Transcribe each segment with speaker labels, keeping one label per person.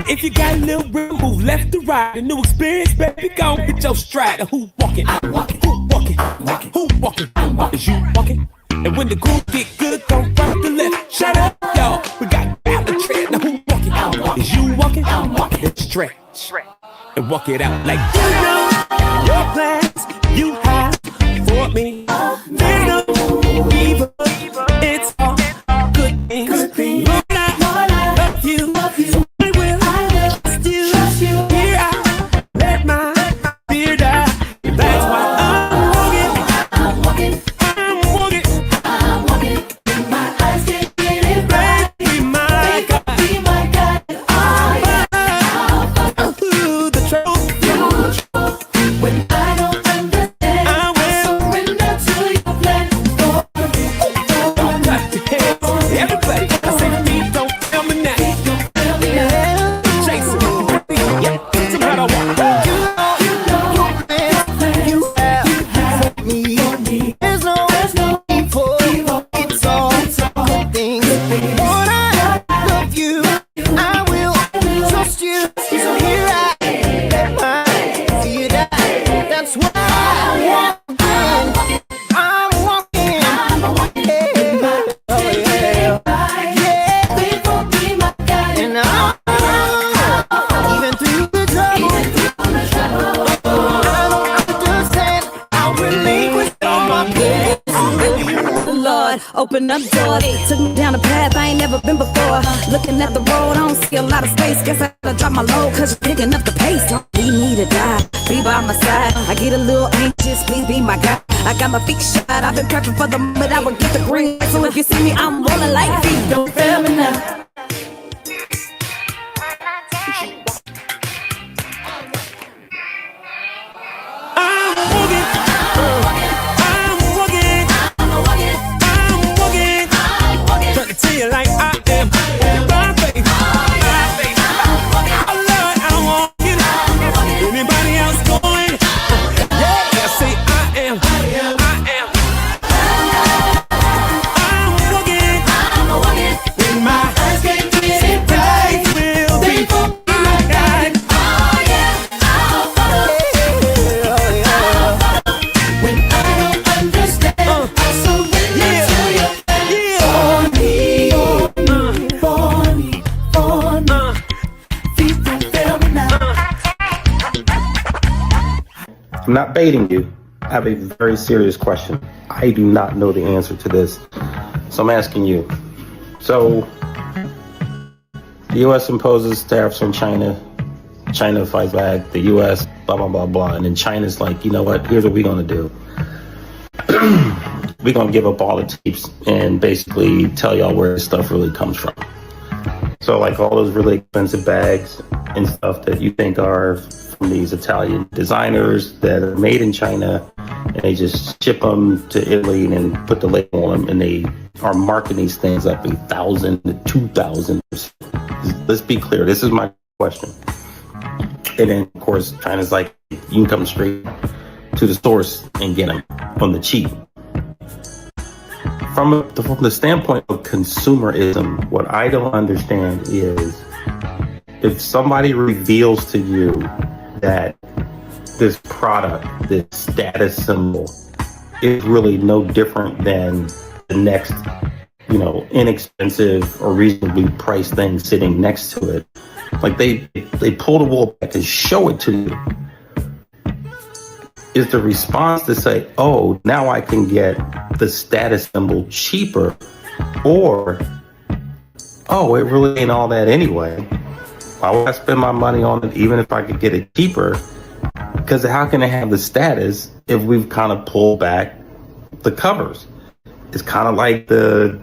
Speaker 1: If you got a little room, move left to right. A new experience, baby, go get your stride. Who walking? I'm walking. Who walking? I'm walking. Who walking? I'm walking. Is you walking? And when the groove get good, go right to left. Shut up, y'all. We got balance tread. Now who walking? I'm walking. Is you walking? I'm walking. Let's stretch and walk it out like you know your plans you have for me. There's no evil. It's all good things. Lord, I love you.
Speaker 2: Open up doors, took me down a path I ain't never been before. Looking at the road, I don't see a lot of space. Guess I gotta drop my load, cause you're picking up the pace. Don't leave me to die, be by my side. I get a little anxious, please be my guy. I got my feet shut, I've been prepping for the moment I would get the green. So if you see me, I'm rolling like feet. Don't fail me now.
Speaker 1: Like I am, my faith, I love it, I want it. Anybody else going? Yeah, say I am, I'm walking, when my eyes can't get it right, will be my guide. Oh yeah, I'll follow. When I don't understand, I'll surrender to you.
Speaker 3: I'm not baiting you. I have a very serious question. I do not know the answer to this. So I'm asking you. So the U.S. imposes tariffs on China. China fights back. The U.S. blah, blah, blah, blah. And then China's like, you know what? Here's what we're going to do. We're going to give up all the tapes and basically tell y'all where this stuff really comes from. So like all those really expensive bags and stuff that you think are from these Italian designers that are made in China, and they just ship them to Italy and then put the label on them, and they are marketing these things up 1,000 to 2,000. Let's be clear. This is my question. And then of course China's like, you can come straight to the source and get them on the cheap. From the standpoint of consumerism, what I don't understand is if somebody reveals to you that this product, this status symbol, is really no different than the next, inexpensive or reasonably priced thing sitting next to it. Like they pull the wool back and show it to you. Is the response to say, oh, now I can get the status symbol cheaper, or, oh, it really ain't all that anyway. Why would I spend my money on it even if I could get it cheaper? Because how can it have the status if we've kind of pulled back the covers? It's kind of like the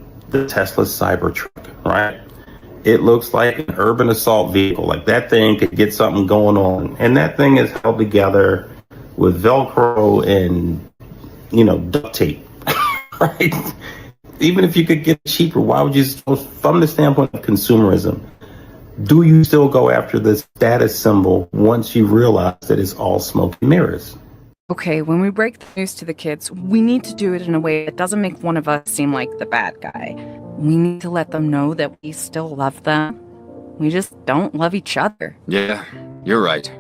Speaker 3: Tesla Cybertruck, right? It looks like an urban assault vehicle. Like that thing could get something going on, and that thing is held together with Velcro and duct tape, right? Even if you could get cheaper, why would you? From the standpoint of consumerism, do you still go after the status symbol once you realize that it's all smoke and mirrors?
Speaker 4: Okay, when we break the news to the kids, we need to do it in a way that doesn't make one of us seem like the bad guy. We need to let them know that we still love them. We just don't love each other.
Speaker 5: Yeah, you're right.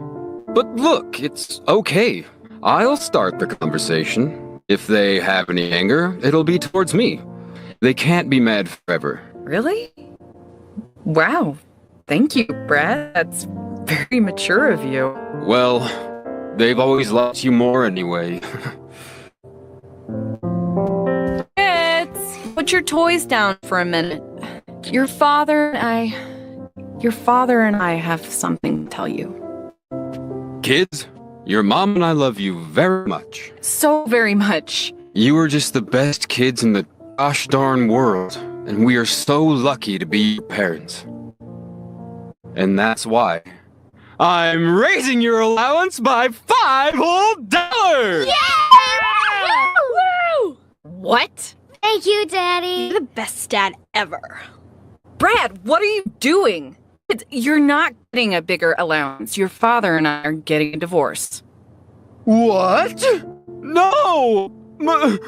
Speaker 5: But look, it's okay. I'll start the conversation. If they have any anger, it'll be towards me. They can't be mad forever.
Speaker 4: Really? Wow. Thank you, Brad. That's very mature of you.
Speaker 5: Well, they've always loved you more anyway.
Speaker 4: Kids, put your toys down for a minute. Your father and I have something to tell you.
Speaker 5: Kids, your mom and I love you very much.
Speaker 4: So very much.
Speaker 5: You are just the best kids in the gosh darn world, and we are so lucky to be your parents. And that's why I'm raising your allowance by $5 whole.
Speaker 6: Yeah! Woo!
Speaker 4: What?
Speaker 6: Thank you, Daddy.
Speaker 7: You're the best dad ever.
Speaker 4: Brad, what are you doing? You're not getting a bigger allowance. Your father and I are getting a divorce.
Speaker 5: What? No! Mom!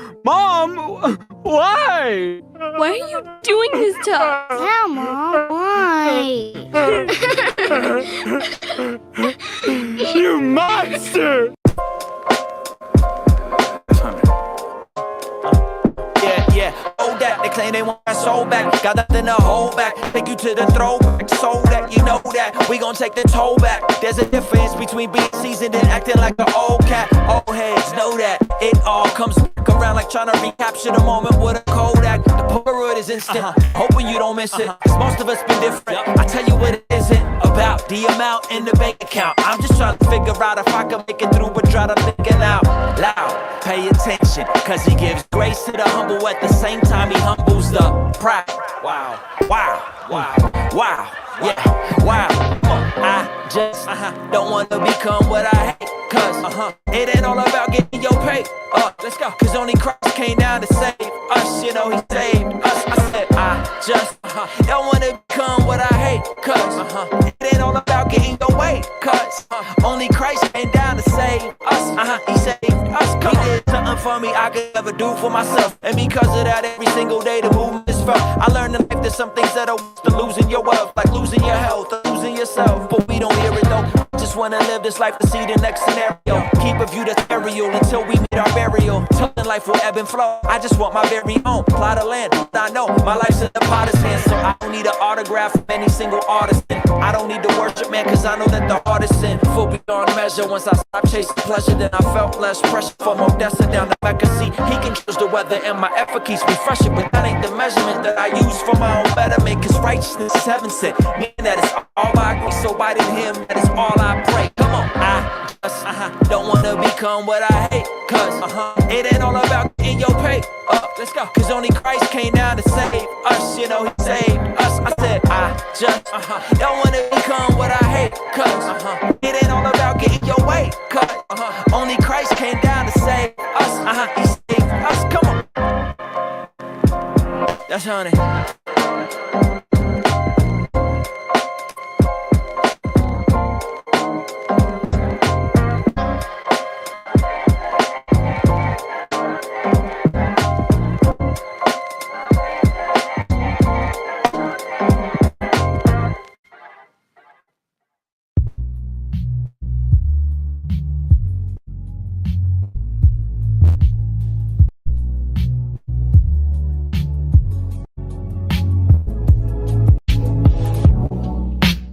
Speaker 5: Why?
Speaker 7: Why are you doing this to us?
Speaker 6: Yeah, Mom, why?
Speaker 5: You monster!
Speaker 8: Yeah, hold that. They claim they want that soul back. Got nothing to hold back. Take you to the throwback. So that you know that we gon' take the toll back. There's a difference between being seasoned and acting like an old cat. Old heads know that it all comes back around like trying to recapture the moment with a Kodak. The Polaroid is instant. Hoping you don't miss it. Cause most of us been different. I tell you what it isn't about. The amount in the bank account. I'm just trying to figure out if I can make it through, but try to think it out loud. Pay attention, cause he gives grace to the humble at the same time he humbles the proud. Wow, wow, wow, wow, yeah, wow. I just don't wanna become what I hate. Cause it ain't all about getting your pay. Let's go. Cause only Christ came down to save us. He saved us. I said I just don't wanna become what I hate. Cause it ain't all about getting your way. Cause only Christ came down to save us. He saved us. He did something for me I could never do for myself. And because of that, every single day the movement is felt. I learned in life there's some things that are worse than losing your wealth, like losing your health or losing yourself. But we don't hear it though. Just wanna live this life to see the next scenario. Keep a view that's aerial until we meet our burial. Telling life will ebb and flow. I just want my very own plot of land. I know my life's in the potter's hands, so I don't need an autograph from any single artist. I don't need to worship man, cause I know that the heart is sin. Full beyond measure. Once I stopped chasing pleasure, then I felt less pressure for more destined down the Mecca. See, he can choose the weather and my effort keeps me fresher. But that ain't the measurement that I use for my own betterment. Cause righteousness is heaven sent, meaning that it's all by grace. So by him, that is all I pray. Come on, I just don't wanna become what I hate. Cause it ain't all about getting your pay. Let's go. Cause only Christ came down to save us. He saved us. I said I just don't wanna become what I hate. Cause it ain't all about getting your way. Cause only Christ came down to save us. He saved us. Come on. That's honey.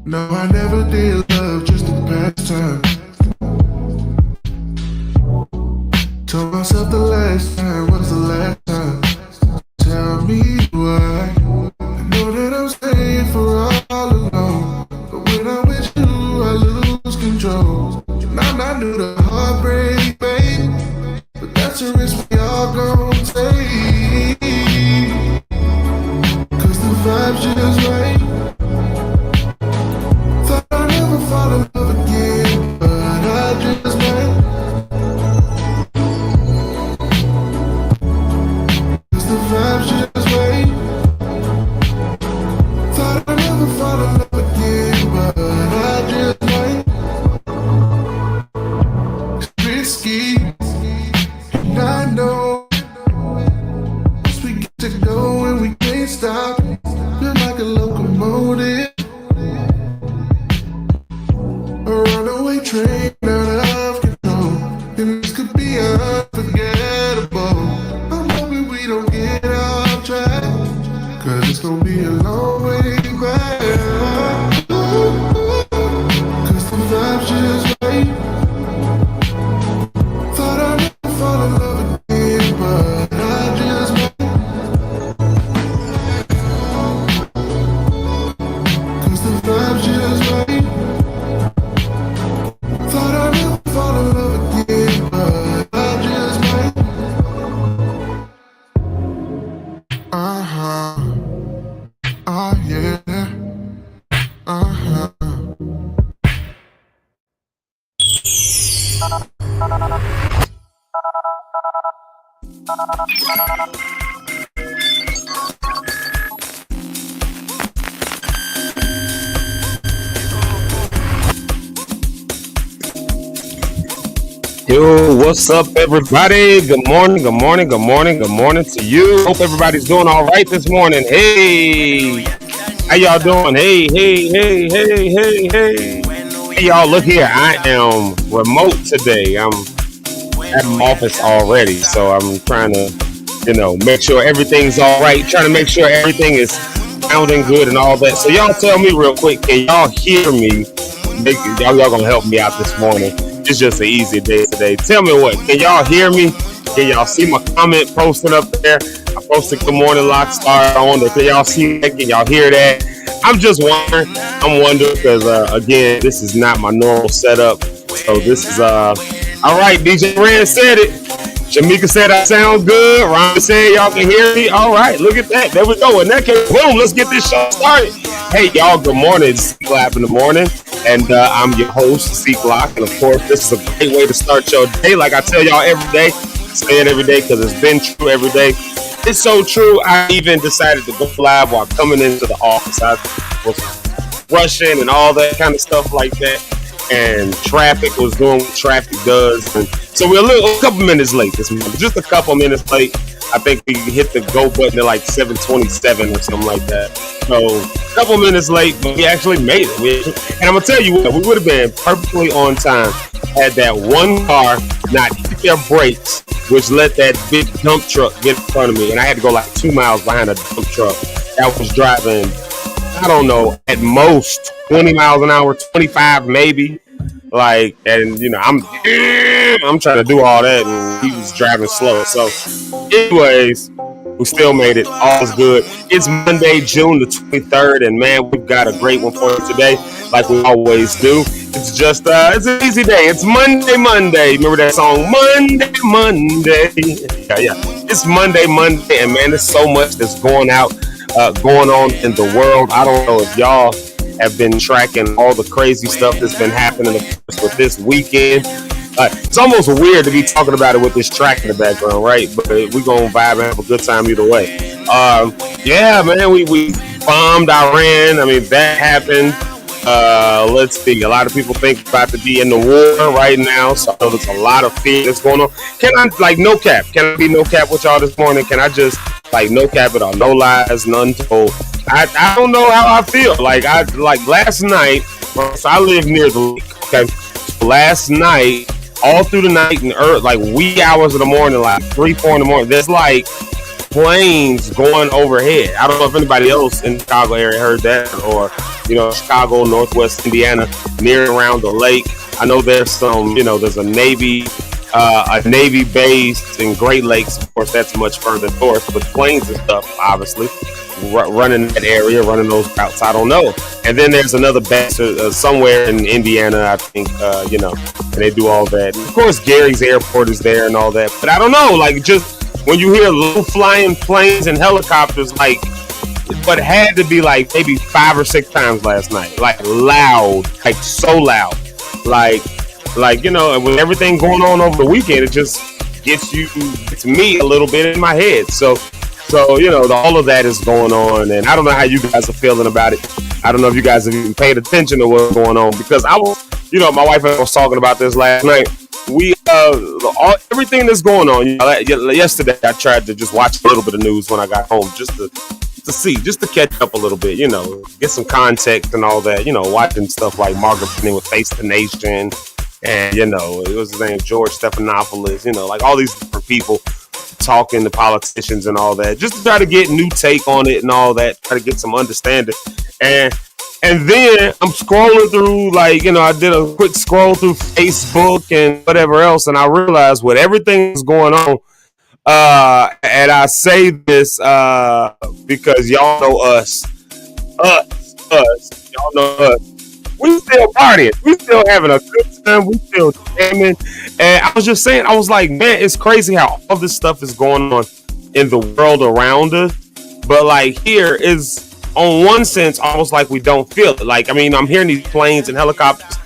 Speaker 9: No, I never did love, just a pastime. Told myself the last time was the last time. Tell me why. I know that I'm staying for all alone, but when I'm with you, I lose control. You might not do the heartbreak, babe, but that's a risk we all gon' take.
Speaker 10: Yo, what's up, everybody? Good morning, good morning, good morning, good morning to you. Hope everybody's doing all right this morning. Hey, how y'all doing? Hey, hey, hey, hey, hey, hey. Hey, y'all, look here. I am remote today. I'm at my office already, so I'm trying to, make sure everything's all right. Trying to make sure everything is sounding good and all that. So y'all tell me real quick, can y'all hear me? Y'all gonna help me out this morning. It's just an easy day today. Tell me what, can y'all hear me? Can y'all see my comment posted up there? I posted Good Morning Locke'd on there. Can y'all see that? Can y'all hear that? I'm just wondering. I'm wondering because, again, this is not my normal setup. So this is, all right, DJ Ren said it. Jamaica said I sound good. Ron said y'all can hear me. All right, look at that. There we go. In that case, boom, let's get this show started. Hey, y'all, good morning. It's Zeke in the morning. And I'm your host, Zeke Lock. And of course, this is a great way to start your day. Like I tell y'all every day, say it every day because it's been true every day. It's so true. I even decided to go live while coming into the office. I was rushing and all that kind of stuff like that. And traffic was doing what traffic does. And so we're a couple minutes late this morning. Just a couple minutes late. I think we hit the go button at like 7:27 or something like that. So a couple minutes late, but we actually made it. And I'm going to tell you what, we would have been perfectly on time had that one car not hit their brakes, which let that big dump truck get in front of me. And I had to go like 2 miles behind a dump truck that was driving, I don't know, at most 20 miles an hour, 25 maybe. Like, and I'm trying to do all that, and he was driving slow. So, anyways, we still made it. All's good. It's Monday, June the 23rd, and man, we've got a great one for you today, like we always do. It's just, it's an easy day. It's Monday. Remember that song, Monday. Yeah. It's Monday, and man, there's so much that's going on in the world. I don't know if y'all have been tracking all the crazy stuff that's been happening with this weekend. It's almost weird to be talking about it with this track in the background, right? But we're going to vibe and have a good time either way. Yeah, man, we bombed Iran. I mean, that happened. Let's see. A lot of people think about to be in the war right now. So I know there's a lot of fear that's going on. Can I, no cap? Can I be no cap with y'all this morning? Can I just, no cap it all? No lies, none told. I don't know how I feel. Last night, so I live near the lake, okay? So last night, all through the night and wee hours of the morning, 3, 4 in the morning, there's planes going overhead. I don't know if anybody else in the Chicago area heard that, or Chicago, Northwest Indiana, near around the lake. I know there's some, there's a Navy base in Great Lakes. Of course, that's much further north, but planes and stuff, obviously, running that area, running those routes. I don't know. And then there's another base somewhere in Indiana, I think, and they do all that. And of course, Gary's Airport is there and all that. But I don't know, just when you hear low flying planes and helicopters, but had to be maybe 5 or 6 times last night, loud, so loud, and with everything going on over the weekend, it just gets me a little bit in my head. So all of that is going on, and I don't know how you guys are feeling about it. I don't know if you guys have even paid attention to what's going on, because I was, my wife and I was talking about this last night. We everything that's going on. Yesterday I tried to just watch a little bit of news when I got home, just to catch up a little bit, get some context and all that. Watching stuff like Margaret with Face the Nation, and it was his name, George Stephanopoulos. All these different people talking to politicians and all that, just to try to get new take on it and all that, try to get some understanding. And then I'm scrolling through, I did a quick scroll through Facebook and whatever else, and I realized with everything that's going on, and I say this because y'all know us, y'all know us. We still partying. We still having a good time. We still jamming. And I was just saying, I was like, man, it's crazy how all this stuff is going on in the world around us. But here is, on one sense, almost like we don't feel it. I'm hearing these planes and helicopters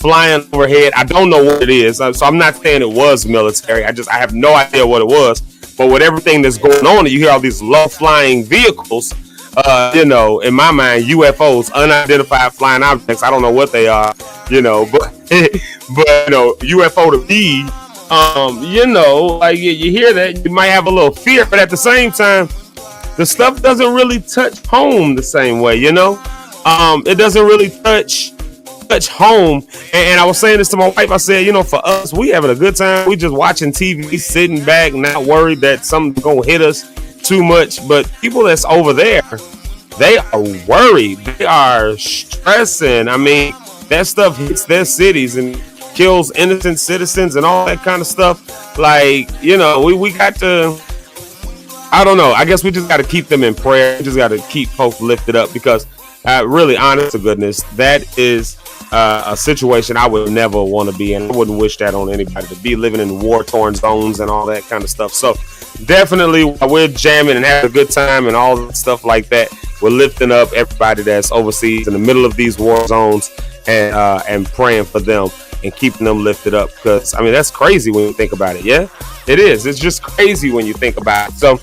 Speaker 10: flying overhead. I don't know what it is. So I'm not saying it was military. I have no idea what it was. But with everything that's going on, you hear all these low flying vehicles. In my mind, UFOs, unidentified flying objects. I don't know what they are, but UFO to me, like you hear that, you might have a little fear, but at the same time, the stuff doesn't really touch home the same way, it doesn't really touch home. And I was saying this to my wife. I said, for us, we having a good time. We just watching TV, sitting back, not worried that something's gonna hit us too much. But people that's over there, they are worried. They are stressing. I mean, that stuff hits their cities and kills innocent citizens and all that kind of stuff. Like, we got to, I don't know. I guess we just got to keep them in prayer. We just got to keep folks lifted up because really, honest to goodness, that is a situation I would never want to be in. I wouldn't wish that on anybody, to be living in war-torn zones and all that kind of stuff. So definitely while we're jamming and having a good time and all that stuff like that, we're lifting up everybody that's overseas in the middle of these war zones and praying for them and keeping them lifted up, because I mean that's crazy when you think about it. Yeah, it is. It's just crazy when you think about it. So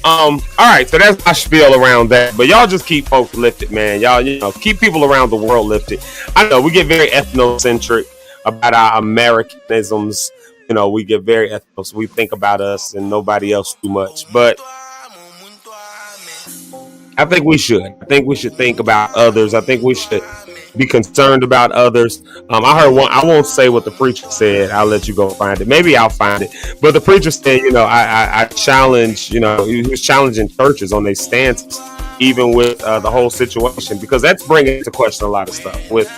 Speaker 10: all right, so that's my spiel around that. But y'all just keep folks lifted, man. Y'all, keep people around the world lifted. I know we get very ethnocentric about our Americanisms. We get very ethno, so we think about us and nobody else too much. But I think we should. I think we should think about others. I think we should be concerned about others. I heard one. I won't say what the preacher said. I'll let you go find it. Maybe I'll find it. But the preacher said, I challenge. He was challenging churches on their stances, even with the whole situation, because that's bringing into question a lot of stuff. With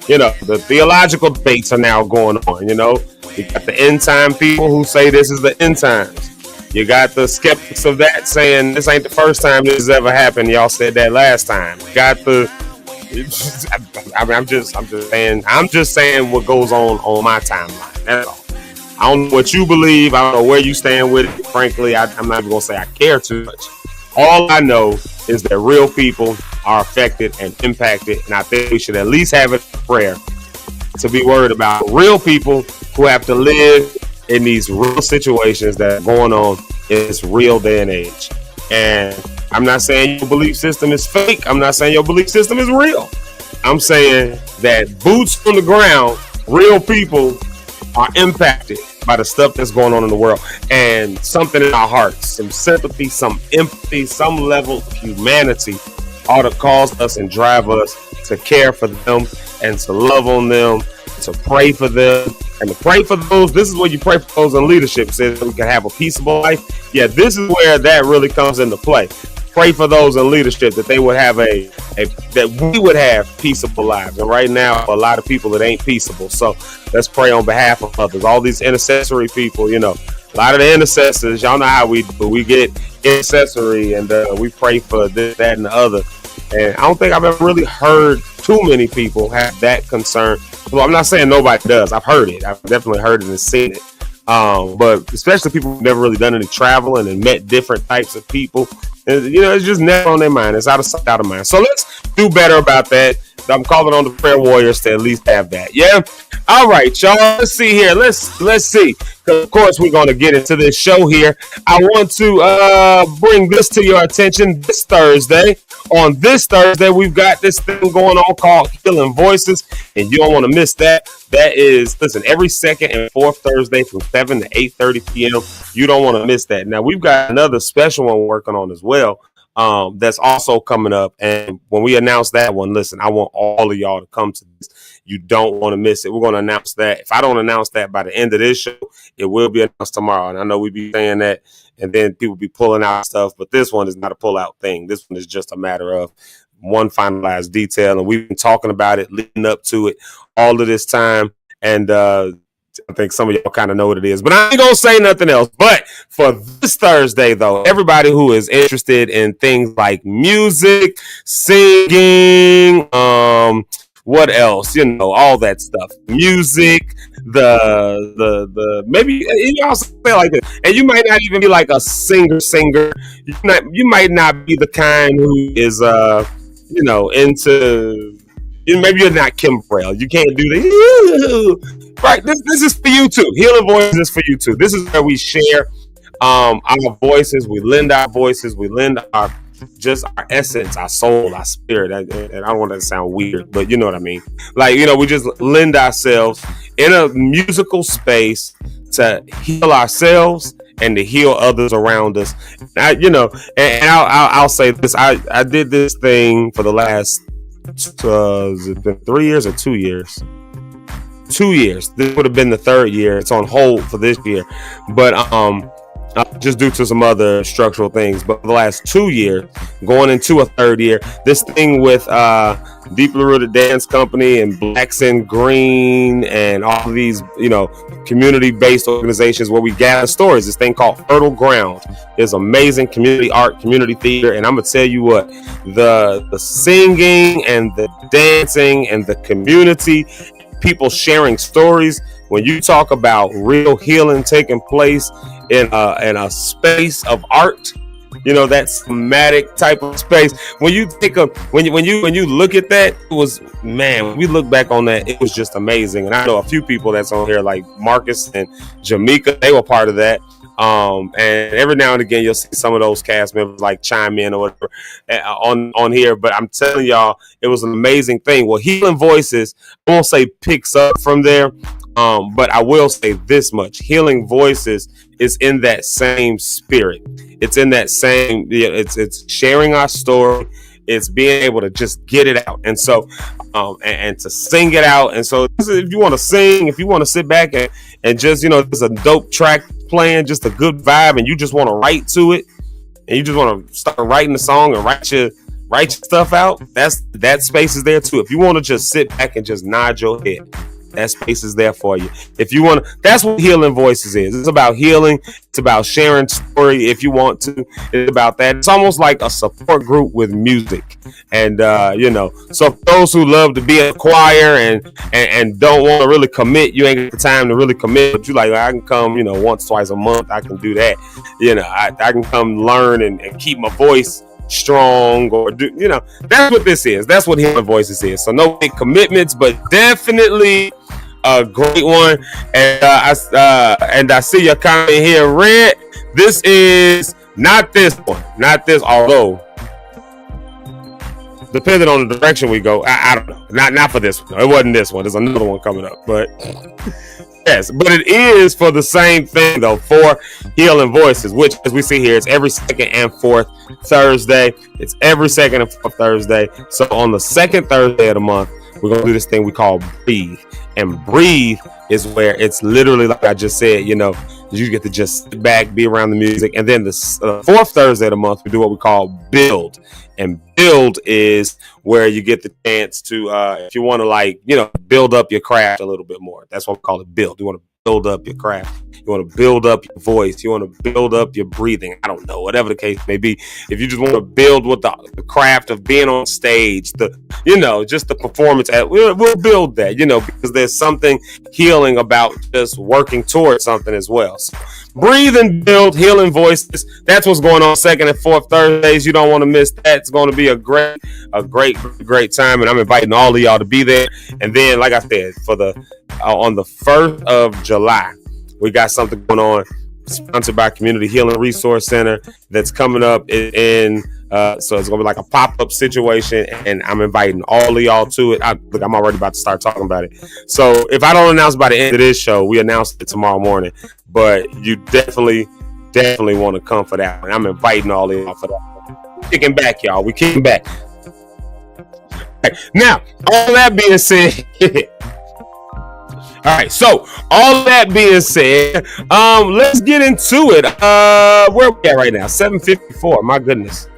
Speaker 10: the theological debates are now going on. You got the end time people who say this is the end times. You got the skeptics of that saying this ain't the first time this has ever happened. Y'all said that last time. Got the I'm just saying what goes on my timeline. That's all. I don't know what you believe. I don't know where you stand with it. Frankly, I'm not even gonna say I care too much. All I know is that real people are affected and impacted, and I think we should at least have it in prayer to be worried about real people who have to live in these real situations that are going on in this real day and age. And I'm not saying your belief system is fake. I'm not saying your belief system is real. I'm saying that boots on the ground, real people are impacted by the stuff that's going on in the world, and something in our hearts, some sympathy, some empathy, some level of humanity ought to cause us and drive us to care for them and to love on them, to pray for them, and to pray for those. This is where you pray for those in leadership, so that we can have a peaceable life. Yeah, this is where that really comes into play. Pray for those in leadership, that they would have that we would have peaceable lives. And right now, for a lot of people, it ain't peaceable. So let's pray on behalf of others. All these intercessory people, a lot of the intercessors, y'all know how we do. We get intercessory and we pray for this, that, and the other. And I don't think I've ever really heard too many people have that concern. Well, I'm not saying nobody does. I've heard it. I've definitely heard it and seen it. But especially people who've never really done any traveling and met different types of people. And, it's just never on their mind. It's out of sight, out of mind. So let's do better about that. I'm calling on the prayer warriors to at least have that. Yeah. All right, y'all. Let's see here. Let's see. Because of course we're going to get into this show here. I want to bring this to your attention this Thursday. On this Thursday, we've got this thing going on called Killing Voices, and you don't want to miss that. That is, listen, every second and fourth Thursday from 7 to 8:30 p.m. You don't want to miss that. Now, we've got another special one working on as well. That's also coming up. And when we announce that one, listen, I want all of y'all to come to this. You don't want to miss it. We're going to announce that. If I don't announce that by the end of this show, it will be announced tomorrow. And I know we be saying that, and then people be pulling out stuff, but this one is not a pull out thing. This one is just a matter of one finalized detail. And we've been talking about it, leading up to it all of this time. And, I think some of y'all kind of know what it is, but I ain't gonna say nothing else. But for this Thursday, though, everybody who is interested in things like music, singing, what else? All that stuff. Music, the maybe you also say like this, and you might not even be like a singer. You might not be the kind who is into. Maybe you're not Kim Braille. You can't do that. Right. This is for you too. Healing Voices is for you too. This is where we share our voices, we lend our voices, we lend our just our essence, our soul, our spirit. And I don't want that to sound weird, but you know what I mean. Like, we just lend ourselves in a musical space to heal ourselves and to heal others around us. I'll say this. I did this thing for the last has it been 3 years or 2 years? 2 years. This would have been the third year. It's on hold for this year, but just due to some other structural things. But for the last 2 years, going into a third year, this thing with Deeply Rooted Dance Company and Blacks in Green and all of these, community-based organizations where we gather stories. This thing called Fertile Ground is amazing community art, community theater, and I'm gonna tell you what, the singing and the dancing and the community, people sharing stories. When you talk about real healing taking place in a space of art, that somatic type of space. When you think of when you look at that, it was, man, when we look back on that, it was just amazing. And I know a few people that's on here, like Marcus and Jamaica, they were part of that. And every now and again you'll see some of those cast members like chime in or whatever on here. But I'm telling y'all, it was an amazing thing. Well, Healing Voices, I won't say picks up from there. But I will say this much: Healing Voices is in that same spirit. It's in that same. It's sharing our story. It's being able to just get it out, and so, and to sing it out. And so, if you want to sing, if you want to sit back and just, there's a dope track playing, just a good vibe, and you just want to write to it, and you just want to start writing the song and write your stuff out. That space is there too. If you want to just sit back and just nod your head, that space is there for you. If you want to, that's what Healing Voices is. It's about healing. It's about sharing story. If you want to, it's about that. It's almost like a support group with music. And, so for those who love to be in a choir and don't want to really commit, you ain't got the time to really commit, but you like, I can come, once, twice a month. I can do that. I can come learn and keep my voice strong, or that's what this is. That's what Healing Voices is. So no big commitments, but definitely a great one. And I see your comment here, Red. This is not this one, although depending on the direction we go, I don't know, not for this one. It wasn't this one. There's another one coming up, but yes, but it is for the same thing though, for Healing Voices, which, as we see here, it's every second and fourth Thursday. It's every second and fourth Thursday. So on the second Thursday of the month, we're gonna do this thing we call Breathe. And Breathe is where it's literally, like I just said, you get to just sit back, be around the music. And then the fourth Thursday of the month, we do what we call Build. And Build is where you get the chance to, if you want to build up your craft a little bit more. That's what we call it, Build. You want to build up your craft. You want to build up your voice. You want to build up your breathing. I don't know, whatever the case may be. If you just want to build with the craft of being on stage, just the performance, we'll build that, because there's something healing about just working towards something as well. So, Breathe and Build, Healing Voices. That's what's going on second and fourth Thursdays. You don't want to miss that. It's going to be a great time, and I'm inviting all of y'all to be there. And then, like I said, for on the 1st of July, we got something going on sponsored by Community Healing Resource Center that's coming up in so it's gonna be like a pop-up situation, and I'm inviting all of y'all to it. I'm already about to start talking about it. So if I don't announce by the end of this show, we announce it tomorrow morning. But you definitely want to come for that. And I'm inviting all of y'all for that. Kicking back, y'all. We kicking back. Right. Now, all that being said. All right, so all that being said, let's get into it. Where are we at right now? 7:54. My goodness.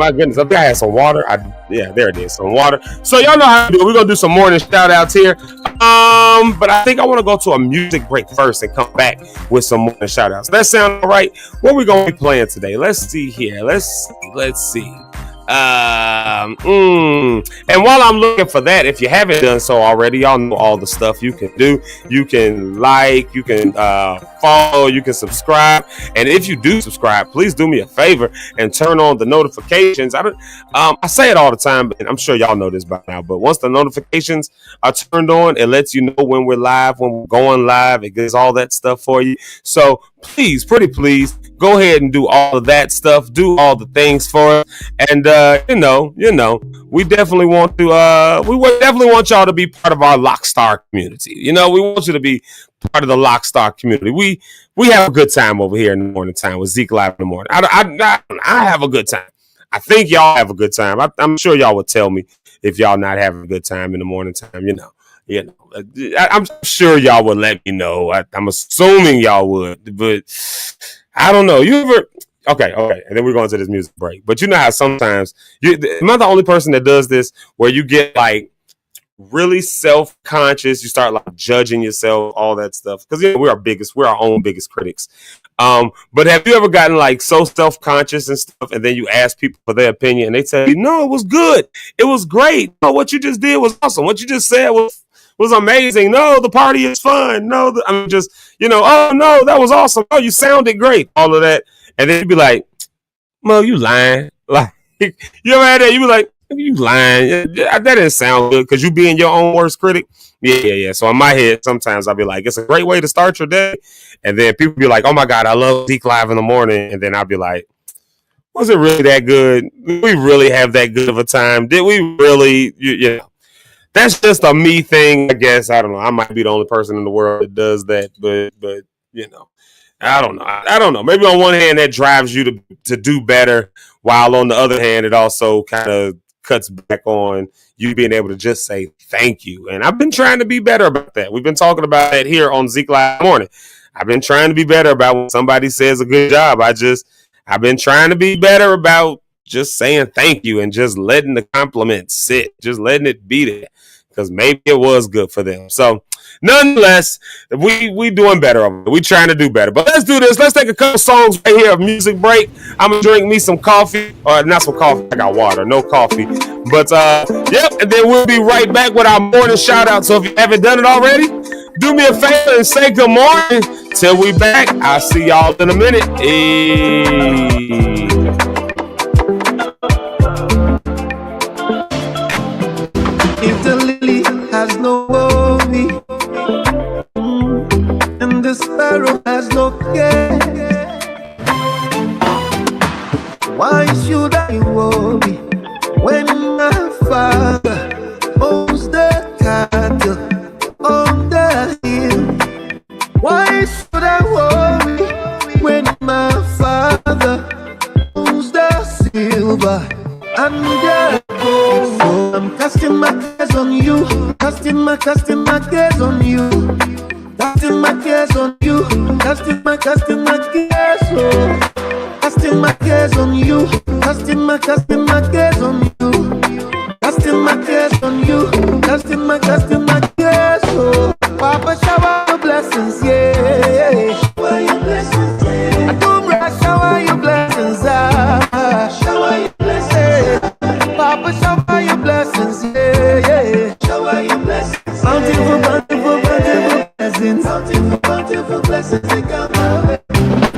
Speaker 10: I think I had some water. There it is, some water. So y'all know how to do it. We're gonna do some morning shout outs here. But I think I want to go to a music break first and come back with some morning shout outs. That sound all right? What we gonna be playing today? Let's see here. Let's see. And while I'm looking for that, if you haven't done so already, y'all know all the stuff you can do. You can follow, you can subscribe. And if you do subscribe, please do me a favor and turn on the notifications. I say it all the time, and I'm sure y'all know this by now, but once the notifications are turned on, it lets you know when we're live, when we're going live. It gives all that stuff for you. So please, pretty please, go ahead and do all of that stuff. Do all the things for us. And, we definitely want to, we definitely want y'all to be part of our Lockstar community. We want you to be part of the Lockstar community. We have a good time over here in the morning time with Zeke Live in the morning. I have a good time. I think y'all have a good time. I'm sure y'all would tell me if y'all not having a good time in the morning time. I'm sure y'all would let me know. I'm assuming y'all would, but I don't know. Okay, and then we're going to this music break. But you know how sometimes am I the only person that does this where you get like really self-conscious, you start like judging yourself, all that stuff, because we're our own biggest critics. But have you ever gotten like so self-conscious and stuff, and then you ask people for their opinion and they tell you, no, it was good, it was great, no, what you just did was awesome, what you just said was amazing, no, the party is fun, no, oh no, that was awesome, oh, you sounded great, all of that, and then you'd be like, well, you lying, like you ever had that? You be like, you lying. That didn't sound good because you being your own worst critic. Yeah. So in my head, sometimes I'll be like, it's a great way to start your day. And then people be like, oh my God, I love Zeke Live in the morning. And then I'll be like, was it really that good? Did we really have that good of a time? Did we really, that's just a me thing, I guess. I don't know. I might be the only person in the world that does that, but I don't know. Maybe on one hand, that drives you to do better, while on the other hand, it also kind of cuts back on you being able to just say thank you. And I've been trying to be better about that. We've been talking about that here on Zeke Live Morning. I've been trying to be better about when somebody says a good job. I've been trying to be better about just saying thank you and just letting the compliment sit, just letting it be there, because maybe it was good for them. So nonetheless, we doing better. We trying to do better. But let's do this. Let's take a couple songs right here of music break. I'm going to drink me some coffee. Or not some coffee. I got water. No coffee. But, yep. And then we'll be right back with our morning shout out. So if you haven't done it already, do me a favor and say good morning. Till we back, I'll see y'all in a minute. Hey.
Speaker 11: If the lily has no worry, and the sparrow has no care, why should I worry when my Father owns the cattle on the hill? Why should I worry when my Father owns the silver and the gold? So I'm casting my cares on you, casting my cares on you, casting my cares on you, casting my cares, oh, casting my cares on you, casting my cares on you, casting my cares on you, casting my cares, oh, Papa shower your blessings, yeah, shower your blessings, yeah, I don't rush, shower your blessings, shower your blessings, Papa shower your blessings, yeah, shower your blessings, bountiful blessings, bountiful blessings, they come my way.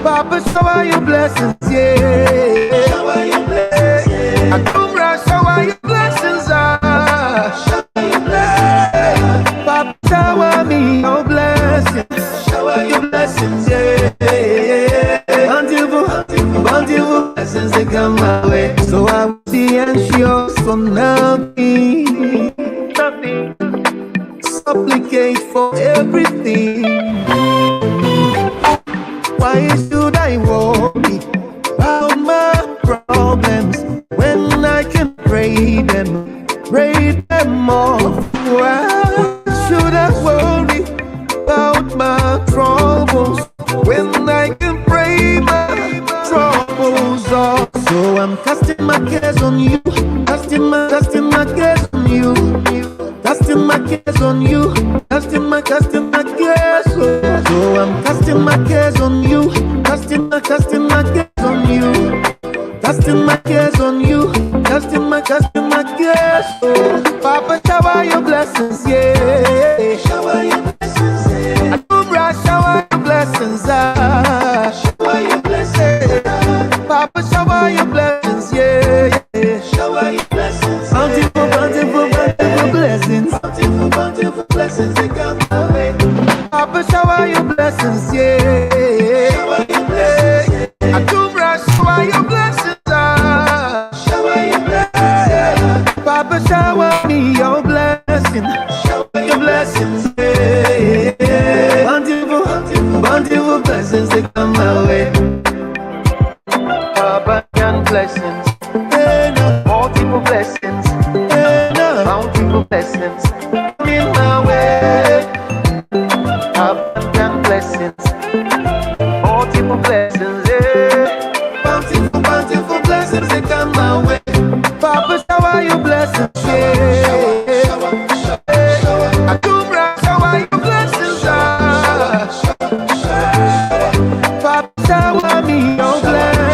Speaker 11: Papa shower your blessings, yeah, shower your blessings, yeah, I don't rush, shower your blessings, shower your blessings, Papa shower me your blessings, shower your blessings, yeah, bountiful blessings, they come my way. So I will be anxious for nothing, supplicate for everything. Why should I worry about my problems when I can pray them off? Why should I worry about my troubles when I can pray my troubles off? So I'm casting my cares on you, casting my cares on you, casting my cares on you, casting my cares. So I'm casting my cares on you, casting my cares on you, casting my cares on you, casting my cares. Oh, Papa shower your blessings, yeah, shower your blessings, yeah, I do brush, shower your blessings, blessings, multiple blessings, bountiful blessings come in my way. Abundant blessings, multiple blessings, bountiful blessings they come my way. Papa, shower your blessings, I do brag, shower your blessings, Papa, shower me your blessings,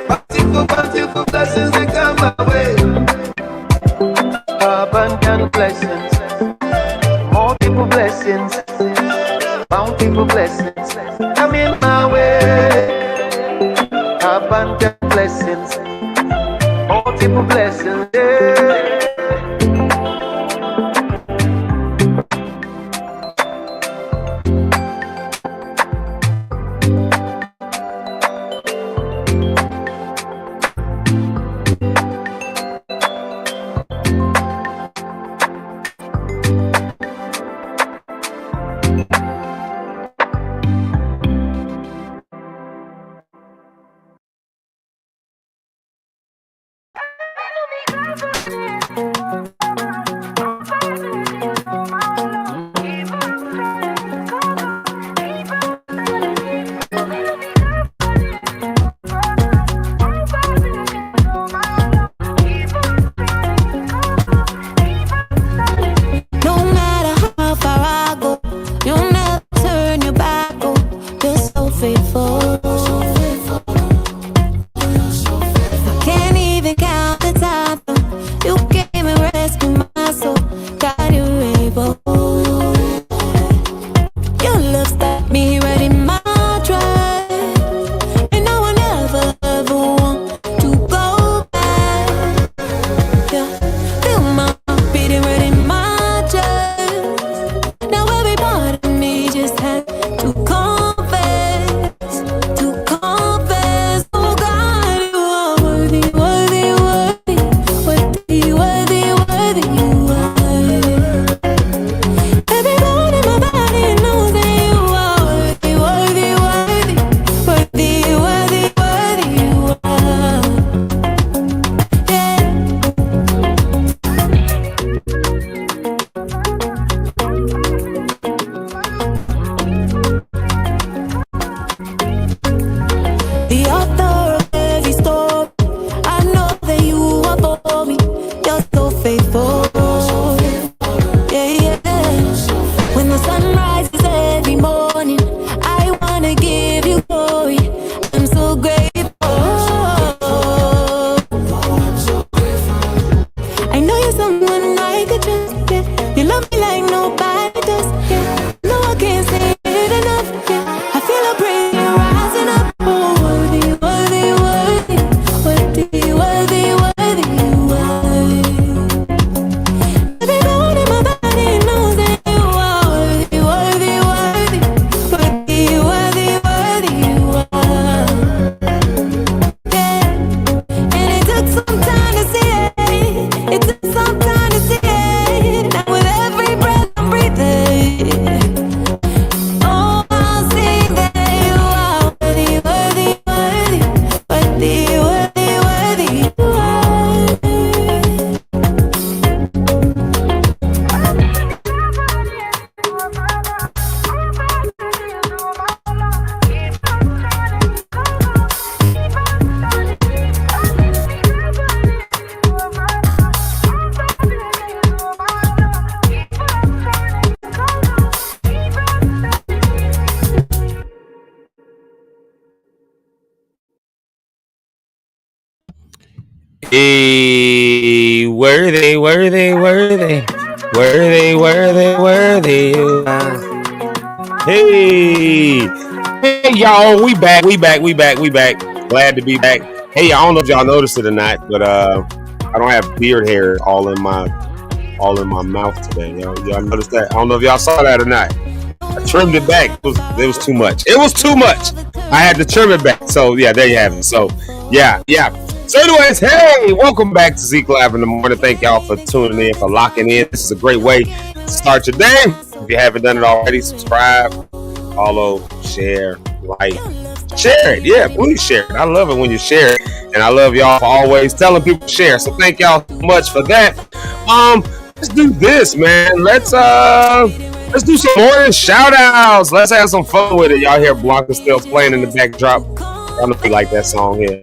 Speaker 11: bountiful blessings they come my way. Abundant blessings, multiple blessings, bountiful blessings come in my way. Abundant blessings, multiple blessings,
Speaker 10: Hey, were they? Hey, y'all, we back. Glad to be back. Hey, I don't know if y'all noticed it or not, but I don't have beard hair all in my mouth today. Y'all noticed that? I don't know if y'all saw that or not. I trimmed it back. It was too much. I had to trim it back. So yeah, there you have it. So yeah. So anyways, hey, welcome back to Zeke Live in the Morning. Thank y'all for tuning in, for locking in. This is a great way to start your day. If you haven't done it already, subscribe, follow, share, like, share it. Yeah, please share it. I love it when you share it, and I love y'all for always telling people to share. So thank y'all so much for that. Let's do this, man. Let's do some morning shout outs. Let's have some fun with it. Y'all hear Blanca still playing in the backdrop. I don't know if you like that song here.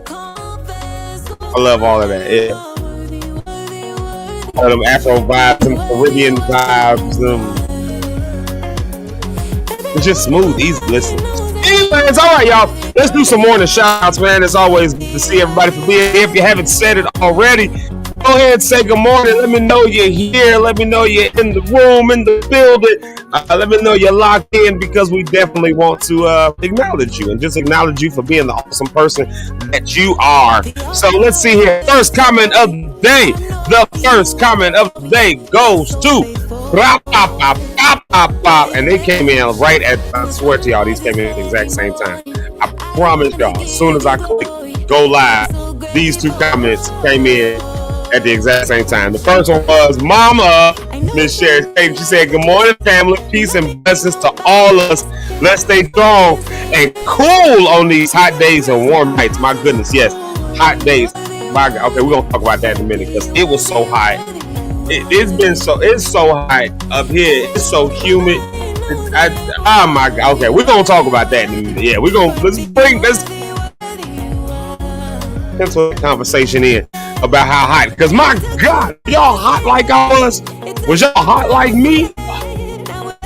Speaker 10: I love all of that. Yeah. All them Afro vibes, them Caribbean vibes, it's just smooth, easy to listen. Anyways, all right, y'all. Let's do some morning shout outs, man. It's always good to see everybody for being here. If you haven't said it already, go ahead and say good morning. Let me know you're here. Let me know you're in the room, in the building. Let me know you're locked in, because we definitely want to acknowledge you and just acknowledge you for being the awesome person that you are. So let's see here. First comment of the day. The first comment of the day goes to and they came in right at, I swear to y'all, these came in at the exact same time. I promise y'all, as soon as I click go live, these two comments came in at the exact same time. The first one was Mama Miss Sherry. She said, "Good morning, family. Peace and blessings to all of us. Let's stay strong and cool on these hot days and warm nights." My goodness, yes, hot days. My God. Okay, we're gonna talk about that in a minute, because it was so hot. It's so hot up here. It's so humid. Oh my God. Okay, we're gonna talk about that in a minute. Yeah, let's put the conversation in about how hot. Because my God, y'all hot like I was? Was y'all hot like me?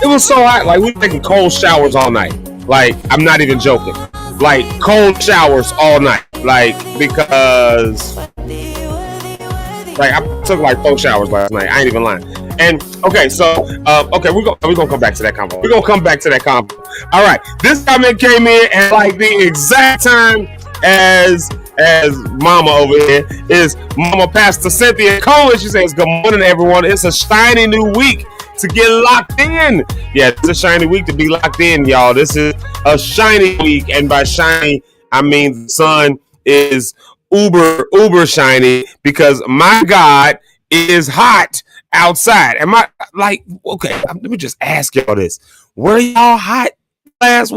Speaker 10: It was so hot. Like, we were taking cold showers all night. Like, I'm not even joking. Like, cold showers all night. Like, because like, I took like 4 showers last night. I ain't even lying. And okay, so okay, we're gonna come back to that combo. We're gonna come back to that combo. All right, this comment came in at like the exact time as Mama over here is Mama Pastor Cynthia Cohen. She says, "Good morning, everyone. It's a shiny new week to get locked in." Yeah, it's a shiny week to be locked in, y'all. This is a shiny week, and by shiny, I mean the sun is uber shiny, because my God is hot outside. Am I like, okay, let me just ask y'all this. Were y'all hot this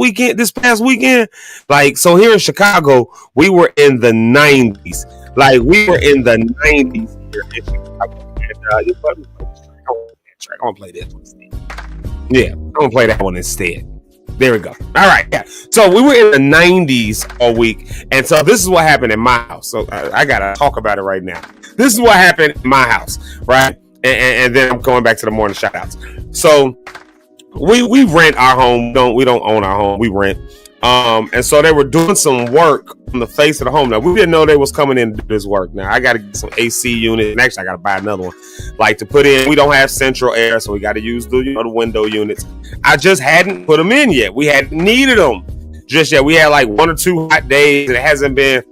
Speaker 10: past weekend? Like, so here in Chicago, we were in the 90s. Like, we were in the 90s here in Chicago. And, I'm gonna play this one instead. Yeah, I'm gonna play that one instead. There we go. All right, yeah. So we were in the 90s all week, and so this is what happened in my house. So I gotta talk about it right now. This is what happened in my house, right? And then I'm going back to the morning shout outs. So we rent our home. We don't own our home. We rent. And so they were doing some work on the face of the home. Now, we didn't know they was coming in to do this work. Now, I got to get some AC unit, and actually I got to buy another one, like, to put in. We don't have central air, so we got to use the window units. I just hadn't put them in yet. We hadn't needed them just yet. We had like 1 or 2 hot days, and it hasn't been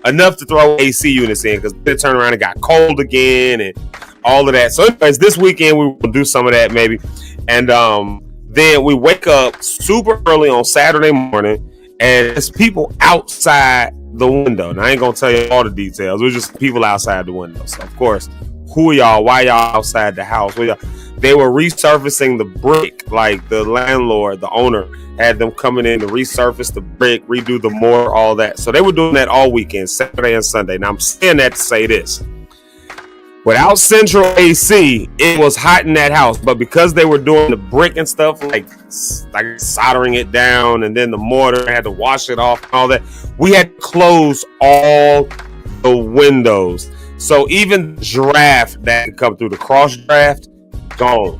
Speaker 10: enough to throw AC units in, because they turned around and got cold again and all of that. So anyways, this weekend we will do some of that maybe. And then we wake up super early on Saturday morning, and there's people outside the window. Now, I ain't gonna tell you all the details. We're just people outside the window. So of course, who are y'all? Why y'all outside the house? They were resurfacing the brick. Like, the landlord, the owner, had them coming in to resurface the brick, redo the mortar, all that. So they were doing that all weekend, Saturday and Sunday. Now, I'm saying that to say this. Without central AC, it was hot in that house. But because they were doing the brick and stuff, like soldering it down, and then the mortar, had to wash it off and all that, we had to close all the windows. So even the draft that had come through, the cross draft, gone.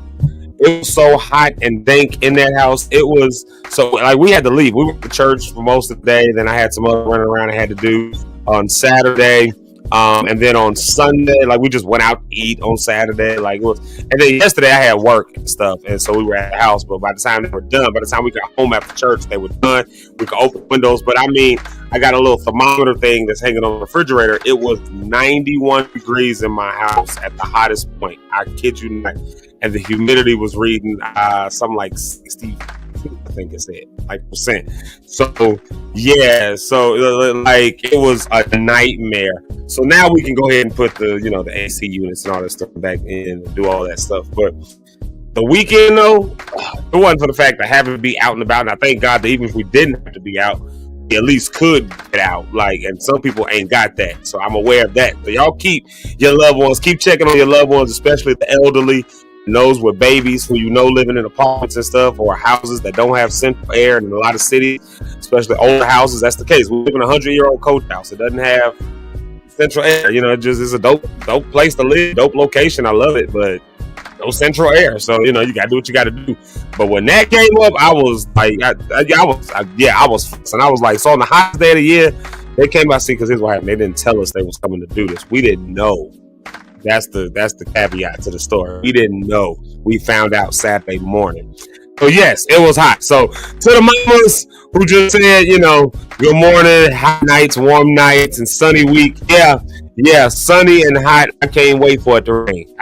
Speaker 10: It was so hot and dank in that house. It was so, like, we had to leave. We went to church for most of the day. Then I had some other running around I had to do on Saturday. And then on Sunday, like, we just went out to eat on Saturday. Like, it was, and then yesterday I had work and stuff, and so we were at the house. But by the time they were done, by the time we got home after church, they were done. We could open windows. But I mean, I got a little thermometer thing that's hanging on the refrigerator. It was 91 degrees in my house at the hottest point. I kid you not. And the humidity was reading something like 60, I think it said, like, percent. So yeah, so like, it was a nightmare. So now we can go ahead and put the AC units and all that stuff back in and do all that stuff. But The weekend, though, it wasn't for the fact that having to be out and about. And I thank God that even if we didn't have to be out, we at least could get out. Like, and some people ain't got that. So I'm aware of that. So y'all keep your loved ones, keep checking on your loved ones, especially the elderly, and those with babies who living in apartments and stuff, or houses that don't have central air. And in a lot of cities, especially older houses, that's the case. We live in a 100-year-old coach house. It doesn't have central air. It just is a dope place to live, dope location. I love it, but no central air. So you gotta do what you gotta do. But when that came up, I was like, I was fussing. I was like, so on the hottest day of the year, they came out. See, because here's what happened. They didn't tell us they was coming to do this. We didn't know. That's the caveat to the story. We didn't know. We found out Saturday morning. So yes, it was hot. So to the mamas who just said, good morning, hot nights, warm nights, and sunny week. Yeah, sunny and hot. I can't wait for it to rain.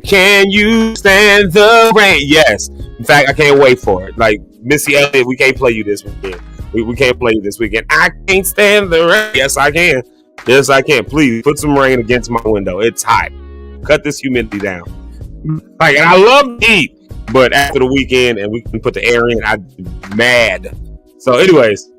Speaker 10: Can you stand the rain? Yes. In fact, I can't wait for it. Like Missy Elliott, we can't play you this weekend. We can't play you this weekend. I can't stand the rain. Yes, I can. Yes, I can. Please put some rain against my window. It's hot. Cut this humidity down. Like, and I love the heat, but after the weekend and we can put the air in, I'm mad. So, anyways,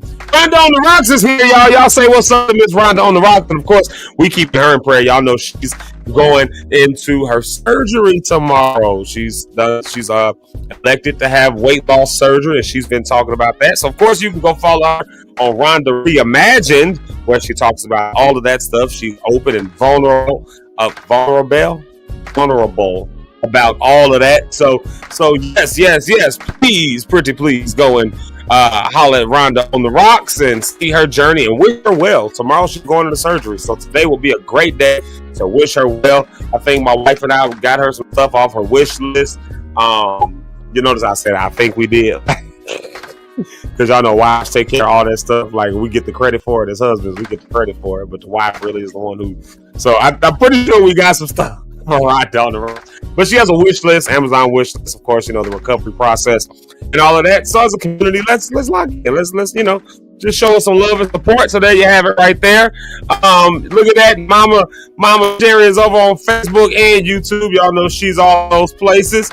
Speaker 10: Rhonda on the Rocks is here, y'all. Y'all say what's up to Miss Rhonda on the Rocks, and of course, we keep her in prayer. Y'all know she's going into her surgery tomorrow. She's elected to have weight loss surgery, and she's been talking about that. So, of course, you can go follow her on Rhonda Reimagined, where she talks about all of that stuff. She's open and vulnerable about all of that. So yes, please, pretty please go and holler at Rhonda on the Rocks and see her journey and wish her well. Tomorrow she's going into surgery, so today will be a great day to wish her well. I think my wife and I got her some stuff off her wish list. You notice I said I think we did. Because y'all know wives take care of all that stuff. Like, we get the credit for it as husbands. We get the credit for it. But the wife really is the one who... So I'm pretty sure we got some stuff. I don't know. But she has a wish list, Amazon wish list, of course, the recovery process and all of that. So as a community, let's lock in. Let's just show us some love and support. So there you have it right there. Look at that. Mama Jerry is over on Facebook and YouTube. Y'all know she's all those places.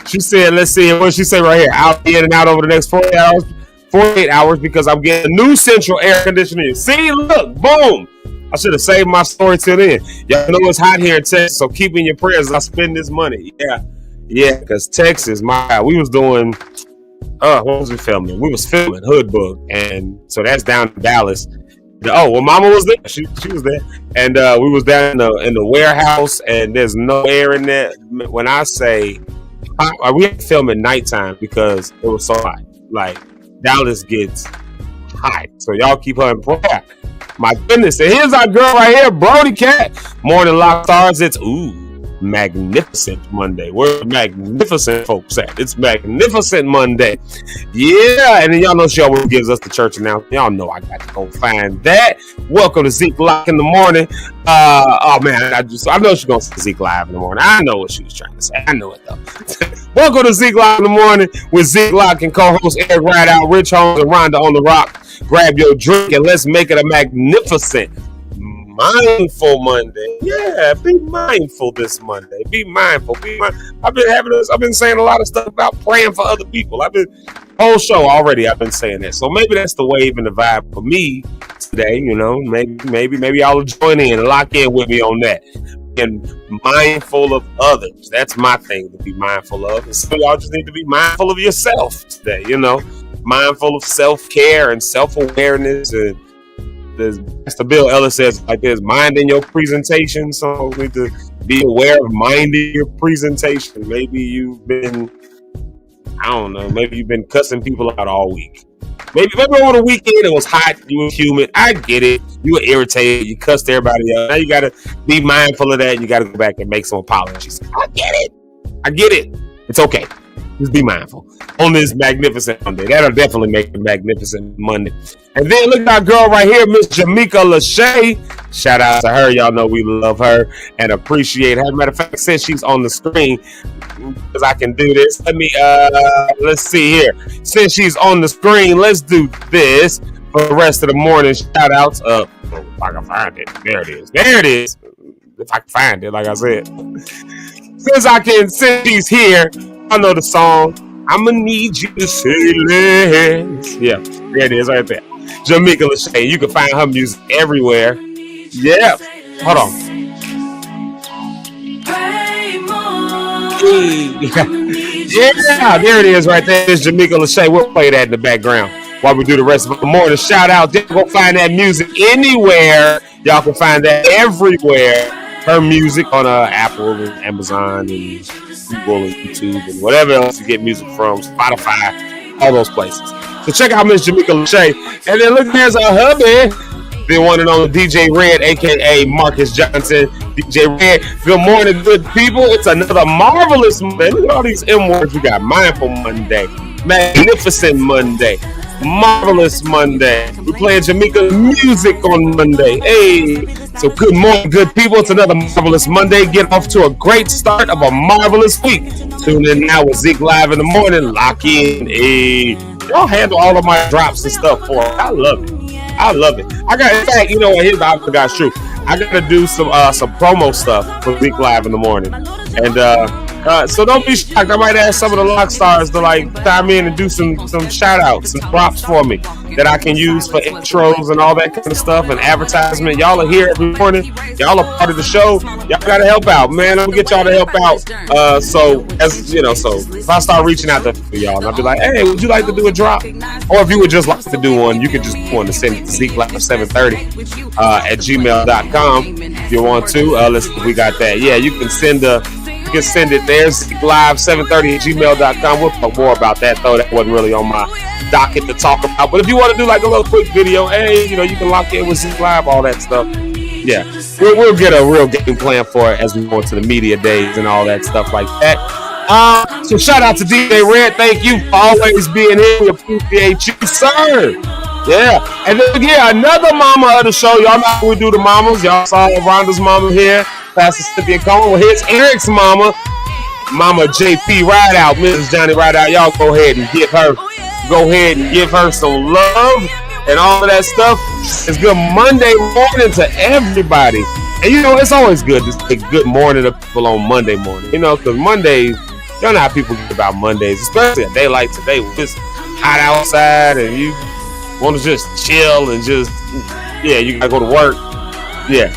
Speaker 10: She said, let's see, what did she say right here? I'll be in and out over the next 48 hours because I'm getting a new central air conditioning. See, look, boom. I should have saved my story till then. Y'all know it's hot here in Texas, so keep in your prayers as I spend this money. Yeah, because Texas, we was doing, what was we filming? We was filming Hood Book, and so that's down in Dallas. Mama was there. She was there, and we was down in the warehouse, and there's no air in there. When I say we had to film at nighttime because it was so hot. Like, Dallas gets hot, so y'all keep her in prayer. My goodness, and here's our girl right here, Brody Cat. Morning Lock Stars. It's Magnificent Monday. Where the magnificent folks at? It's Magnificent Monday. Yeah, and then y'all know she always gives us the church announcement. Y'all know I got to go find that. Welcome to Zeke Lock in the morning. Oh man, I know she's gonna say Zeke Live in the morning. I know what she was trying to say. I know it though. Welcome to Zeke Lock in the morning with Zeke Lock and co-host Eric Rideout, Rich Holmes, and Rhonda on the Rock. Grab your drink and let's make it a magnificent, mindful Monday. Yeah, be mindful this Monday. Be mindful. I've been saying a lot of stuff about praying for other people. Whole show already I've been saying that. So maybe that's the wave and the vibe for me today. Maybe y'all will join in and lock in with me on that. And mindful of others. That's my thing to be mindful of. And so y'all just need to be mindful of yourself today, mindful of self-care and self-awareness. And Mr. Bill Ellis says like this, minding your presentation. So we need to be aware of minding your presentation. Maybe you've been cussing people out all week. Maybe over the weekend it was hot, you were humid. I get it. You were irritated. You cussed everybody out. Now you got to be mindful of that. You got to go back and make some apologies. I get it. It's okay. Just be mindful on this magnificent Monday. That'll definitely make a magnificent Monday. And then look at our girl right here, Miss Jamaica Lachey. Shout out to her. Y'all know we love her and appreciate her. Matter of fact, since she's on the screen, because I can do this. Let's see here. Since she's on the screen, let's do this for the rest of the morning. Shout outs up. If I can find it. There it is. If I can find it, like I said. since she's here, I know the song. I'ma need you to say less. Yeah, there it is right there. Jamaica Lachey. You can find her music everywhere. Yeah. Hold on. Yeah, there it is right there. It's Jamaica Lachey. We'll play that in the background while we do the rest of the morning. Shout out. Go find that music anywhere. Y'all can find that everywhere. Her music on Apple and Amazon and Google and YouTube and whatever else you get music from, Spotify, all those places. So check out Miss Jamaica Lachey. And then look, there's her hubby, the one and only DJ Red, aka Marcus Johnson. DJ Red, good morning, good people. It's another marvelous Monday. Look at all these M words we got. Mindful Monday, Magnificent Monday, Marvelous Monday. We're playing Jamaica music on Monday. Hey, so good morning, good people. It's another marvelous Monday. Get off to a great start of a marvelous week. Tune in now with Zeke live in the morning. Lock in. Hey, y'all handle all of my drops and stuff for it. I love it. I love it. In fact, you know what? Here's the opposite guy's truth. I gotta do some promo stuff for Zeke live in the morning, and so don't be shocked. I might ask some of the lock stars to like chime in and do some shout outs and props for me that I can use for intros and all that kind of stuff and advertisement. Y'all are here every morning. Y'all are part of the show. Y'all gotta help out, man. I'm gonna get y'all to help out. So as you know, so if I start reaching out to y'all and I'll be like, hey, would you like to do a drop? Or if you would just like to do one, you can just want to send it to Zeke Live 730 at gmail.com if you want to. Listen, we got that. Yeah, you can send it there. Zeke Live 730 at gmail.com. We'll talk more about that though. That wasn't really on my docket to talk about. But if you want to do like a little quick video, hey, you know, you can lock in with Zeke Live, all that stuff. Yeah, we'll get a real game plan for it as we go into the media days and all that stuff like that. So shout out to DJ Red. Thank you for always being here. We appreciate you, sir. Yeah, and then another mama of the show. Y'all know how we do the mamas. Y'all saw Rhonda's mama here, Pastor Cynthia Cohen. Well, here's Eric's mama, Mama JP Rideout, Mrs. Johnny Rideout. Y'all go ahead and give her some love and all of that stuff. It's good Monday morning to everybody. And you know, it's always good to say good morning to people on Monday morning. You know, because Mondays, y'all know how people get about Mondays, especially a day like today when it's hot outside and you want to just chill and just, yeah, you gotta go to work. Yeah.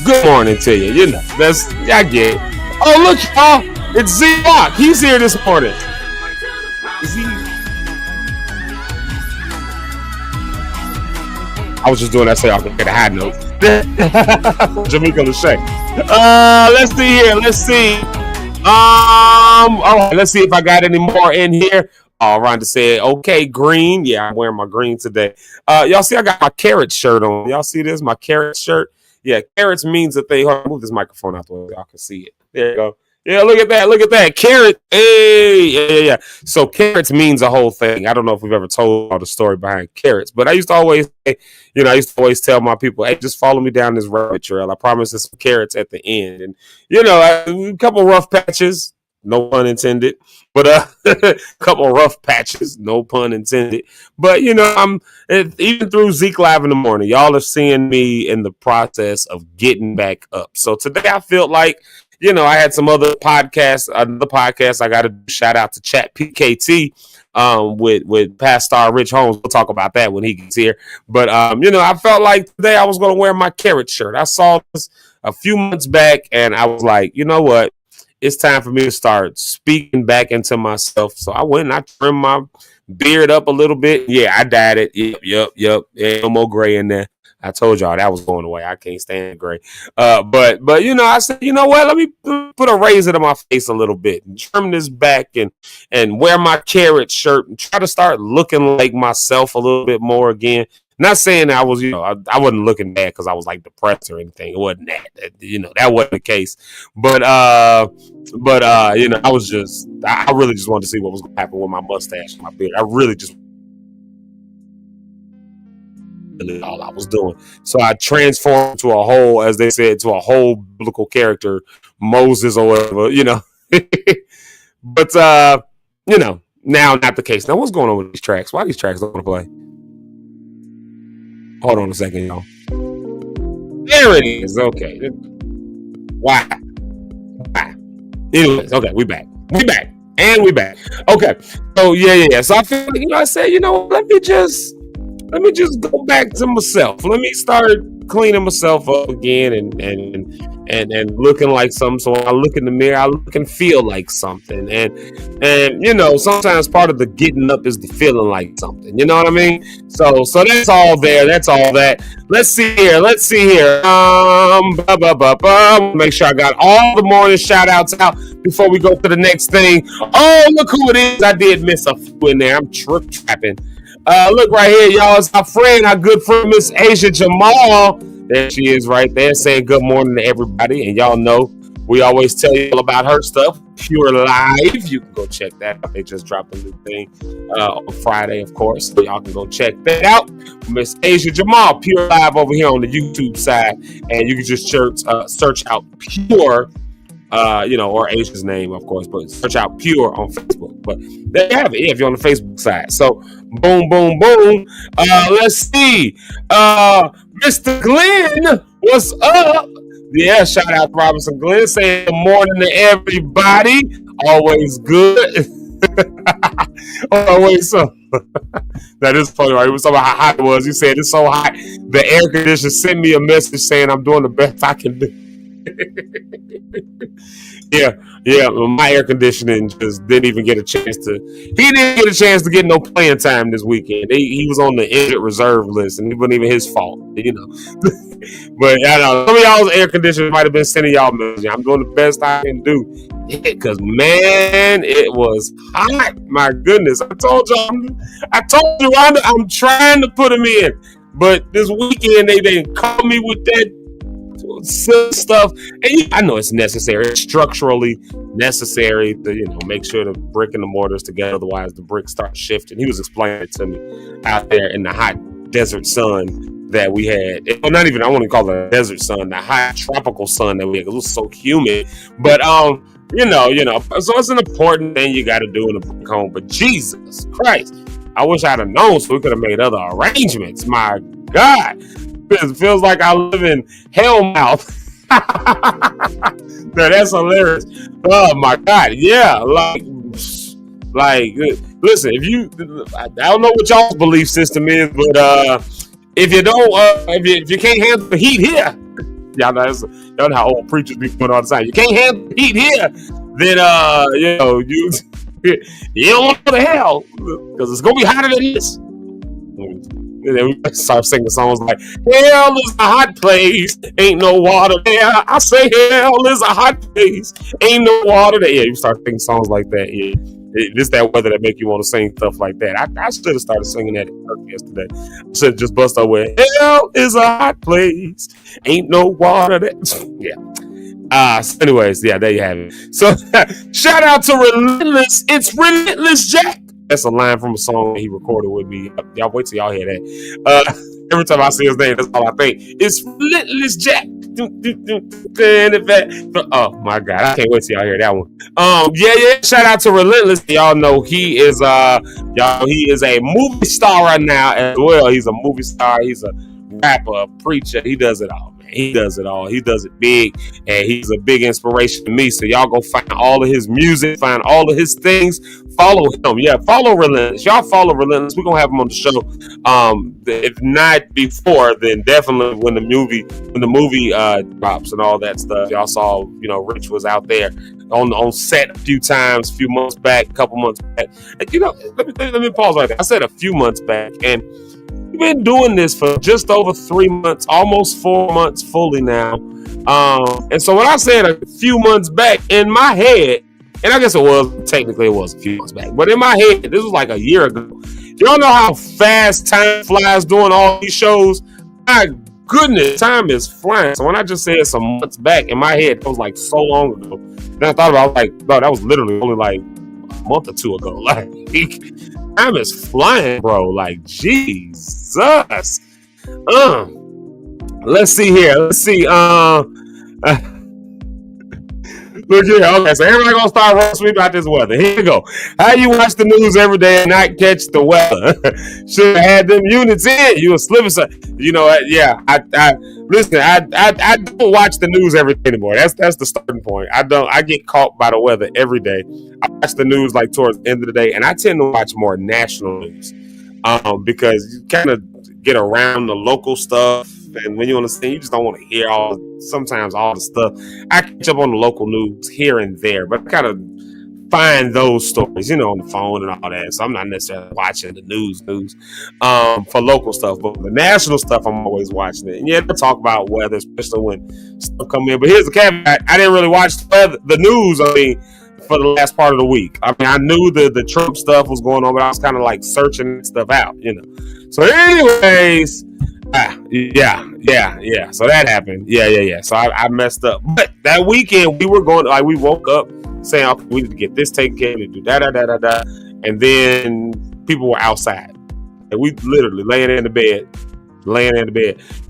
Speaker 10: Good morning to you. You know, I get it. Oh, look, y'all, it's Zeke. He's here this morning. I was just doing that so y'all can get a high note. Jamaica Lachey. Let's see here. All right, let's see if I got any more in here. Rhonda said, okay, green. Yeah, I'm wearing my green today. Y'all see I got my carrot shirt on. Y'all see this? My carrot shirt. Yeah, carrots means that they move this microphone out the way. Y'all can see it. There you go. Yeah, look at that. Carrot. Hey, yeah. So carrots means a whole thing. I don't know if we've ever told all the story behind carrots, but I used to always say, I used to always tell my people, hey, just follow me down this rabbit trail. I promise there's some carrots at the end. And, a couple rough patches, no pun intended, but a couple rough patches, no pun intended. But, I'm even through Zeke Live in the morning, y'all are seeing me in the process of getting back up. So today I felt like, I had some other podcasts. Another podcast I got to shout out to Chat PKT with Pastor Rich Holmes. We'll talk about that when he gets here. But, I felt like today I was going to wear my carrot shirt. I saw this a few months back, and I was like, you know what? It's time for me to start speaking back into myself. So I went and I trimmed my beard up a little bit. Yeah, I dyed it. Yep. No more gray in there. I told y'all that was going away. I can't stand gray. But I said, you know what? Let me put a razor to my face a little bit and trim this back and wear my carrot shirt and try to start looking like myself a little bit more again. Not saying I was, I wasn't looking bad because I was like depressed or anything. It wasn't that. That wasn't the case. But I was just, I really just wanted to see what was going to happen with my mustache and my beard. I really just all I was doing. So I transformed to a whole, as they said, to a whole biblical character, Moses or whatever, But, now not the case. Now, what's going on with these tracks? Why these tracks don't want to play? Hold on a second, y'all. There it is. Okay. Why? Anyways, okay, we back. And we back. Okay. So yeah. So I feel like, I said, let me just go back to myself. Let me start cleaning myself up again and looking like something. So when I look in the mirror, I look and feel like something. And sometimes part of the getting up is the feeling like something. You know what I mean? So that's all there. That's all that. Let's see here. Make sure I got all the morning shout outs out before we go to the next thing. Oh, look who it is. I did miss a few in there. I'm trapping. Look right here, y'all. It's our good friend, Miss Asia Jamal. There she is right there saying good morning to everybody. And y'all know we always tell you all about her stuff. Pure Live. You can go check that out. They just dropped a new thing on Friday, of course. So y'all can go check that out. Miss Asia Jamal, Pure Live over here on the YouTube side. And you can just search out Pure, or Asia's name, of course, but search out Pure on Facebook. But there you have it, if you're on the Facebook side. So, boom. Let's see. Mr. Glenn, what's up? Yeah, shout out to Robinson Glenn saying good morning to everybody. Always good. Always so. That is funny, right? It was about how hot it was. He said it's so hot. The air conditioner sent me a message saying I'm doing the best I can do. Yeah. My air conditioning just didn't even get a chance to. He didn't get a chance to get no playing time this weekend. He was on the injured reserve list, and it wasn't even his fault, But I know some of y'all's air conditioners might have been sending y'all messages. I'm doing the best I can do, because man, it was hot. My goodness, I told you, Rhonda, I'm trying to put them in, but this weekend they didn't call me with that silly stuff, and I know it's necessary. It's structurally necessary to make sure the brick and the mortar is together, otherwise the bricks start shifting. He was explaining it to me out there in the hot desert sun that we had. Well, not even, I wouldn't call it a desert sun, the hot tropical sun that we had, because it was so humid. But so it's an important thing you got to do in a brick home. But Jesus Christ, I wish I'd have known so we could have made other arrangements. My God. It feels like I live in Hellmouth. That's hilarious. Oh my God, yeah. Like, listen. I don't know what y'all's belief system is, but if you don't, if you can't handle the heat here, y'all know how old preachers be putting all the time. You can't handle the heat here, then you don't want to go to hell, because it's gonna be hotter than this. And then we start singing songs like hell is a hot place, ain't no water there. I say hell is a hot place, ain't no water there. Yeah, you start singing songs like that. Yeah, it's that weather that make you want to sing stuff like that. I should have started singing that at church yesterday. I should have just bust out with hell is a hot place, ain't no water there. Yeah. So anyways, yeah, there you have it. So shout out to Relentless. It's Relentless Jack. That's a line from a song he recorded with me. Y'all wait till y'all hear that. Every time I see his name, that's all I think. It's Relentless Jack. Oh my God, I can't wait till y'all hear that one. Yeah. Shout out to Relentless. Y'all know he is a movie star right now as well. He's a movie star. He's a rapper, a preacher. He does it all. He does it all. He does it big, and he's a big inspiration to me. So y'all go find all of his music, find all of his things. Follow him. Yeah, follow Relentless. Y'all follow Relentless. We're gonna have him on the show. If not before, then definitely when the movie drops and all that stuff. Y'all saw, Rich was out there on set a few times, a few months back, a couple months back. Let me pause right there. I said a few months back, and we've been doing this for just over 3 months, almost 4 months fully now. And so when I said a few months back, in my head, and I guess it was a few months back, but in my head, this was like a year ago. Y'all know how fast time flies doing all these shows? My goodness, time is flying. So when I just said some months back, in my head, it was like so long ago. Then I thought about it, no, that was literally only like a month or two ago. Like, time is flying, bro. Like, Jesus. Let's see here. Let's see. Look here. Okay, so everybody gonna start roasting me about this weather. Here you go. How you watch the news every day and not catch the weather? Should have had them units in. You a slipping. You know what? Yeah. I listen. I don't watch the news every day anymore. That's the starting point. I don't. I get caught by the weather every day. I watch the news like towards the end of the day, and I tend to watch more national news, because you kind of get around the local stuff. And when you're on the scene, you just don't want to hear sometimes all the stuff. I catch up on the local news here and there, but I kind of find those stories, on the phone and all that. So I'm not necessarily watching the news for local stuff, but the national stuff, I'm always watching it. And yeah, they'll talk about weather, especially when stuff come in. But here's the caveat: I didn't really watch the news. For the last part of the week. I mean, I knew the Trump stuff was going on, but I was kind of like searching stuff out, So, anyways. Yeah. So that happened. Yeah. So I messed up. But that weekend we woke up saying, okay, we need to get this taken care of, to do da. And then people were outside. And we literally laying in the bed,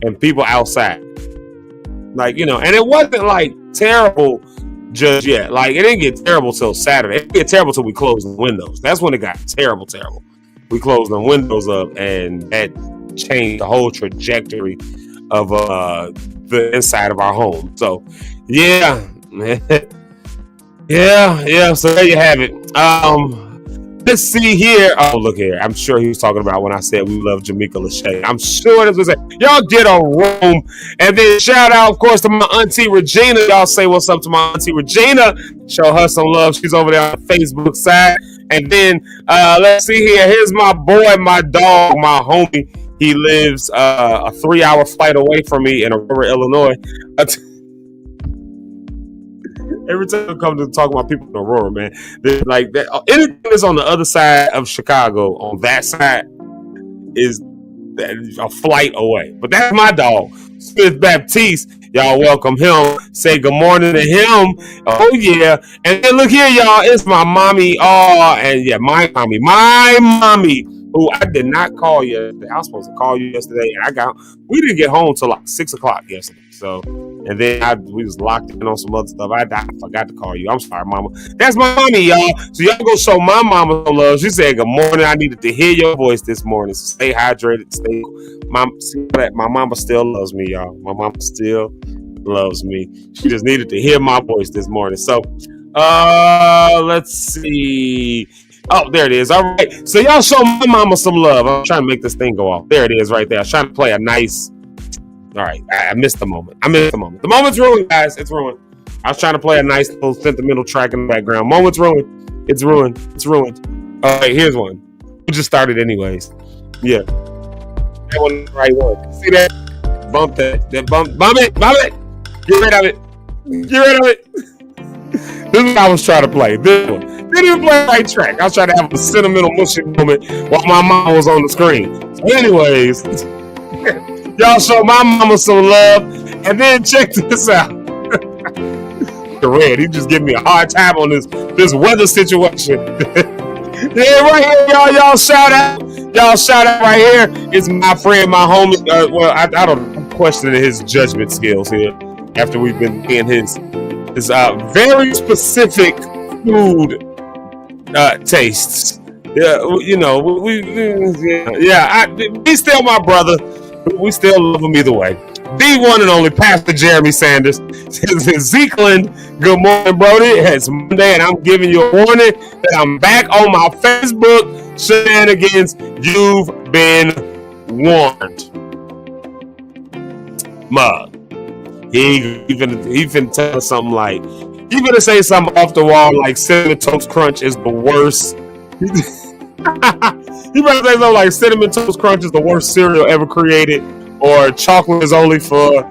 Speaker 10: and people outside. And it wasn't like terrible just yet. Like, it didn't get terrible till Saturday. It didn't get terrible till we closed the windows. That's when it got terrible. We closed the windows up, and that changed the whole trajectory of the inside of our home. So yeah. So there you have it. Let's see here. Oh, look here. I'm sure he was talking about when I said we love Jamaica Lachey. I'm sure that's what he said. Y'all get a room. And then shout out, of course, to my auntie Regina. Y'all say what's up to my auntie Regina. Show her some love. She's over there on the Facebook side. And then let's see here. Here's my boy, my dog, my homie. He lives a 3-hour flight away from me in Aurora, Illinois. Every time I come to talk about people in Aurora, man, like that, anything that's on the other side of Chicago, on that side, is a flight away. But that's my dog, Smith Baptiste. Y'all welcome him. Say good morning to him. Oh yeah. And then look here, y'all. It's my mommy. Oh, and yeah, my mommy. Who I did not call yesterday. I was supposed to call you yesterday, and we didn't get home till like 6:00 yesterday. So, and then we was locked in on some other stuff. I forgot to call you. I'm sorry, mama. That's my mommy, y'all. So y'all go show my mama some love. She said, good morning. I needed to hear your voice this morning. So stay hydrated. My mama still loves me, y'all. My mama still loves me. She just needed to hear my voice this morning. So, let's see. Oh, there it is. All right. So y'all show my mama some love. I'm trying to make this thing go off. There it is right there. I was trying to play a nice... All right. I missed the moment. The moment's ruined, guys. It's ruined. I was trying to play a nice little sentimental track in the background. Moment's ruined. It's ruined. All right. Here's one. We just started anyways. Yeah. That one, right one. See that? Bump that. Bump it. Get rid of it. This is what I was trying to play. This one. Didn't even play the right track. I was trying to have a sentimental mushy moment while my mom was on the screen. So anyways, y'all show my mama some love. And then check this out. Red, he just giving me a hard time on this weather situation. Yeah, right here, y'all shout out. Y'all shout out right here. It's my friend, my homie. I don't know. I'm questioning his judgment skills here after we've been in his very specific food tastes. Yeah, he's still my brother. We still love him either way. The one and only Pastor Jeremy Sanders. Zeke, good morning, Brody. It's Monday, and I'm giving you a warning that I'm back on my Facebook shenanigans. You've been warned. Mug. He finna tell us something like, he gonna say something off the wall like Cinnamon Toast Crunch is the worst. He better say something like Cinnamon Toast Crunch is the worst cereal ever created, or chocolate is only for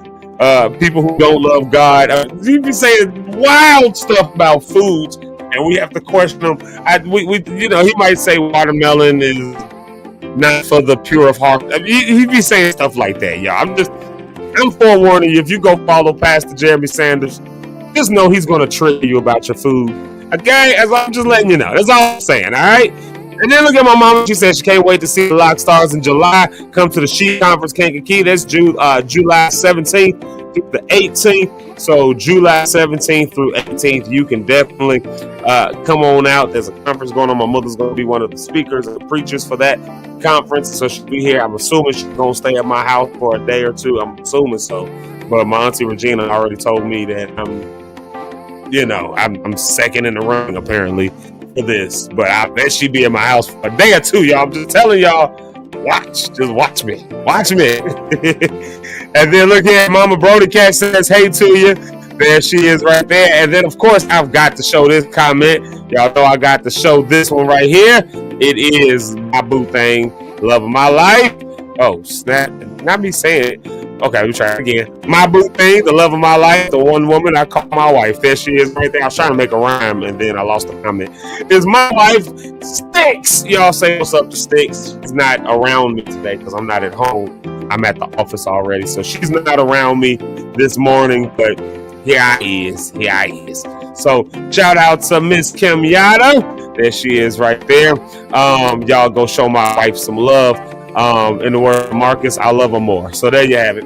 Speaker 10: people who don't love God. He be saying wild stuff about foods, and we have to question him. He might say watermelon is not for the pure of heart. He be saying stuff like that, y'all. I'm forewarning you. If you go follow Pastor Jeremy Sanders, just know he's going to trick you about your food. Okay? I'm just letting you know. That's all I'm saying, all right? And then look at my mama. She said she can't wait to see the Lock Stars in July. Come to the She Conference, Kankakee. That's July 17th through the 18th. So July 17th through 18th, you can definitely come on out. There's a conference going on. My mother's going to be one of the speakers and the preachers for that conference. So she'll be here. I'm assuming she's going to stay at my house for a day or two. I'm assuming so. But my auntie Regina already told me that I'm second in the running apparently for this. But I bet she'd be in my house for a day or two, y'all. I'm just telling y'all, just watch me. And then look here, Mama Brody Cat says hey to you. There she is right there. And then, of course, I've got to show this comment. Y'all know I got to show this one right here. It is my boo thing, love of my life. Oh, snap. Not me saying it. Okay, let me try it again. My boo thing, the love of my life, the one woman I call my wife. There she is right there. I was trying to make a rhyme, and then I lost the comment. Is my wife, Sticks. Y'all say what's up to Sticks. She's not around me today because I'm not at home. I'm at the office already, so she's not around me this morning, but here I is. So shout out to Miss Kim Yada. There she is right there. Y'all go show my wife some love. In the word of Marcus, I love her more. So there you have it.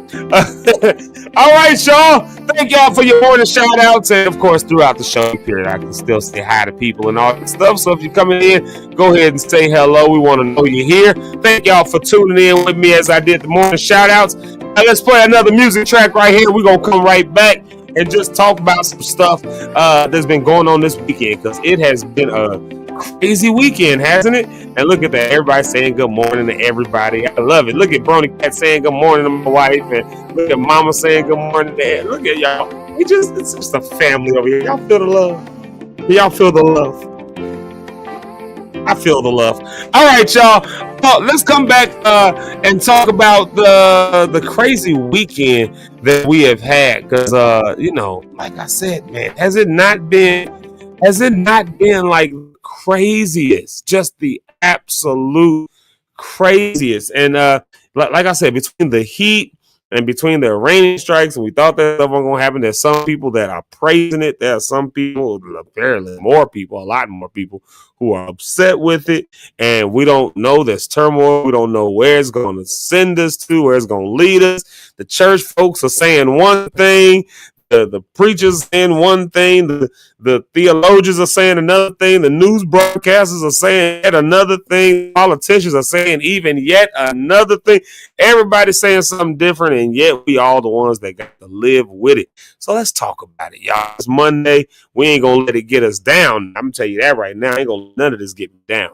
Speaker 10: All right, y'all. Thank y'all for your morning shout outs. And of course, throughout the show period, I can still say hi to people and all that stuff. So if you're coming in, go ahead and say hello. We want to know you're here. Thank y'all for tuning in with me as I did the morning shout outs. Now let's play another music track right here. We're going to come right back and just talk about some stuff that's been going on this weekend, because it has been a crazy weekend, hasn't it? And look at that, everybody saying good morning to everybody. I love it. Look at Brony Cat saying good morning to my wife, and look at Mama saying good morning to her. Look at y'all. It's just a family over here. Y'all feel the love. Y'all feel the love. I feel the love. All right, y'all. Let's come back and talk about the crazy weekend that we have had. Because like I said, man, has it not been like craziest, just the absolute craziest? And like I said, between the heat and between the rain strikes, and we thought that stuff wasn't going to happen, there's some people that are praising it. There are some people, apparently a lot more people who are upset with it, and we don't know. There's turmoil. We don't know where it's going to send us to, where it's going to lead us. The church folks are saying one thing, the preachers saying one thing, the theologians are saying another thing, the news broadcasters are saying yet another thing, politicians are saying even yet another thing. Everybody's saying something different, and yet we all the ones that got to live with it. So let's talk about it, y'all. It's Monday. We ain't gonna let it get us down. I'm gonna tell you that right now. I ain't gonna let none of this get me down.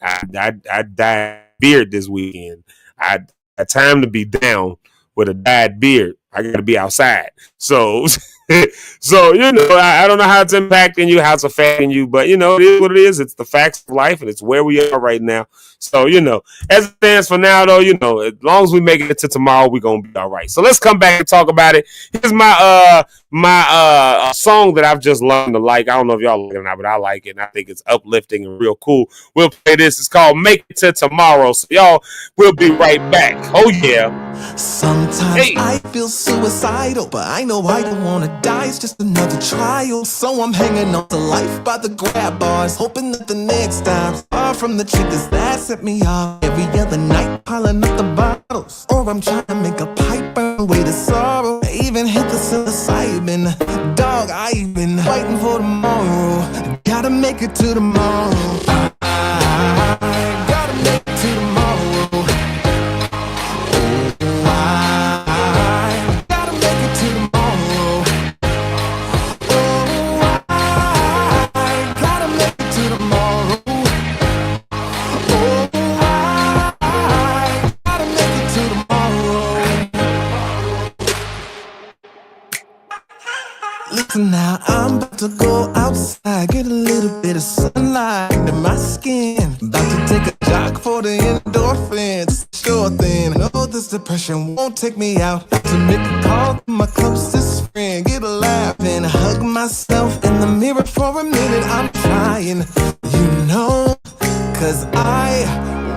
Speaker 10: I dyed beard this weekend. I had time to be down with a dyed beard. I got to be outside. So I don't know how it's impacting you, how it's affecting you, but it is what it is. It's the facts of life, and it's where we are right now. So, as it stands for now, though, as long as we make it to tomorrow, we're going to be all right. So let's come back and talk about it. Here's my song that I've just learned to like. I don't know if y'all like it or not, but I like it, and I think it's uplifting and real cool. We'll play this. It's called Make It to Tomorrow. So y'all, we'll be right back. Oh, yeah.
Speaker 12: Sometimes I feel suicidal, but I know I don't wanna die, it's just another trial. So I'm hanging on to life by the grab bars, hoping that the next time's far from the chickens that set me off every other night, piling up the bottles. Or I'm trying to make a pipe burn away the sorrow. I even hit the psilocybin. Dog, I've been fighting for tomorrow. Gotta make it to tomorrow. I gotta make it to tomorrow. Now I'm about to go outside, get a little bit of sunlight into my skin. About to take a jog for the endorphins. Sure thing, know this depression won't take me out. About to make a call to my closest friend, get a laugh and hug myself in the mirror for a minute. I'm trying, cause I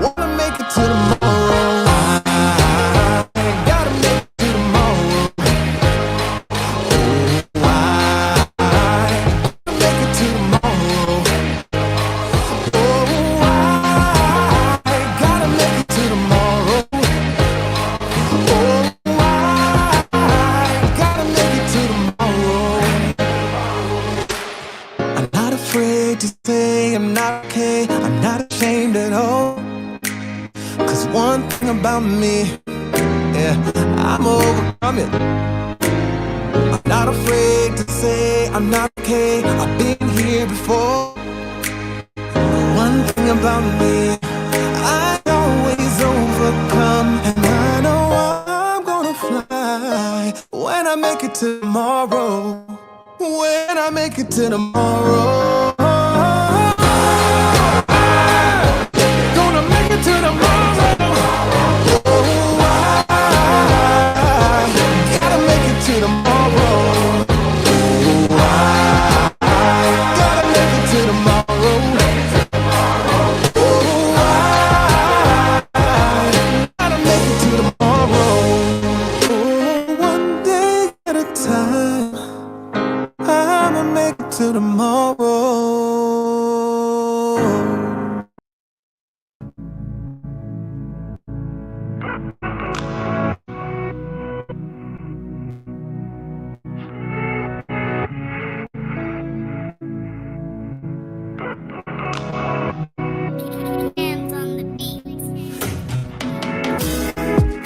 Speaker 12: wanna make it to tomorrow. one thing about me, yeah, I'm overcoming. I'm not afraid to say I'm not okay. I've been here before. One thing about me, I always overcome, and I know I'm gonna fly when I make it to tomorrow. When I make it to tomorrow, gonna make it to tomorrow. Oh, I gotta make it to tomorrow. Oh, I gotta make it to tomorrow. Oh, I gotta make it to tomorrow. Oh, one day at a time, I'ma make it to tomorrow.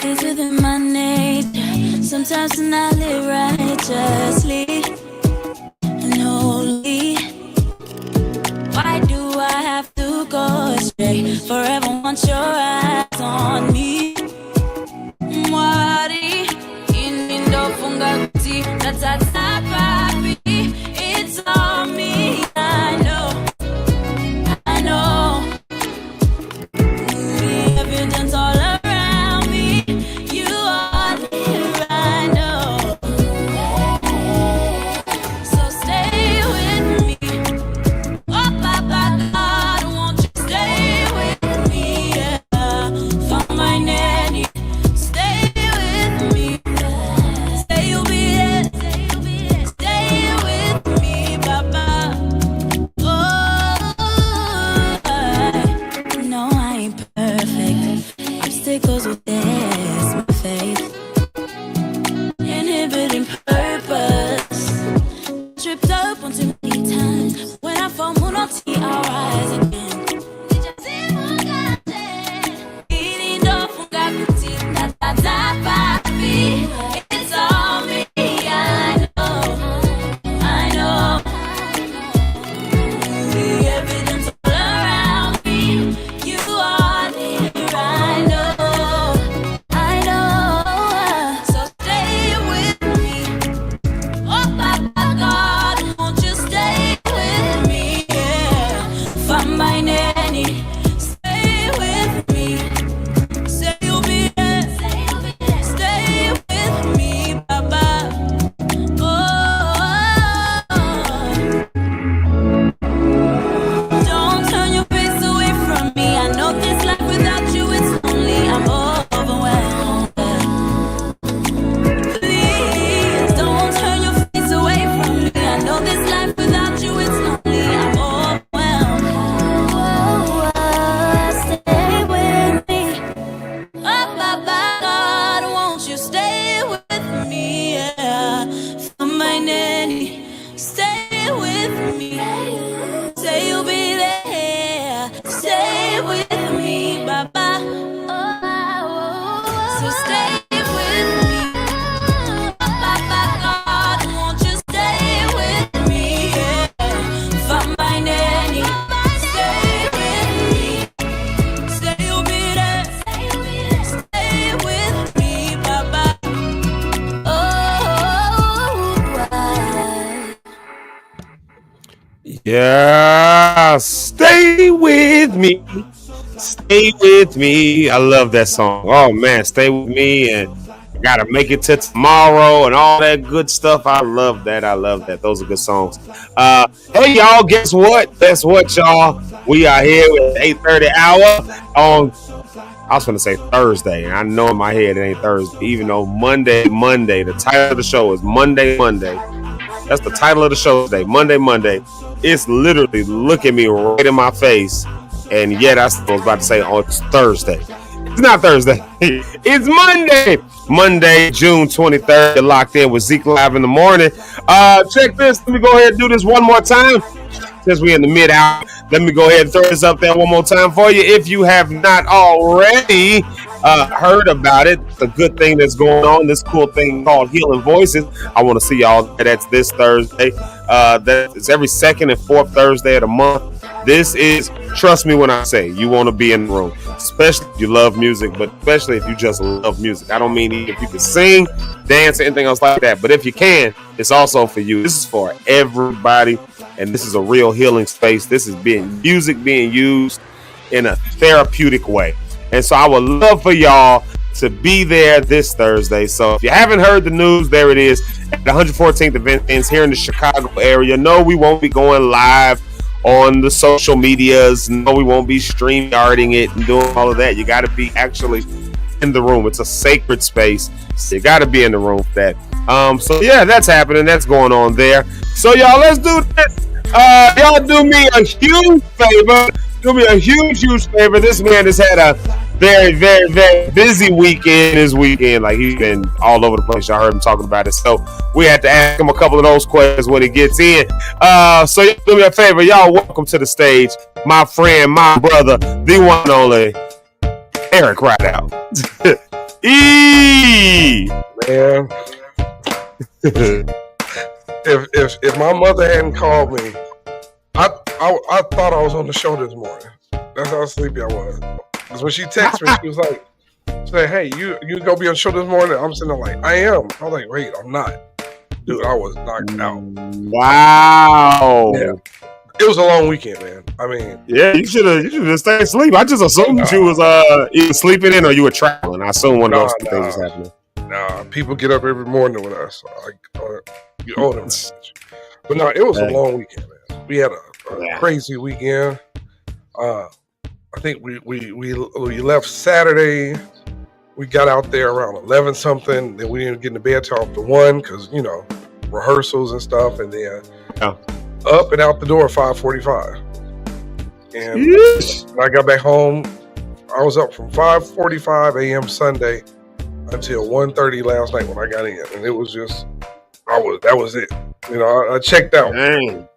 Speaker 13: It's within my nature sometimes to not live righteously and holy. Why do I have to go astray? Forever want your eyes on me. Mwari, inindo funga kuti, tatata papi. It's all me, I know. The evidence all around me, you are here, I know. So stay with me. Oh, Papa God, won't you stay with me? Yeah. For my nanny, stay with me. Stay, you'll be there. Stay with me, Papa. Oh, I know I ain't perfect. Obstacles with this, my faith. Inhibiting purpose. Tripped up one too many times. When I fall, moon on T, I'll rise again. It's all me, I know. The evidence all around me, you are here, I know. So stay with me. Oh, Papa God, won't you stay with me? Yeah. For my nanny, stay with me. Say you'll be there. Stay with me, Papa. Oh, don't turn your face away from me. I know this life without you it's lonely. I'm overwhelmed. Please don't turn your face away from me. I know this life without you it's lonely. I'm overwhelmed. Stay with me. Oh, Papa God, won't you stay with me? Yeah. For my nanny, stay with me. Say you'll be there. Stay with me, Papa. So stay with me. Oh, Papa God, won't you stay with me? Yeah. For my nanny, stay with me. Say you'll be there. Stay with me, Papa. Oh,
Speaker 10: Yeah, stay with me. Stay with me. I love that song. Oh man, stay with me, and I gotta make it to tomorrow and all that good stuff. I love that. I love that. Those are good songs. Hey y'all, guess what? Guess what, y'all? We are here with 8:30 hour on. I was going to say Thursday, and I know in my head it ain't Thursday, even though Monday. The title of the show is Monday. That's the title of the show today, Monday. It's literally looking me right in my face, and yet I was about to say, oh, it's Thursday. It's not Thursday. It's Monday, June 23rd. You're locked in with Zeke live in the morning. Check this. Let me go ahead and do this one more time. since we're in the mid-hour, let me go ahead and throw this up there one more time for you. If you have not already heard about it, the good thing that's going on, this cool thing called Healing Voices, I want to see y'all. That's this Thursday. It's every second and fourth Thursday of the month. This is, trust me when I say, you want to be in the room, especially if you love music, but especially if you just love music. I don't mean if you can sing, dance, or anything else like that, but if you can, it's also for you. This is for everybody, and this is a real healing space. This is music being used in a therapeutic way. And so I would love for y'all to be there this Thursday. So if you haven't heard the news, there it is. At the 114th event ends here in the Chicago area. No, we won't be going live on the social medias. No, we won't be StreamYarding it and doing all of that. You got to be actually in the room. It's a sacred space. So you got to be in the room for that. So yeah, that's happening. That's going on there. So y'all, let's do this. Y'all do me a huge favor. Do me a huge favor. This man has had a very, very, very busy weekend this weekend. Like, he's been all over the place. Y'all heard him talking about it. So we had to ask him a couple of those questions when he gets in. So do me a favor. Y'all welcome to the stage my friend, my brother, the one and only Eric Rideout.
Speaker 14: Man. if my mother hadn't called me, I thought I was on the show this morning. That's how sleepy I was. Because when she texted me, she was like, hey, you gonna be on the show this morning? I'm sitting there like, I am. I was like, wait, I'm not. Dude, I was knocked out.
Speaker 10: Wow.
Speaker 14: Yeah. It was a long weekend, man. I mean,
Speaker 10: yeah, you should have stayed asleep. I just assumed you was either sleeping in or you were traveling. I assumed one of those things was happening.
Speaker 14: Nah, people get up every morning with us. You owe them. But no, it was a long weekend, man. We had a crazy weekend. I think we left Saturday. We got out there around 11 something. Then we didn't get into bed till after 1 because rehearsals and stuff. And then up and out the door at 5:45. And when I got back home, I was up from 5:45 a.m. Sunday until 1:30 last night when I got in, and it was just that was it. I checked out.
Speaker 10: Dang.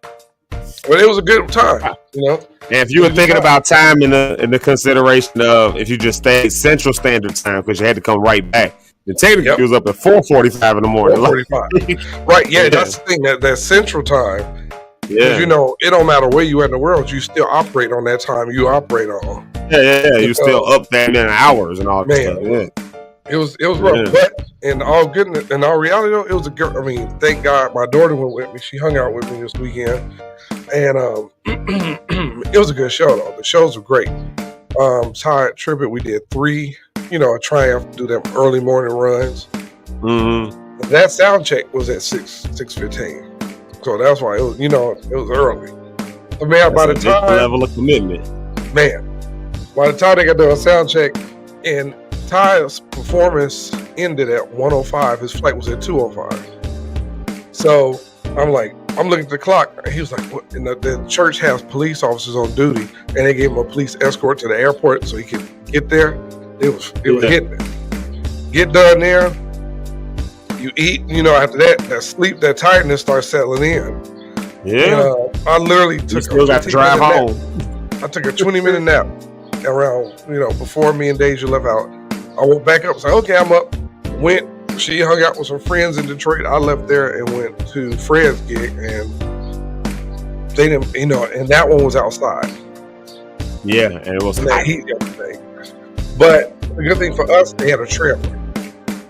Speaker 14: But it was a good time.
Speaker 10: And if you were thinking about time in the consideration of if you just stayed Central Standard Time because you had to come right back, then technically it was up at 4:45 in the morning.
Speaker 14: 4:45. Right? Yeah, that's the thing. That Central Time.
Speaker 10: Yeah.
Speaker 14: It don't matter where you at in the world, you still operate on that time you operate on.
Speaker 10: Yeah. You're still up that many hours and all that stuff. Yeah.
Speaker 14: It was rough, but in all goodness, in all reality, though, it was a girl. I mean, thank God, my daughter went with me. She hung out with me this weekend, and it was a good show. Though the shows were great. Ty Trippett, we did 3. A triumph to do them early morning runs.
Speaker 10: Mm-hmm.
Speaker 14: That sound check was at 6:15, so that's why it was. It was early. So man, by the time
Speaker 10: level of commitment,
Speaker 14: man, by the time they got done sound check and Ty's performance ended at 1:05. His flight was at 2:05. So I'm looking at the clock. And he was like, what? And the church has police officers on duty, and they gave him a police escort to the airport so he could get there. It was hitting. Get done there. You eat. After that sleep, that tiredness starts settling in.
Speaker 10: Yeah.
Speaker 14: I literally took.
Speaker 10: Still got to drive home.
Speaker 14: I took a 20-minute nap around. Before me and Deja left out. I woke back up, said, okay, I'm up. Went, she hung out with some friends in Detroit. I left there and went to Fred's gig, and they didn't, and that one was outside.
Speaker 10: Yeah, and it was
Speaker 14: that heat yesterday. But the good thing for us, they had a trailer.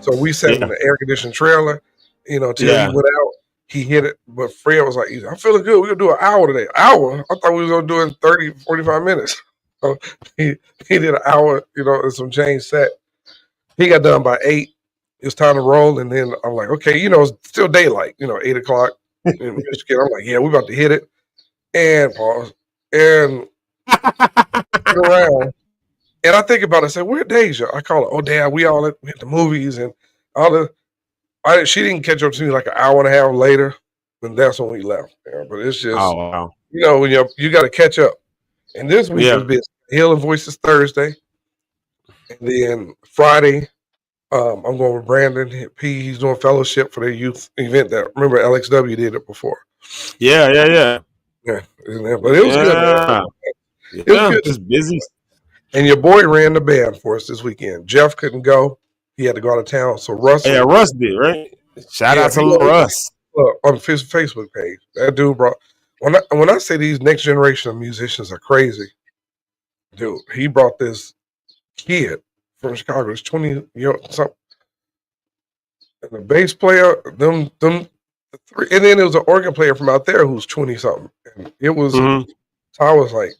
Speaker 14: So we sat in the air-conditioned trailer, till he went out. He hit it, but Fred was like, I'm feeling good. We're going to do an hour today. Hour? I thought we were going to do it in 30, 45 minutes. So he did an hour, and some change set. He got done by 8. It was time to roll, and then I'm like, okay, it's still daylight, 8 o'clock in Michigan. I'm like, yeah, we're about to hit it. And pause. And around. And I think about it, I said, where's Deja? I call her, oh, Dad, we all at the movies and all the. She didn't catch up to me like an hour and a half later, and that's when we left. But it's just, when you got to catch up. And this week was busy. Healing Voices Thursday. And then Friday, I'm going with Brandon P. He's doing fellowship for their youth event that, remember, LXW did it before.
Speaker 10: Yeah.
Speaker 14: Yeah, but it was good, man. It was good.
Speaker 10: Just busy.
Speaker 14: And your boy ran the band for us this weekend. Jeff couldn't go; he had to go out of town. So Russ,
Speaker 10: Russ did, right? Shout out to Russ.
Speaker 14: On his Facebook page. That dude brought. When I say these next generation of musicians are crazy, dude, he brought this kid from Chicago. He's 20 years something. And the bass player, them three, and then there was an organ player from out there who's 20 something. And it was, I was like,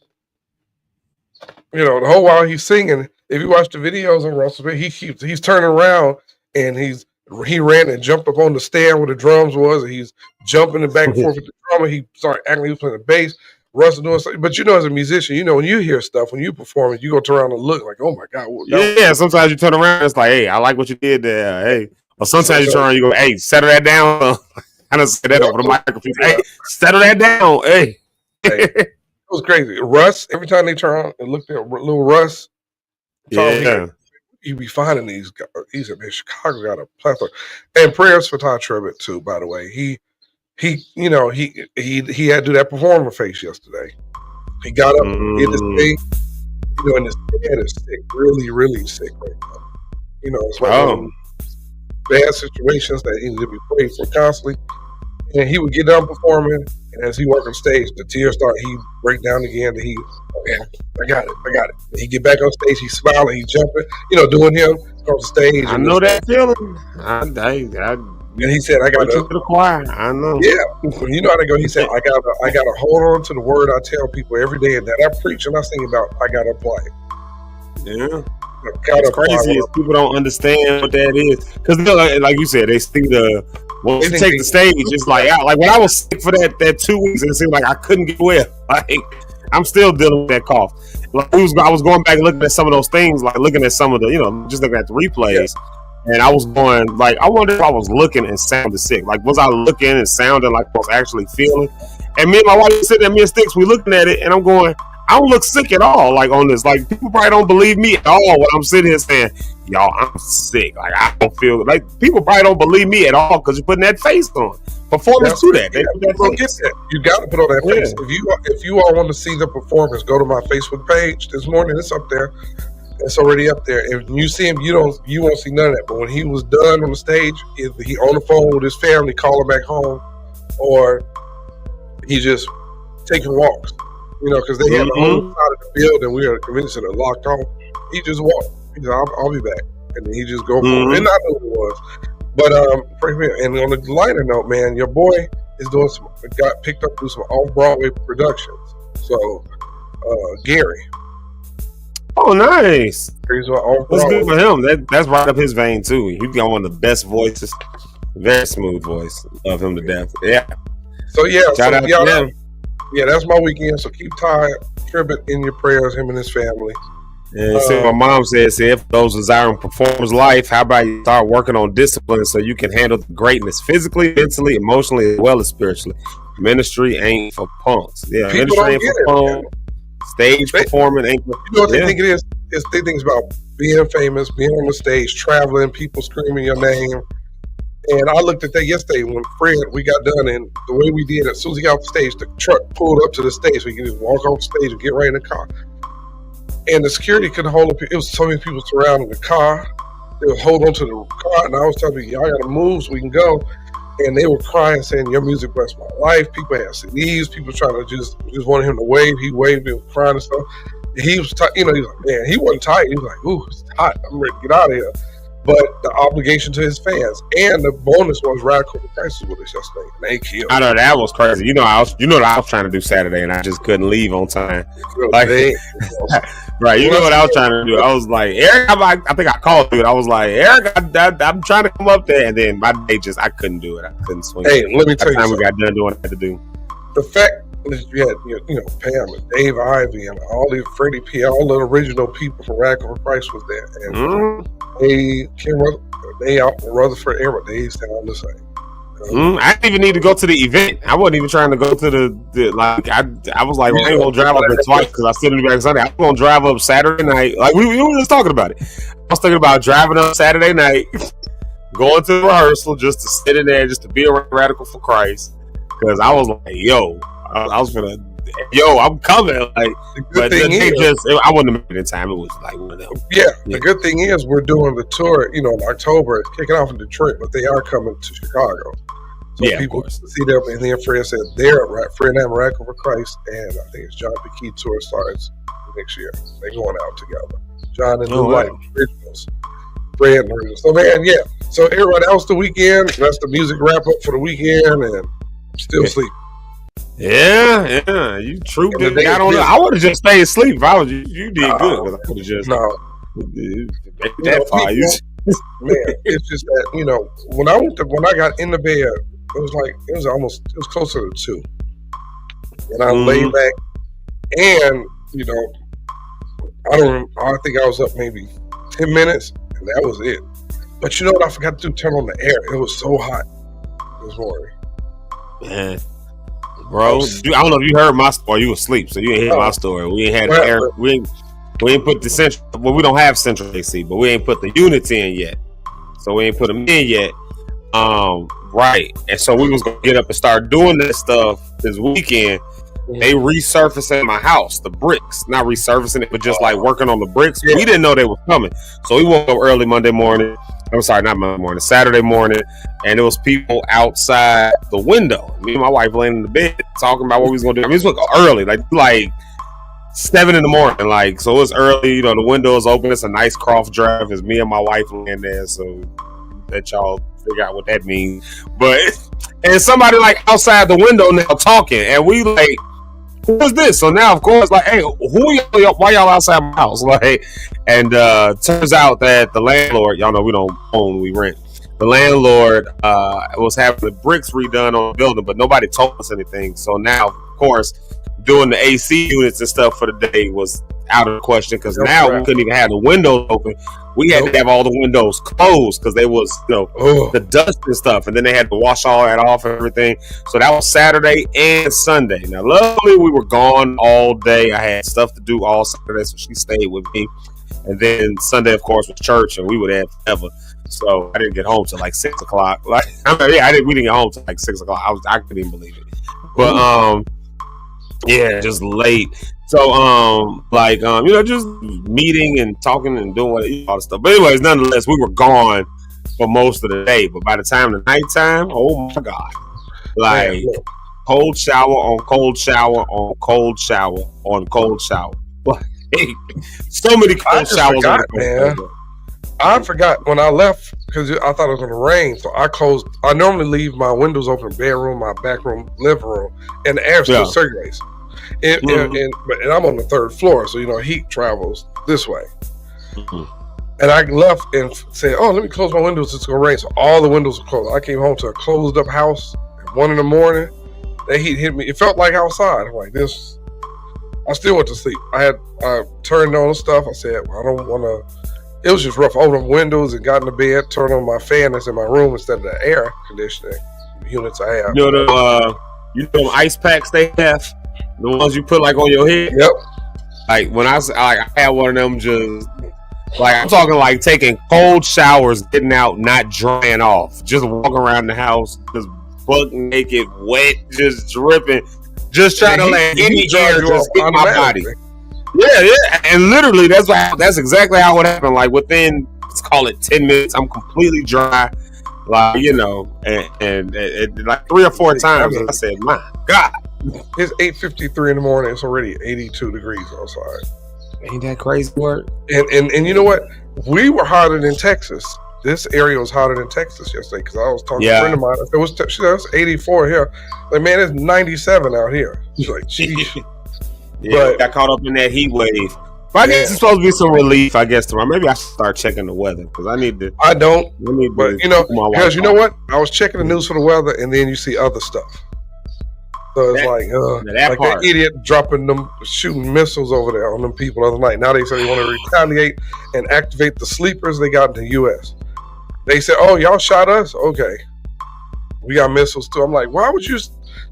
Speaker 14: the whole while he's singing, if you watch the videos on Russell, he's turning around and he ran and jumped up on the stand where the drums was, and he's jumping and back and forth with the drummer. He started acting like he was playing the bass. Russell doing something, but as a musician, when you hear stuff, when you perform it, you go turn around and look like, oh my God.
Speaker 10: Yeah, sometimes you turn around and it's like, hey, I like what you did there. Hey. Or sometimes you turn around and you go, hey, settle that down. I don't say that over the microphone. Hey, settle that down. Hey.
Speaker 14: It was crazy. Russ, every time they turn on and look at little Russ, you be finding these guys. He's in Chicago, got a plethora. And prayers for Todd Trevitt too, by the way. He had to do that performer face yesterday. He got up in his thing, and his head is sick, really, really sick right now. It's like bad situations that he need to be prayed for constantly. And he would get done performing, and as he worked on stage, the tears start. He break down again. And I got it. And he get back on stage. He's smiling. He's jumping. Doing him on stage.
Speaker 10: I know that feeling.
Speaker 14: And he said, "I got
Speaker 10: to the choir." I know.
Speaker 14: Yeah, you know how to go. He said, "I got to hold on to the word I tell people every day, and that I preach and I sing about. I got to apply it."
Speaker 10: Yeah. It's crazy is people don't understand what that is, because like you said, they see once you take the stage, it's like when I was sick for that 2 weeks, and it seemed like I couldn't get well. Like I'm still dealing with that cough. Like I was going back and looking at some of those things, like looking at some of the just looking at the replays, and I was going like, I wonder if I was looking and sounded sick. Like was I looking and sounding like I was actually feeling? And me and my wife sitting there, me and Sticks, we looking at it, and I'm going, I don't look sick at all, like on this. Like people probably don't believe me at all when I'm sitting here saying, y'all, I'm sick. Like I don't feel like people probably don't believe me at all because you're putting that face on. Performers do that. They put that face.
Speaker 14: You got to put on that face. If you all want to see the performance, go to my Facebook page this morning. It's up there. It's already up there. If you see him, you won't see none of that. But when he was done on the stage, either he on the phone with his family, calling back home, or he just taking walks. Because they had the whole side of the building. We were convinced that it locked on. He just walked. He said, I'll be back. And then he just go for it. And I know who it was. But, and on a lighter note, man, your boy is got picked up through some off-Broadway productions. So, Gary.
Speaker 10: Oh, nice.
Speaker 14: He's off-Broadway.
Speaker 10: That's good for him. That's right up his vein, too. He's got one of the best voices. Very smooth voice. Love him to death. Yeah.
Speaker 14: So, yeah.
Speaker 10: Shout out to him.
Speaker 14: Yeah, that's my weekend. So keep Todd Trevitt in your prayers, him and his family.
Speaker 10: And my mom says, if those desiring performers life, how about you start working on discipline so you can handle the greatness physically, mentally, emotionally, as well as spiritually. Ministry ain't for punks. Yeah,
Speaker 14: people
Speaker 10: ministry ain't for punks. Stage performing ain't for.
Speaker 14: You know what they think it is? They think it's about being famous, being on the stage, traveling, people screaming your name. And I looked at that yesterday when Fred, we got done, and the way we did it, as soon as he got off the stage, the truck pulled up to the stage so he could just walk off the stage and get right in the car. And the security couldn't hold up. It was so many people surrounding the car. They would hold on to the car, and I was telling people, y'all got to move so we can go. And they were crying, saying, your music blessed my life. People had CDs. People trying to just wanted him to wave. He waved. He was crying and stuff. He was, he was like, man, he wasn't tight. He was like, ooh, it's hot. I'm ready to get out of here. But the obligation to his fans, and the bonus was Radical Christ was with us yesterday, and they killed.
Speaker 10: I know that was crazy. I was trying to do Saturday, and I just couldn't leave on time. Like, right? What I was trying to do. I was like, Eric, I think I called you. I was like, Eric, I'm trying to come up there, and then my day I couldn't do it. I couldn't swing.
Speaker 14: Hey, let me tell you,
Speaker 10: we got done doing what I had to do.
Speaker 14: The fact that you had, Pam and Dave Ivy and all these Freddie P, all the original people from Radical Christ was there, and they out in Rutherford area, they sound the same.
Speaker 10: I didn't even need to go to the event. I wasn't even trying to go to the I was like, I ain't gonna drive up there twice because I still in the back Sunday. I'm gonna drive up Saturday night. Like we were just talking about it. I was thinking about driving up Saturday night, going to the rehearsal just to sit in there, just to be around Radical for Christ. Because I was like, yo, I was gonna, yo, I'm coming. Like, but they just, I wouldn't have made it in time. It was like one of them.
Speaker 14: Yeah, the good thing is we're doing the tour. You know, in October, it's kicking off in Detroit, but they are coming to Chicago. So people see them, and then Fred said they're right. Fred and Miracle for Christ, and I think it's John the Key tour starts next year. They're going out together. John and New Life originals, Fred and originals. So man, yeah. So everybody, that was the weekend. That's the music wrap up for the weekend, and I'm still sleeping.
Speaker 10: Yeah, you trooped it. I don't know. I would have just stayed asleep if I was you. You did good. I would have just that far.
Speaker 14: Man, it's just that, you know, when I got in the bed, it was closer to 2, and I laid back, and you know, I think I was up maybe 10 minutes, and that was it. But you know what I forgot to do? Turn on the air. It was so hot this morning.
Speaker 10: Man. Bro, I don't know if you heard my story. You were asleep, so you ain't hear my story. We ain't had the air. We ain't put the central. Well, we don't have central AC, but we ain't put the units in yet. So we ain't put them in yet. Right. And so we was gonna get up and start doing this stuff this weekend. They resurfacing my house, the bricks, not resurfacing it, but just like working on the bricks. Yeah. We didn't know they were coming, so we woke up early Monday morning. I'm sorry, not Monday morning, Saturday morning, and there was people outside the window. Me and my wife laying in the bed talking about what we was gonna do. I mean, it was early, like 7 in the morning, like, so it's early. You know, the window is open. It's a nice Croft Drive. It's me and my wife laying there, so let y'all figure out what that means. But and somebody like outside the window now talking, and we like, who is this? So now, of course, like, hey, who y'all? Why y'all outside my house? Like, and turns out that the landlord, y'all know we don't own, we rent. The landlord was having the bricks redone on the building, but nobody told us anything. So now, of course, doing the AC units and stuff for the day was out of the question, because now we couldn't even have the windows open. We had to have all the windows closed because they was, you know, the dust and stuff, and then they had to wash all that off and everything. So that was Saturday and Sunday. Now, luckily, we were gone all day. I had stuff to do all Saturday, so she stayed with me. And then Sunday, of course, was church, and we were there forever. So I didn't get home till like 6 o'clock. Like, we didn't get home till like 6 o'clock. I couldn't even believe it. But yeah, just late. So you know, just meeting and talking and doing all the stuff. But anyways, nonetheless, we were gone for most of the day. But by the time the nighttime, oh my God, like cold shower on cold shower on cold shower on cold shower. So many cold showers.
Speaker 14: Man. I forgot when I left because I thought it was going to rain. So I closed. I normally leave my windows open, bedroom, my back room, living room, and the air still circulates. And I'm on the 3rd floor, so you know heat travels this way. And I left and said, "Oh, let me close my windows. It's gonna rain." So all the windows were closed. I came home to a closed up house at 1 in the morning. That heat hit me. It felt like outside. I'm like this. I still went to sleep. I turned on stuff. I said, well, I don't want to. It was just rough. I opened windows and got in the bed, turned on my fan that's in my room instead of the air conditioning units I have.
Speaker 10: You know them ice packs they have, the ones you put like on your head.
Speaker 14: Yep.
Speaker 10: Like when I had one of them, just like I'm talking like taking cold showers, getting out, not drying off, just walking around the house, just buck naked, wet, just dripping, just trying to let any air just hit my body. Yeah, and literally that's exactly how it happened. Like within, let's call it 10 minutes, I'm completely dry. Like, you know, and like 3 or 4 times, I said, "My God!"
Speaker 14: It's 8:53 in the morning. It's already 82 degrees outside.
Speaker 10: Ain't that crazy work?
Speaker 14: And you know what? We were hotter than Texas. This area was hotter than Texas yesterday because I was talking to a friend of mine. It was 84 here. Like, man, it's 97 out here. She's like, geez.
Speaker 10: Yeah, but got caught up in that heat wave. But I guess it's supposed to be some relief, I guess, tomorrow. Maybe I should start checking the weather because I need to.
Speaker 14: I don't. But, you know, because you know what? I was checking the news for the weather, and then you see other stuff. So it's that idiot shooting missiles over there on them people the other night. Now they say they want to retaliate and activate the sleepers they got in the U.S. They said, "Oh, y'all shot us? Okay, we got missiles too." I'm like, why would you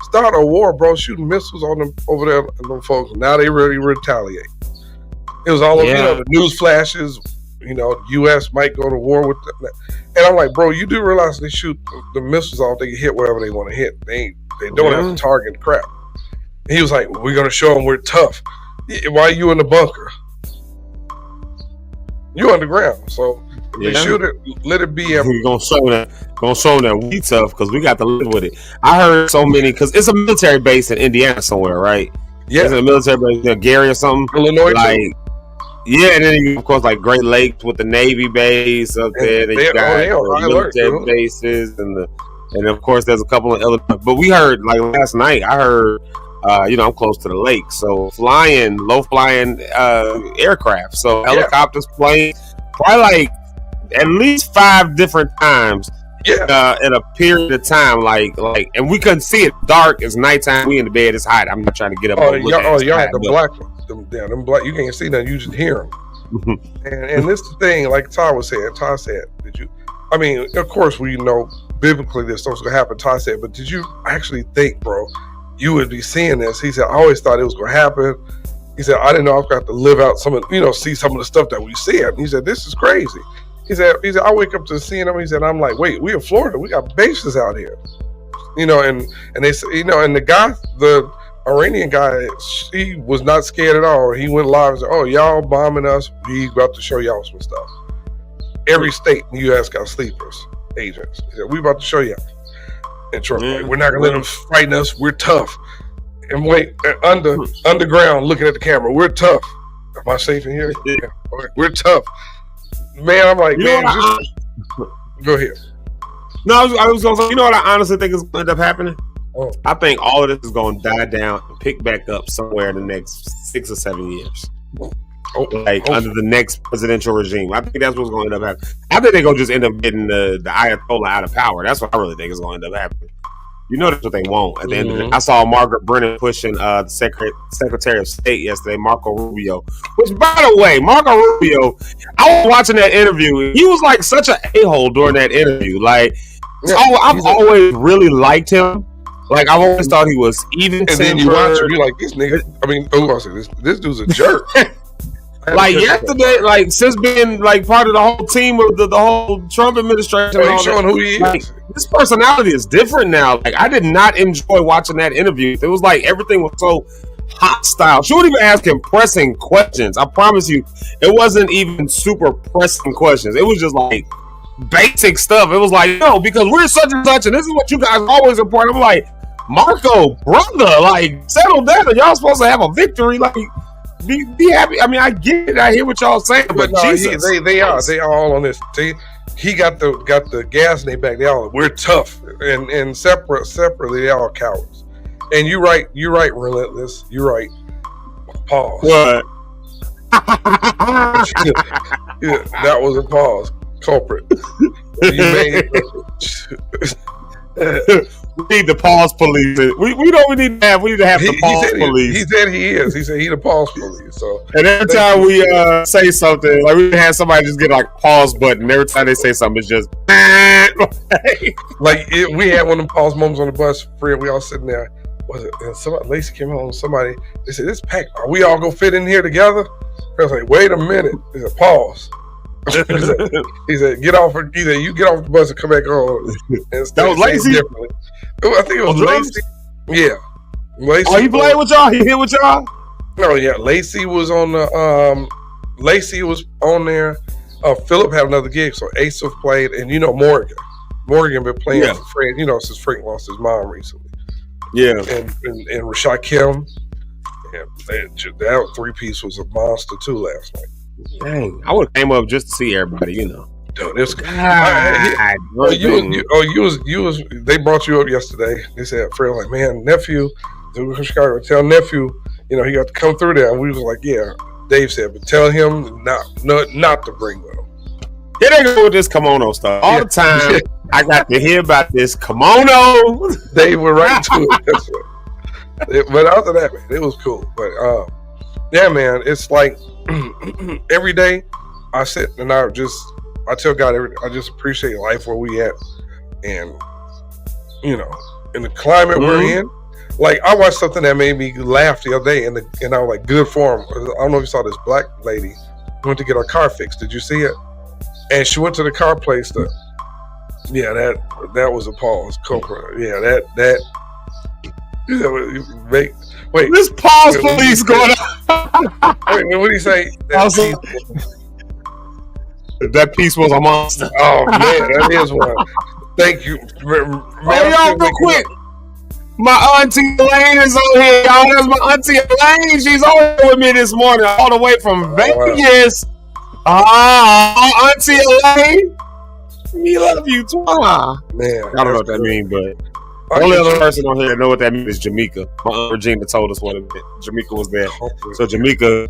Speaker 14: start a war, bro? Shooting missiles on them over there, and them folks. Now they really retaliate. It was all over, you know, the news flashes. You know, U.S. might go to war with them. And I'm like, bro, you do realize they shoot the missiles off, they can hit wherever they want to hit. They don't have to target crap. He was like, we're going to show them we're tough. Why are you in the bunker? You underground. So they shoot it, let it be.
Speaker 10: We're going to show that we tough because we got to live with it. I heard so many, because it's a military base in Indiana somewhere, right?
Speaker 14: Yeah.
Speaker 10: It's a military base in Gary or something.
Speaker 14: Illinois.
Speaker 10: Like, yeah, and then you, of course, like Great Lakes with the Navy base up there. Then you got the military bases and of course there's a couple of Illinois. But we heard, like last night, I heard, I'm close to the lake, so low flying aircraft, so helicopters, planes, probably like at least 5 different times. Yeah. In a period of time, like, and we couldn't see it. Dark, it's nighttime. We in the bed. It's hot. I'm not trying to get up.
Speaker 14: Y'all had the black ones. Them black. You can't see them. You just hear them. and this is the thing. Like Todd was saying. Todd said, "Did you?" I mean, of course, we know biblically this stuff's gonna happen. Todd said, "But did you actually think, bro, you would be seeing this?" He said, "I always thought it was gonna happen." He said, "I didn't know I was gonna have to live out some of, see some of the stuff that we see." And he said, "This is crazy." He said, I wake up to seeing them. He said, I'm like, wait, we in Florida. We got bases out here. And they said, and the guy, the Iranian guy, he was not scared at all. He went live and said, oh, y'all bombing us. We about to show y'all some stuff. Every state in the U.S. got sleepers, agents. He said, we about to show y'all. And Trump, like, we're not going to let them fighting us. We're tough. And wait, underground, looking at the camera, we're tough. Am I safe in here? Yeah. Okay. We're tough. Man, I'm like, go ahead.
Speaker 10: No, I was going to say, you know what I honestly think is going to end up happening? Oh. I think all of this is going to die down and pick back up somewhere in the next 6 or 7 years. Under the next presidential regime. I think that's what's going to end up happening. I think they're going to just end up getting the Ayatollah out of power. That's what I really think is going to end up happening. You know that's what they want at the end of it. I saw Margaret Brennan pushing the Secretary of State yesterday, Marco Rubio. Which, by the way, Marco Rubio, I was watching that interview. He was like such an a-hole during that interview. Like, I've always really liked him. Like, I've always thought he was even.
Speaker 14: And then you watch him, you're like, this nigga. I mean, this dude's a jerk.
Speaker 10: Like yesterday, like since being like part of the whole team of the whole Trump administration,
Speaker 14: he's showing who he is.
Speaker 10: Like, his personality is different now. Like, I did not enjoy watching that interview. It was like everything was so hostile. She wouldn't even ask him pressing questions. I promise you, it wasn't even super pressing questions. It was just like basic stuff. It was like, no, because we're such and such, and this is what you guys always report. I'm like, Marco, brother, like settle down. Y'all supposed to have a victory, like. Be happy. I mean, I get it. I hear what y'all saying, but
Speaker 14: no,
Speaker 10: Jesus,
Speaker 14: they are all on this. He got the gas in their back. They all, we're tough and separately they all cowards. And you're right, relentless. You're right. Pause.
Speaker 10: What?
Speaker 14: Yeah, that was a pause. Culprit. You made.
Speaker 10: We need the pause police. We need to have the pause police.
Speaker 14: He said he is. He said he the pause police. So,
Speaker 10: and every time we say something, like we have somebody just get like pause button. Every time they say something, it's just
Speaker 14: we had one of them pause moments on the bus. Fred, we all sitting there. Was it? And somebody, Lacey came home. Somebody, they said, "This packed. Are we all gonna fit in here together?" I was like, "Wait a minute." He said, "Pause." he said, "Get off." He said, "You get off the bus and come back on." And
Speaker 10: that was Lacey.
Speaker 14: Differently. I think it was Lacey. Yeah, Lacey.
Speaker 10: Oh, he played with y'all. He hit with y'all.
Speaker 14: No, yeah. Lacey was on the. Lacey was on there. Philip had another gig, so Asaph played, and Morgan. Morgan been playing for Fred. Since Frank lost his mom recently.
Speaker 10: Yeah,
Speaker 14: and Rashad Kim. Yeah, that 3-piece was a monster too last night.
Speaker 10: Dang, I would have came up just to see everybody.
Speaker 14: Dude, it's they brought you up yesterday. They said, Fred was like, man, nephew, Chicago, tell nephew, he got to come through there. And we was like, yeah. Dave said, but tell him not to bring with him.
Speaker 10: Here they go with this kimono stuff. All the time, I got to hear about this kimono.
Speaker 14: They were right to it. That's right. But after that, man, it was cool. But yeah, man, it's like every day I sit and I tell God I just appreciate life where we at, and in the climate we're in. Like, I watched something that made me laugh the other day, and I was like, good for him. I don't know if you saw this black lady went to get her car fixed. Did you see it? And she went to the car place that was a pause. Yeah, Wait,
Speaker 10: this pause police going on.
Speaker 14: Wait, what did he say?
Speaker 10: That piece was a monster.
Speaker 14: Oh man, that is one. Thank you. Man,
Speaker 10: y'all, real quick. My auntie Elaine is on here, y'all. That's my auntie Elaine. She's on here with me this morning, all the way from Vegas. Auntie Elaine, we love you too.
Speaker 14: Man,
Speaker 10: I don't know what that means, but the only other person on here that know what that means is Jamaica. My aunt Regina told us what it meant. Jamaica was there, so Jamaica,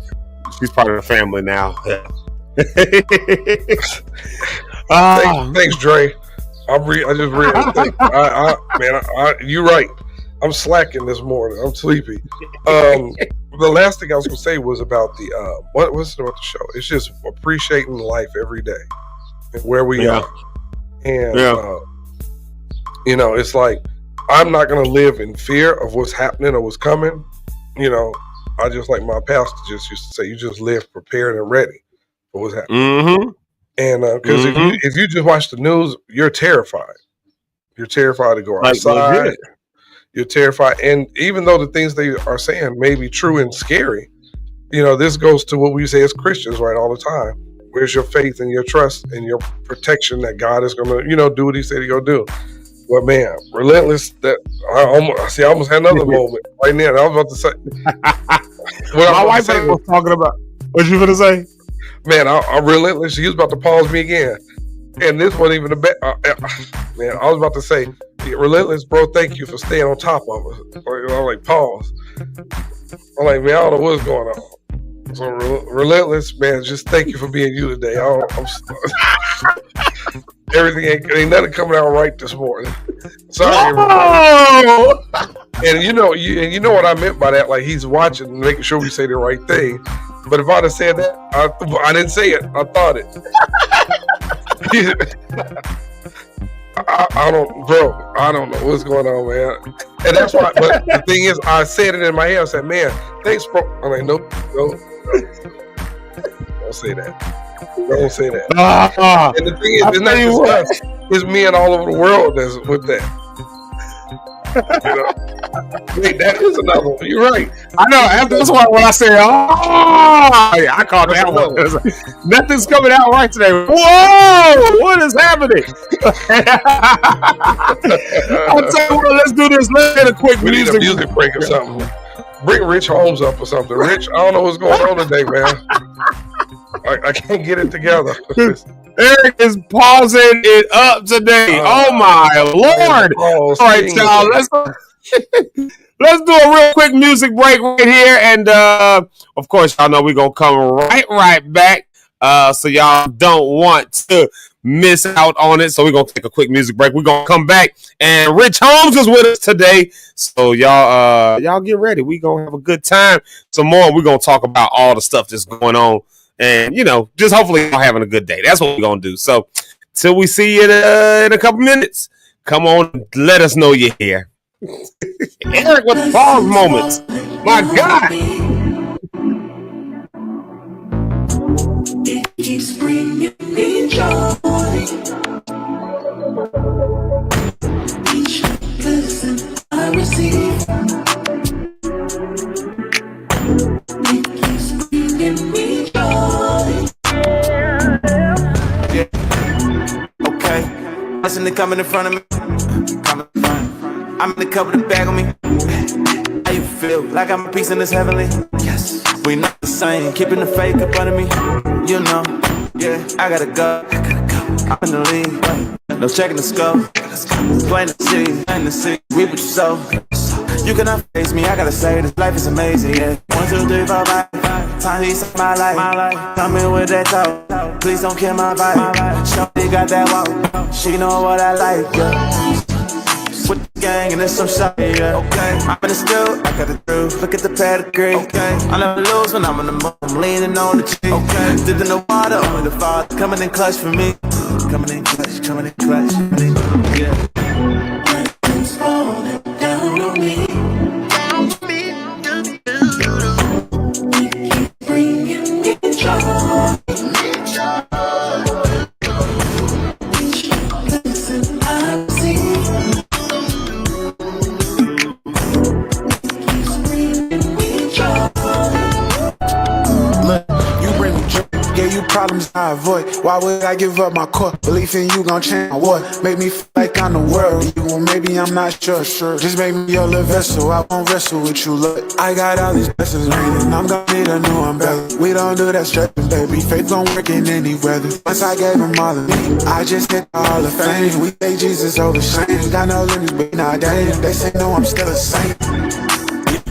Speaker 10: she's part of the family now.
Speaker 14: Thanks, Dre. I just read. You're right. I'm slacking this morning. I'm sleepy. The last thing I was gonna say was about the what was it about the show? It's just appreciating life every day and where we are. And you know, it's like I'm not gonna live in fear of what's happening or what's coming. You know, I just like my pastor just used to say, you just live prepared and ready for what's happening.
Speaker 10: Mm-hmm.
Speaker 14: And because if you just watch the news, you're terrified. You're terrified to go outside. You're terrified. And even though the things they are saying may be true and scary, you know, this goes to what we say as Christians, right, all the time. Where's your faith and your trust and your protection that God is going to, you know, do what he said he's going to do. But man, relentless, that I almost had another moment right now. I was about to say.
Speaker 10: My wife was talking about. What you going to say?
Speaker 14: Man, I'm relentless. He was about to pause me again. And this wasn't even man, I was about to say, relentless, bro, thank you for staying on top of us. I'm like, pause. I'm like, man, I don't know what's going on. So relentless, man, just thank you for being you today. Everything ain't nothing coming out right this morning. Sorry, everybody. And you know what I meant by that. Like, he's watching and making sure we say the right thing. But if I'd have said that, I didn't say it. I thought it. I don't know what's going on, man. And that's why. But the thing is, I said it in my head. I said, "Man, thanks, bro." I'm like, nope. Don't say that. Don't say that. And the thing is, it's not just us. It's men all over the world that's with that. You know? Wait, that is another one. You're right.
Speaker 10: I know. That's why when I say, I caught that one. Nothing's coming out right today. Whoa! What is happening? I'll tell you what. Let's do this. Let's get a quick
Speaker 14: music break or something. Bring Rich Holmes up or something. Rich, I don't know what's going on today, man. I can't get it together.
Speaker 10: Eric is pausing it up today. Oh my Lord! All right, y'all. Let's do a real quick music break right here, and of course, y'all know we're gonna come right back. So y'all don't want to miss out on it. So we're gonna take a quick music break. We're gonna come back, and Rich Holmes is with us today. So y'all get ready. We're gonna have a good time. Some more. We're gonna talk about all the stuff that's going on. And, you know, just hopefully you're having a good day. That's what we're going to do. So, till we see you in a couple minutes, come on, let us know you're here. Eric with pause moments. My God.
Speaker 15: It keeps bringing me joy. Each blessing I receive. It keeps bringing me joy.
Speaker 8: Yeah. Okay. Listen to coming in front of me. I'm in the cup with a bag on me. How you feel? Like I'm a piece in this heavenly? Yes. We not the same. Keeping the fake up under me. You know. Yeah. I gotta go. I'm in the league. No checking the scope. Plain to see. Reap what you sow. You cannot face me. I gotta say this life is amazing. Yeah. 1, 2, 3, 4, 5. Time he saved my life. Come in with that talk. Please don't kill my vibe. Shorty got that walk. She know what I like. Yeah. With the gang and it's some shot, yeah. Okay, I'm in the still, I got it through. Look at the pedigree. Okay, I never lose when I'm in the move. I'm leaning on the cheek. Okay, dipped in the water, only the father coming in clutch for me. Coming in clutch, yeah.
Speaker 15: It's falling down on me. You keep bringing me joy. Each blessing I see. Keeps bringing
Speaker 16: Why would I give up my core? Belief in you gon' change my war. Make me feel like I'm the world. Well, maybe I'm not sure. Just make me your little vessel. I won't wrestle with you, look. I got all these blessings raining. I'm gonna need a new umbrella. We don't do that stressing, baby. Faith gon' work in any weather. Once I gave them all of me, I just hit the Hall of Fame. We take Jesus over shame. Got no limits, but nah, damn. They say no, I'm still a saint.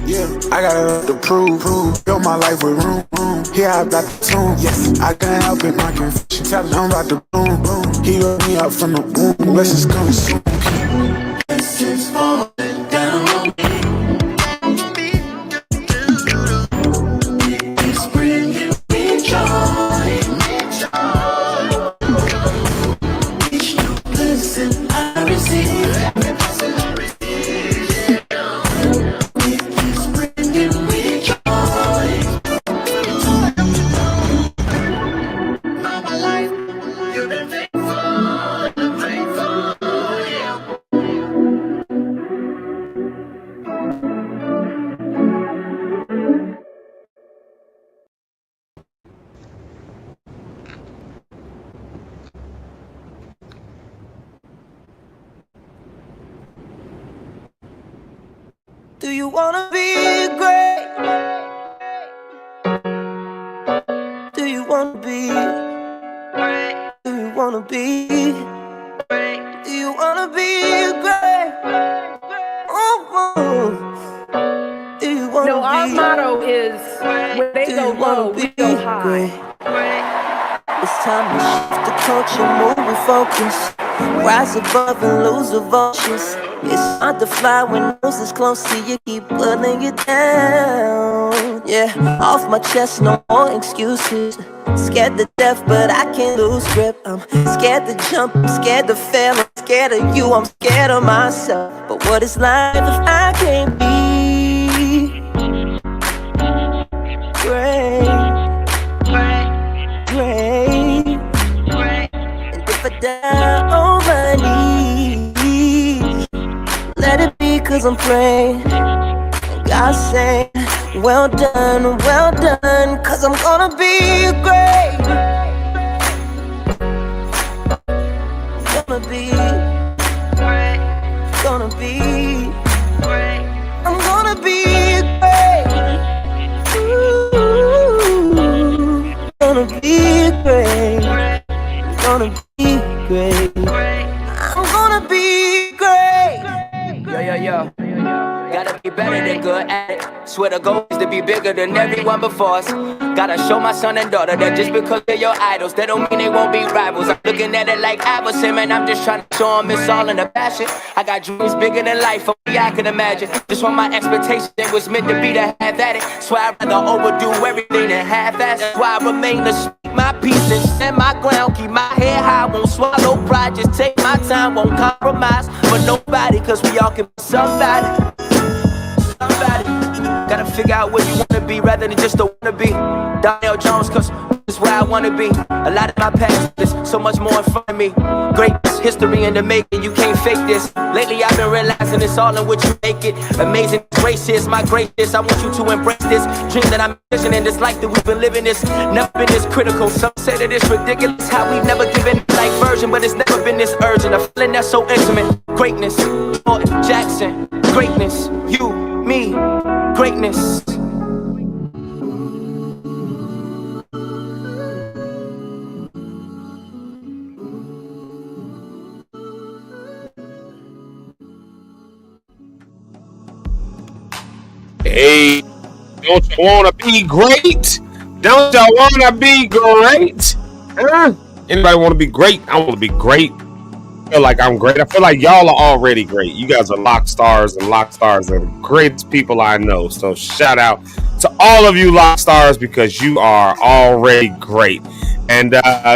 Speaker 16: Yeah, I got a lot to prove. Fill my life with room. Here I got the tune. Yes, I can't help it, my confession. Tell them about the boom. He wrote me up from the womb. Blessings coming soon.
Speaker 15: Blessings falling down on me. He's bringing me joy. Each new blessing I receive.
Speaker 8: Do you wanna be great? Do you wanna be great? Do you wanna be great? Do you wanna be great? Oh, do you wanna
Speaker 17: No, our motto is when they go low, we go high.
Speaker 8: It's time to shift the culture, move with focus. Rise above and lose emotions. It's hard to fly when nose is close to you, keep pulling you down. Yeah, off my chest, no more excuses. Scared to death, but I can't lose grip. I'm scared to jump, I'm scared to fail. I'm scared of you, I'm scared of myself. But what is life if I can't be great? And if I die on my knees, let it be, cause I'm praying. And God saying, well done, cause I'm gonna be great. Gonna be great. Gonna be great. I'm gonna be great. Ooh, gonna be great. Gonna be great. I'm gonna be great. Yo. Gotta be better than good at it. Swear the goal is to be bigger than everyone before us. Gotta show my son and daughter that just because they're your idols, that don't mean they won't be rivals. I'm looking at it like I was him, and I'm just trying to show them it's all in the passion. I got dreams bigger than life, only I can imagine. Just want my expectations, it was meant to be to have at it. So I'd rather overdo everything than half-ass. That's why I remain to speak my peace and stand my ground. Keep my head high, won't swallow pride. Just take my time, won't compromise for nobody, cause we all can be somebody. Gotta figure out where you wanna be rather than just a wannabe. Donnell Jones, cause it's where I wanna be. A lot of my past is so much more in front of me. Greatness, history in the making, you can't fake this. Lately I've been realizing it's all in what you make it. Amazing grace is my greatness. I want you to embrace this dream that I'm envisioning. This life that we've been living is never been this critical. Some say that it's ridiculous how we've never given like version, but it's never been this urgent. A feeling that's so intimate. Greatness, Mornin Jackson. Greatness, you, me, greatness.
Speaker 10: Hey, don't you wanna be great? Don't y'all wanna be great? Huh? Anybody wanna be great? I wanna be great. I feel like I'm great. I feel like y'all are already great. You guys are Lock Stars, and Lock Stars are the greatest people I know. So shout out to all of you Lock Stars because you are already great. And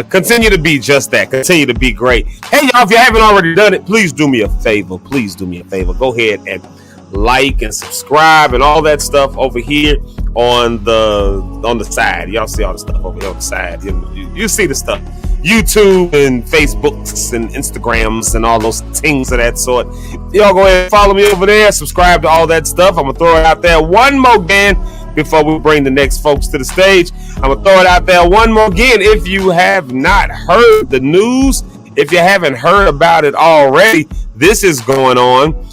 Speaker 10: continue to be just that. Continue to be great. Hey, y'all, if you haven't already done it, please do me a favor. Please do me a favor. Go ahead and like and subscribe and all that stuff over here on the side. Y'all see all the stuff over here on the side. You see the stuff. YouTube and Facebooks and Instagrams and all those things of that sort. Y'all go ahead and follow me over there. Subscribe to all that stuff. I'm going to throw it out there one more again. before we bring the next folks to the stage. I'm going to throw it out there one more again. If you have not heard the news, if you haven't heard about it already, this is going on.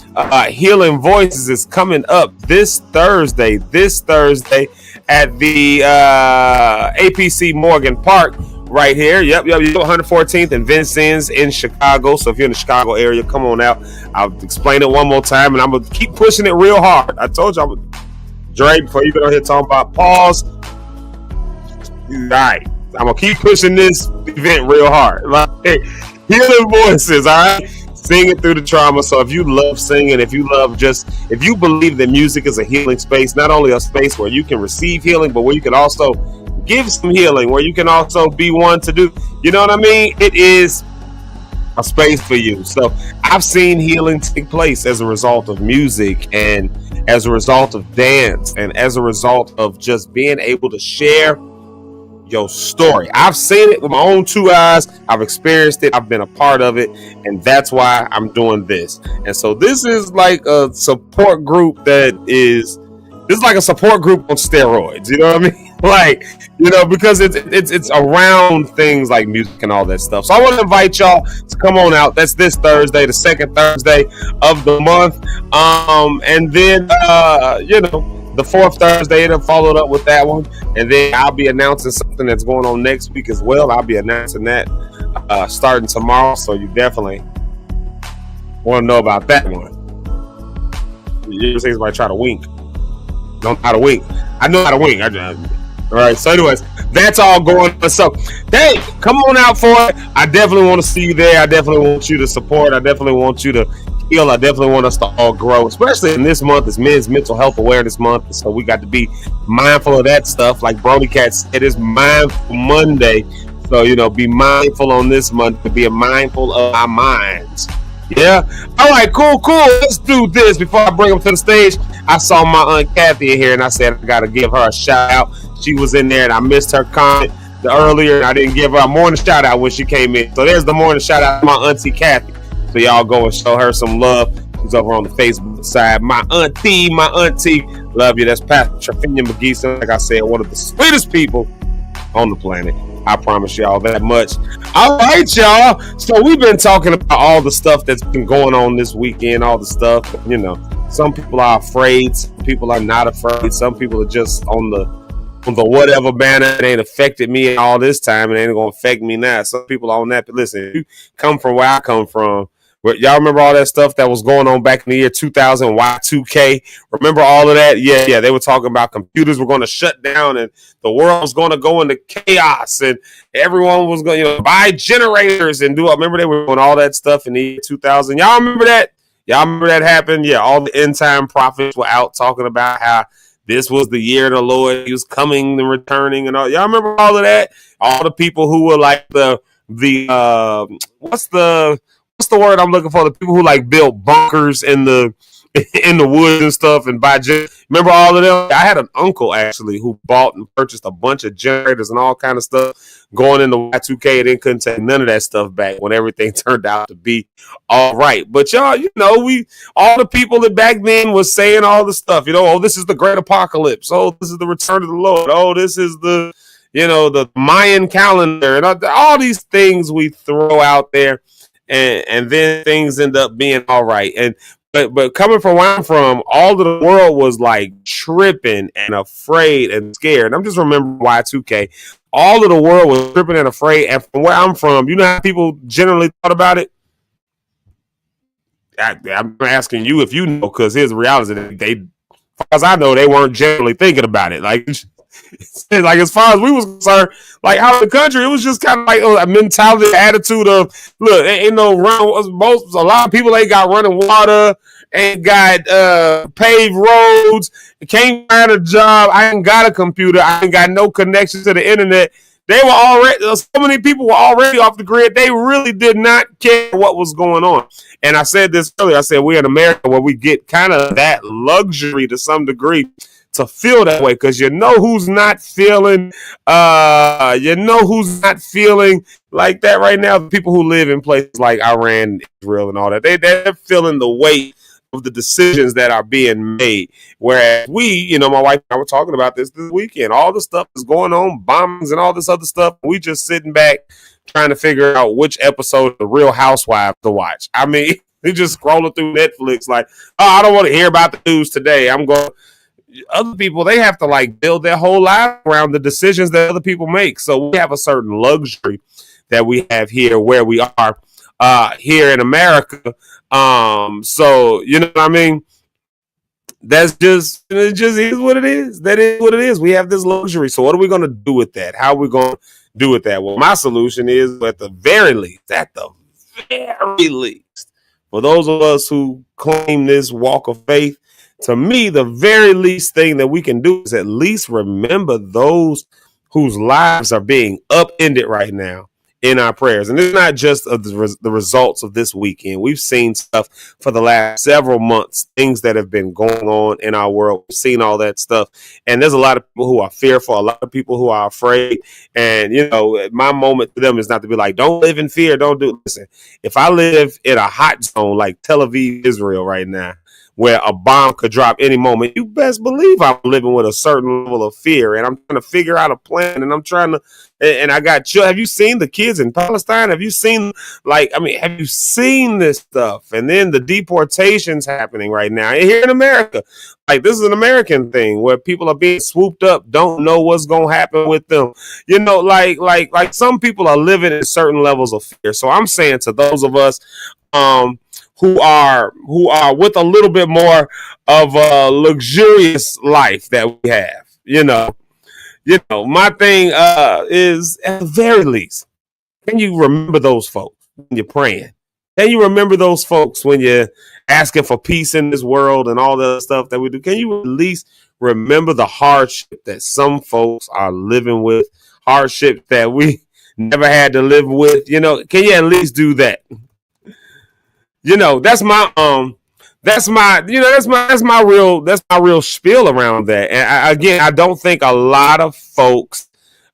Speaker 10: Healing Voices is coming up this Thursday at the APC Morgan Park right here. Yep, 114th and Vincennes in Chicago. So if you're in the Chicago area, come on out. I'll explain it one more time, and I'm going to keep pushing it real hard. I told you I would. Dre, before you get on here talking about pause, all right, I'm going to keep pushing this event real hard. Like, hey, Healing Voices, all right? Singing through the trauma. So if you love singing, if you believe that music is a healing space, not only a space where you can receive healing, but where you can also give some healing, where you can also be one to do, you know what I mean? It is a space for you. So I've seen healing take place as a result of music and as a result of dance and as a result of just being able to share your story. I've seen it with my own two eyes. I've experienced it. I've been a part of it. And that's why I'm doing this. And so this is like a support group this is like a support group on steroids. You know what I mean? Like, you know, because it's around things like music and all that stuff. So I want to invite y'all to come on out. That's this Thursday, the second Thursday of the month. And then, you know, the fourth Thursday, it'll follow up with that one. And then I'll be announcing something that's going on next week as well. I'll be announcing that starting tomorrow. So you definitely want to know about that one. You say somebody try to wink. Don't know how to wink. I know how to wink. All right. So anyways, that's all going on. So, hey, come on out for it. I definitely want to see you there. I definitely want you to support. I definitely want you to heal. I definitely want us to all grow, especially in this month. It's Men's Mental Health Awareness Month. So we got to be mindful of that stuff. Like Brody Cat said, it's Mindful Monday. So, you know, be mindful on this month, to be mindful of our minds. Yeah. All right, cool. Let's do this. Before I bring them to the stage, I saw my Aunt Kathy in here, and I said I got to give her a shout out. She was in there, and I missed her comment earlier, and I didn't give her a morning shout out when she came in. So there's the morning shout out to my Auntie Kathy. So y'all go and show her some love. She's over on the Facebook side. My auntie, love you. That's Pastor Trafina McGee. Like I said, one of the sweetest people on the planet. I promise y'all that much. All right, y'all. So we've been talking about all the stuff that's been going on this weekend, all the stuff. You know, some people are afraid. Some people are not afraid. Some people are just on the whatever banner. It ain't affected me all this time. It ain't going to affect me now. Some people are on that. But listen, if you come from where I come from, y'all remember all that stuff that was going on back in the year 2000, Y2K? Remember all of that? Yeah. They were talking about computers were going to shut down and the world was going to go into chaos and everyone was going to buy generators and do it. Remember they were doing all that stuff in the year 2000? Y'all remember that? Y'all remember that happened? Yeah, all the end time prophets were out talking about how this was the year of the Lord. He was coming and returning and all. Y'all remember all of that? All the people who were like what's the word I'm looking for? The people who like built bunkers in the woods and stuff and remember all of them? I had an uncle actually who bought and purchased a bunch of generators and all kind of stuff going into Y2K and then couldn't take none of that stuff back when everything turned out to be all right. But y'all, you know, all the people that back then was saying all the stuff, you know, oh, this is the great apocalypse. Oh, this is the return of the Lord. Oh, this is the, you know, the Mayan calendar and all these things we throw out there. And then things end up being all right. But coming from where I'm from, all of the world was like tripping and afraid and scared. And I'm just remembering Y2K. All of the world was tripping and afraid. And from where I'm from, you know how people generally thought about it? I'm asking you if you know, because here's the reality. They, as I know, they weren't generally thinking about it. Like as far as we was concerned, like out of the country, it was just kind of like a mentality, attitude of, look, ain't no a lot of people ain't got running water, ain't got paved roads, can't find a job, I ain't got a computer, I ain't got no connection to the internet. They were already, so many people were already off the grid. They really did not care what was going on. And I said this earlier, I said we're in America where we get kind of that luxury to some degree to feel that way, because you know who's not feeling like that right now? The people who live in places like Iran, Israel, and all that. They're feeling the weight of the decisions that are being made. Whereas we, my wife and I were talking about this weekend. All the stuff is going on, bombings and all this other stuff. We just sitting back trying to figure out which episode of The Real Housewives to watch. I mean, we just scrolling through Netflix like, oh, I don't want to hear about the news today. I'm going. Other people, they have to like build their whole life around the decisions that other people make. So we have a certain luxury that we have here where we are here in America. So you know what I mean? That's just, it just is what it is. That is what it is. We have this luxury. So what are we going to do with that? How are we going to do with that? Well, my solution is at the very least, for those of us who claim this walk of faith, to me, the very least thing that we can do is at least remember those whose lives are being upended right now in our prayers. And it's not just the results of this weekend. We've seen stuff for the last several months, things that have been going on in our world. We've seen all that stuff. And there's a lot of people who are fearful, a lot of people who are afraid. And, my moment to them is not to be like, don't live in fear. Don't do. Listen, if I live in a hot zone like Tel Aviv, Israel right now, where a bomb could drop any moment, you best believe I'm living with a certain level of fear, and I'm trying to figure out a plan, and I'm trying to, and I got you. Have you seen the kids in Palestine? Have you seen, have you seen this stuff? And then the deportations happening right now here in America. Like, this is an American thing where people are being swooped up, don't know what's going to happen with them. Like some people are living in certain levels of fear. So I'm saying to those of us, who are with a little bit more of a luxurious life that we have, my thing is, at the very least, can you remember those folks when you're praying? Can you remember those folks when you're asking for peace in this world and all the stuff that we do? Can you at least remember the hardship that some folks are living with, hardship that we never had to live with? Can you at least do that? That's my real spiel around that. And I don't think a lot of folks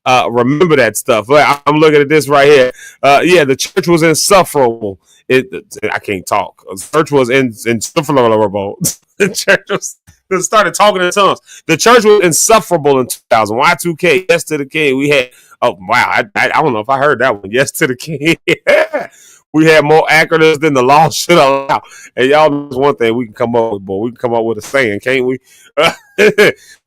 Speaker 10: remember that stuff. I'm looking at this right here. The church was insufferable. I can't talk. The church was insufferable. The church started talking in tongues. The church was insufferable in 2000. Y2K, yes to the king. We had, oh wow, I don't know if I heard that one. Yes to the king. We had more acronyms than the law should allow. And y'all know one thing we can come up with, boy. We can come up with a saying, can't we?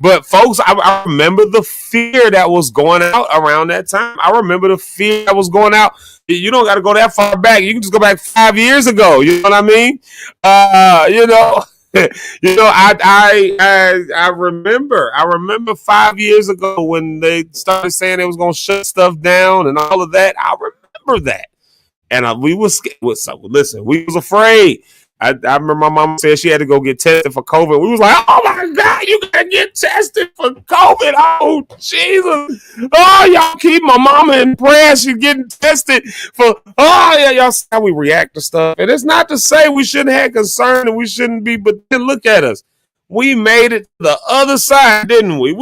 Speaker 10: But folks, I remember the fear that was going out around that time. I remember the fear that was going out. You don't got to go that far back. You can just go back 5 years ago. You know what I mean? I remember 5 years ago when they started saying they was going to shut stuff down and all of that. I remember that. And we was scared. Listen, we was afraid. I remember my mom said she had to go get tested for COVID. We was like, oh my God, you gotta get tested for COVID. Oh, Jesus. Oh, y'all keep my mama in prayer. She's getting tested for, y'all see how we react to stuff. And it's not to say we shouldn't have concern and we shouldn't be, but then look at us. We made it to the other side, didn't we?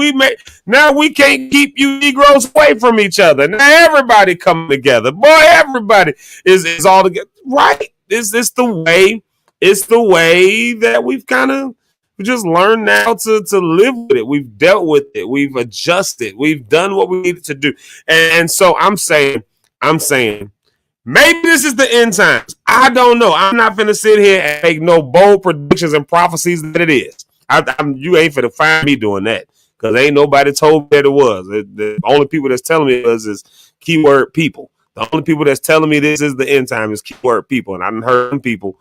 Speaker 10: Now we can't keep you Negroes away from each other. Now everybody coming together. Boy, everybody is all together. Right? It's the way that we've kind of just learned now to live with it. We've dealt with it. We've adjusted. We've done what we needed to do. And so I'm saying, maybe this is the end times. I don't know. I'm not going to sit here and make no bold predictions and prophecies that it is. You ain't finna find me doing that because ain't nobody told me that it was. The only people that's telling me it was is keyword people. The only people that's telling me this is the end time is keyword people. And I've heard some people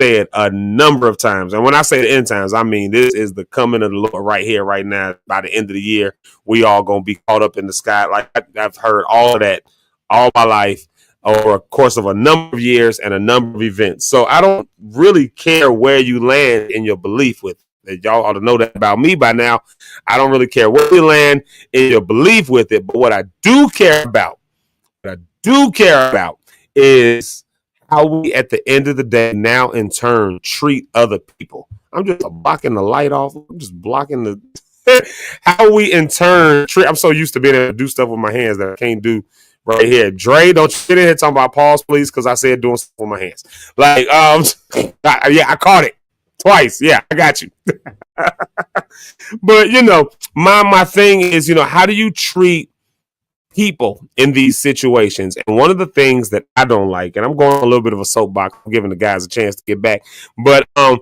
Speaker 10: say it a number of times. And when I say the end times, I mean this is the coming of the Lord right here, right now. By the end of the year, we all going to be caught up in the sky. Like I've heard all of that all my life over a course of a number of years and a number of events. So I don't really care where you land in your belief with it. Y'all ought to know that about me by now. I don't really care where you land in your belief with it. But what I do care about is how we, at the end of the day, now in turn treat other people. I'm just blocking the light off. I'm just blocking the how we in turn treat. I'm so used to being able to do stuff with my hands that I can't do right here. Dre, don't you get in here talking about pause, please, because I said doing stuff with my hands. I caught it. Twice. Yeah, I got you. But my thing is, how do you treat people in these situations? And one of the things that I don't like, and I'm going on a little bit of a soapbox, I'm giving the guys a chance to get back, but going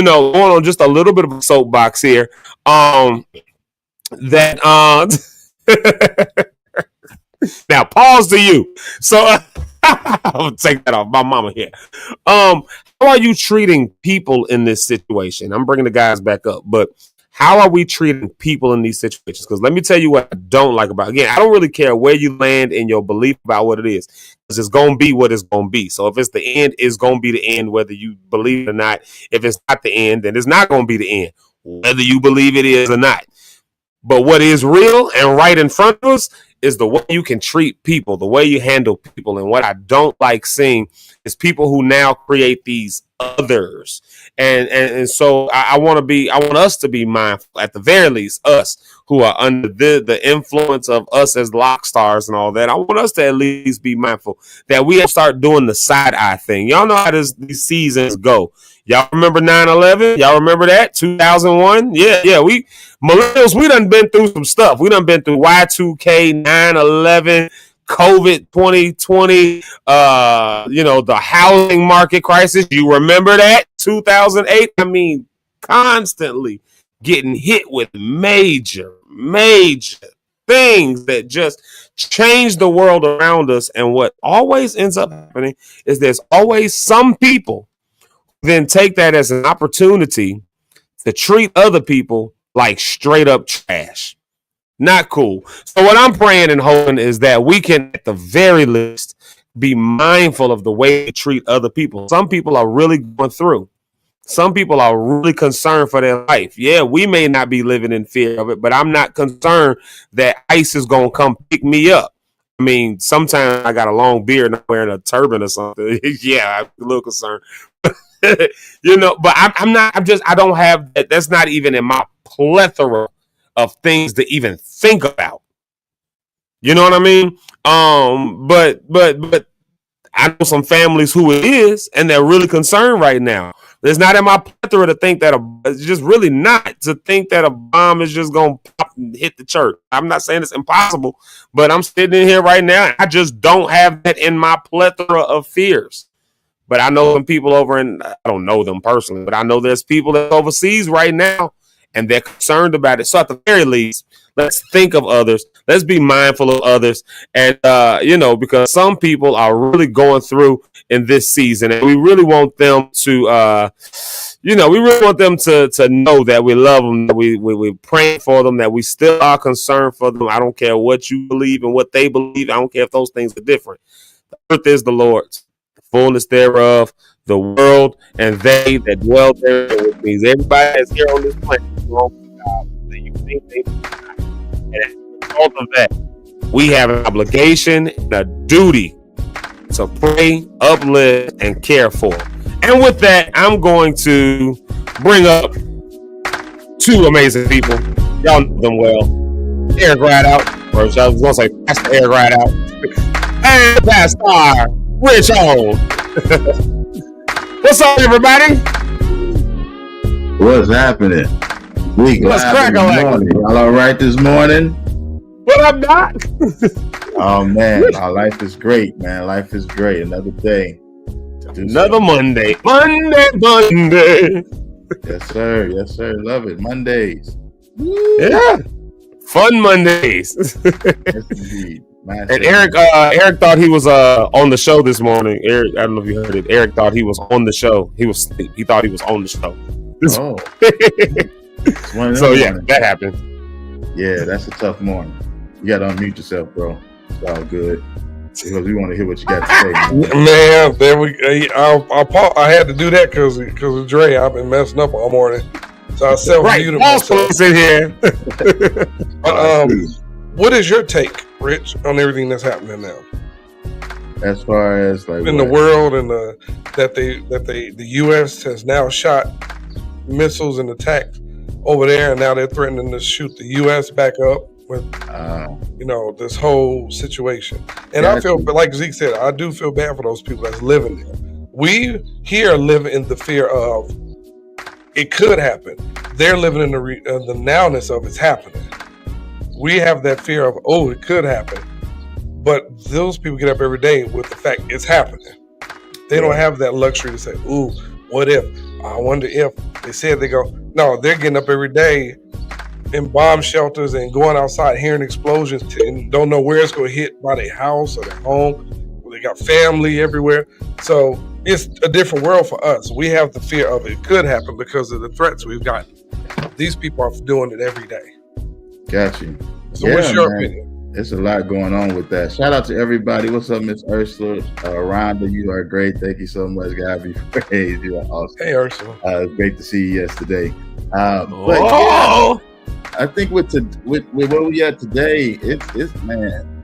Speaker 10: on just a little bit of a soapbox here. That now pause to you. So I'll take that off. My mama here. How are you treating people in this situation? I'm bringing the guys back up, but how are we treating people in these situations? Because let me tell you what I don't like about it. Again, I don't really care where you land in your belief about what it is, because it's going to be what it's going to be. So if it's the end, it's going to be the end, whether you believe it or not. If it's not the end, then it's not going to be the end, whether you believe it is or not. But what is real and right in front of us is the way you can treat people, the way you handle people. And what I don't like seeing is people who now create these others. And so I want us to be mindful, at the very least, us who are under the influence of us as lock stars and all that. I want us to at least be mindful that we start doing the side eye thing. Y'all know how these seasons go. Y'all remember 9/11? Y'all remember that? 2001? Yeah. We millennials, we done been through some stuff. We done been through Y2K, 9/11, COVID 2020, the housing market crisis. You remember that? 2008? I mean, constantly getting hit with major things that just change the world around us. And what always ends up happening is there's always some people then take that as an opportunity to treat other people like straight up trash. Not cool. So what I'm praying and hoping is that we can, at the very least, be mindful of the way we treat other people. Some people are really going through. Some people are really concerned for their life. Yeah, we may not be living in fear of it, but I'm not concerned that ICE is going to come pick me up. I mean, sometimes I got a long beard and I'm wearing a turban or something. Yeah, I'm a little concerned. But I don't have that. That's not even in my plethora of things to even think about. You know what I mean? But I know some families who it is, and they're really concerned right now. It's not in my plethora to think that it's just really not to think that a bomb is just going to pop and hit the church. I'm not saying it's impossible, but I'm sitting in here right now, and I just don't have that in my plethora of fears. But I know some people I don't know them personally, but I know there's people that overseas right now, and they're concerned about it. So at the very least, let's think of others. Let's be mindful of others. And, because some people are really going through in this season, and we really want them to, to know that we love them, that we're praying for them, that we still are concerned for them. I don't care what you believe and what they believe. I don't care if those things are different. The earth is the Lord's, the fullness thereof, the world, and they that dwell there, which means everybody that's here on this planet belongs to God. You think they do not. And as a result of that, we have an obligation and a duty to pray, uplift, and care for. And with that, I'm going to bring up two amazing people. Y'all know them well. Eric Rideout, or I was going to say Pastor Eric Rideout, and Pastor Rich Old. What's up, everybody?
Speaker 18: What's happening?
Speaker 10: What's cracking?
Speaker 18: Y'all all right this morning?
Speaker 10: What up, Doc?
Speaker 18: Oh man, our life is great, man. Life is great. Another day.
Speaker 10: Another Monday. Monday.
Speaker 18: Yes, sir. Yes, sir. Love it. Mondays.
Speaker 10: Yeah. Fun Mondays.
Speaker 18: Yes, indeed.
Speaker 10: And Eric thought he was on the show this morning. Eric, I don't know if you heard it. Eric thought he was on the show. He thought he was on the show.
Speaker 18: Oh.
Speaker 10: So yeah, that happened.
Speaker 18: Yeah, that's a tough morning. You got to unmute yourself, bro. It's all good because we want to hear what you got to say.
Speaker 14: Man, there we. I had to do that because of Dre. I've been messing up all morning, so I self-muted myself.
Speaker 10: In here.
Speaker 14: But, what is your take, Rich, on everything that's happening now?
Speaker 18: As far as like
Speaker 14: in the world and the U.S. has now shot missiles and attacked over there, and now they're threatening to shoot the U.S. back up with this whole situation. And I feel, like Zeke said, I do feel bad for those people that's living there. We here live in the fear of it could happen. They're living in the nowness of it's happening. We have that fear of, oh, it could happen. But those people get up every day with the fact it's happening. They don't have that luxury to say, ooh, what if? I wonder if. They said they go, no, they're getting up every day in bomb shelters and going outside hearing explosions and don't know where it's going to hit by their house or their home. They got family everywhere. So it's a different world for us. We have the fear of it could happen because of the threats we've got. These people are doing it every day.
Speaker 18: Got you.
Speaker 14: So what's your opinion?
Speaker 18: There's a lot going on with that. Shout out to everybody. What's up, Miss Ursula? Rhonda, you are great. Thank you so much. God be praised. You are awesome.
Speaker 14: Hey, Ursula.
Speaker 18: It's great to see you yesterday. But yeah, I think with where we at today, it's man,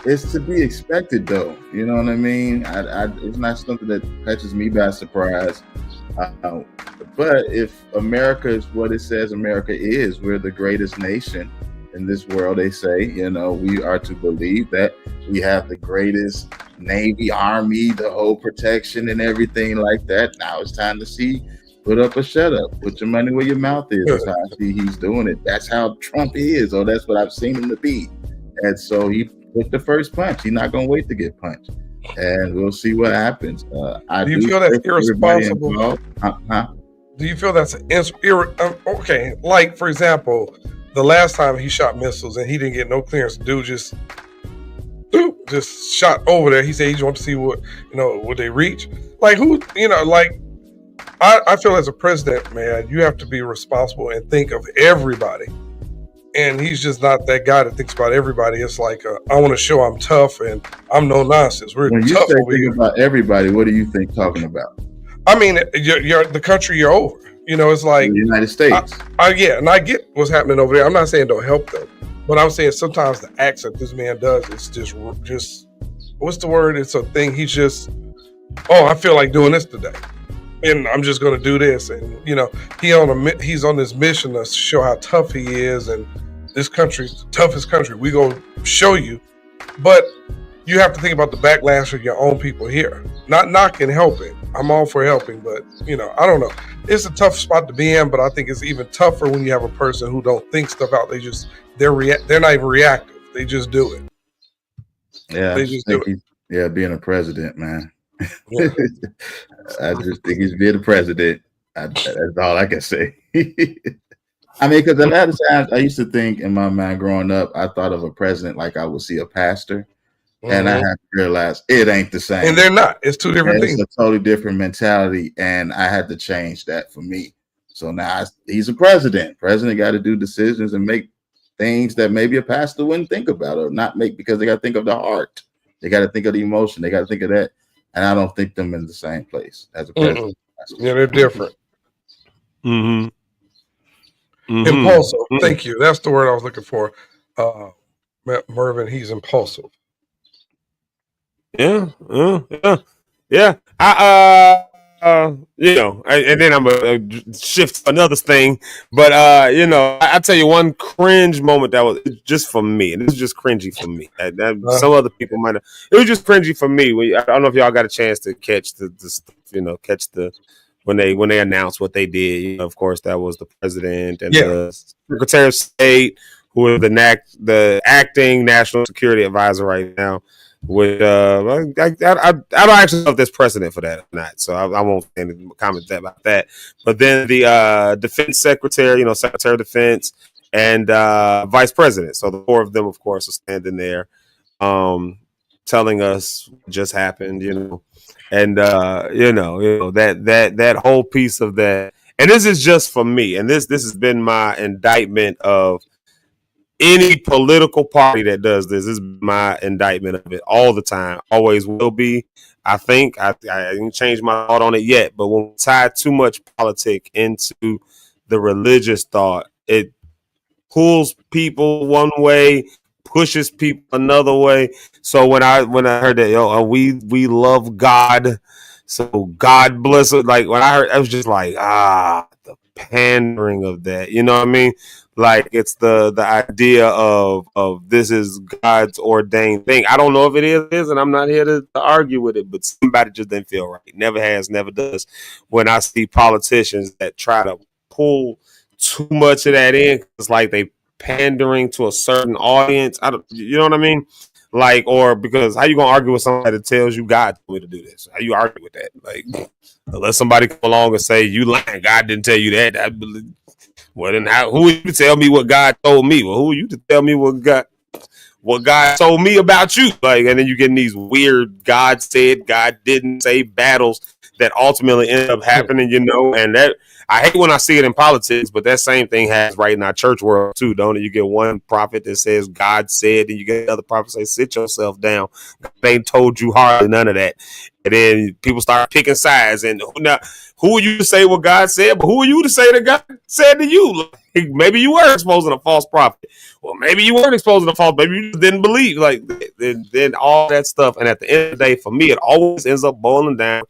Speaker 18: it's to be expected though. You know what I mean? It's not something that catches me by surprise. But if America is what it says America is, we're the greatest nation in this world. They say, you know, we are to believe that we have the greatest Navy, Army, the whole protection and everything like that. Now it's time to see, put up or shut up. Put your money where your mouth is. That's how I see he's doing it. That's how Trump is, or that's what I've seen him to be. And so he put the first punch. He's not going to wait to get punched. And we'll see what happens. Do
Speaker 14: you feel that's irresponsible? Do you feel that's okay? Like, for example, the last time he shot missiles and he didn't get no clearance, dude just shot over there. He said he just wanted to see what, would they reach? Like, who, like, I feel as a president, man, you have to be responsible and think of everybody. And he's just not that guy that thinks about everybody. It's like, I want to show I'm tough and I'm no nonsense. We're
Speaker 18: when you
Speaker 14: tough
Speaker 18: say think about everybody, what do you think talking about?
Speaker 14: I mean, you're the country you're over. It's like
Speaker 18: the United States.
Speaker 14: Yeah, and I get what's happening over there. I'm not saying don't help them, but I'm saying sometimes the acts that this man does is just what's the word? It's a thing. He's just, I feel like doing this today, and I'm just going to do this. And he's on this mission to show how tough he is, and this country's the toughest country. We gonna show you, but you have to think about the backlash of your own people here. Not knocking helping. I'm all for helping, but I don't know. It's a tough spot to be in, but I think it's even tougher when you have a person who don't think stuff out. They're not even reactive. They just do it.
Speaker 18: Yeah,
Speaker 14: they just do it.
Speaker 18: Yeah, being a president, man.
Speaker 14: Yeah.
Speaker 18: I just think he's being a president. That's all I can say. I mean, because a lot of times I used to think in my mind growing up, I thought of a president like I would see a pastor. And I had to realize it ain't the same.
Speaker 14: And they're not. It's two different things.
Speaker 18: It's a totally different mentality. And I had to change that for me. So now he's a president. President got to do decisions and make things that maybe a pastor wouldn't think about or not make, because they got to think of the heart. They got to think of the emotion. They got to think of that. And I don't think them in the same place as a president.
Speaker 14: Yeah, they're different.
Speaker 10: Mm-hmm.
Speaker 14: Impulsive. Thank you. That's the word I was looking for. Mervin, he's impulsive.
Speaker 10: Yeah. And then I'm gonna shift to another thing, but I tell you one cringe moment that was just for me, and this is just cringy for me. Some other people might have. It was just cringy for me. I don't know if y'all got a chance to catch when they announced what they did. Of course, that was the president and the Secretary of State, who are the acting national security advisor right now. With I don't actually know if there's precedent for that or not, so I won't say any comment about that. But then the defense secretary, Secretary of Defense, and vice president. So the four of them, of course, are standing there, telling us what just happened, and that whole piece of that. And this is just for me, and this has been my indictment of any political party that does this. Is my indictment of it all the time. Always will be. I think I didn't change my thought on it yet, but when we tie too much politics into the religious thought, it pulls people one way, pushes people another way. So when I heard that, we love God, so God bless it. Like when I heard, I was just like, the pandering of that. You know what I mean? Like it's the idea of this is God's ordained thing. I don't know if it is, and I'm not here to argue with it, but somebody just didn't feel right. Never has, never does. When I see politicians that try to pull too much of that in, it's like they pandering to a certain audience. You know what I mean? Like, or because how you gonna argue with somebody that tells you God told me to do this? How you argue with that? Like, unless somebody come along and say you lying, God didn't tell you that. Well, then who are you to tell me what God told me? Well, who are you to tell me what God told me about you? Like, and then you get in these weird God said, God didn't say battles that ultimately end up happening, you know, and that I hate when I see it in politics, but that same thing happens right in our church world too, don't it? You get one prophet that says God said, and you get another prophet say, sit yourself down. They ain't told you hardly none of that. And then people start picking sides. And now, who are you to say what God said? But who are you to say that God said to you? Like, maybe you were exposing a false prophet. Well, maybe you weren't exposing a false, maybe you just didn't believe. Like, then all that stuff. And at the end of the day, for me, it always ends up boiling down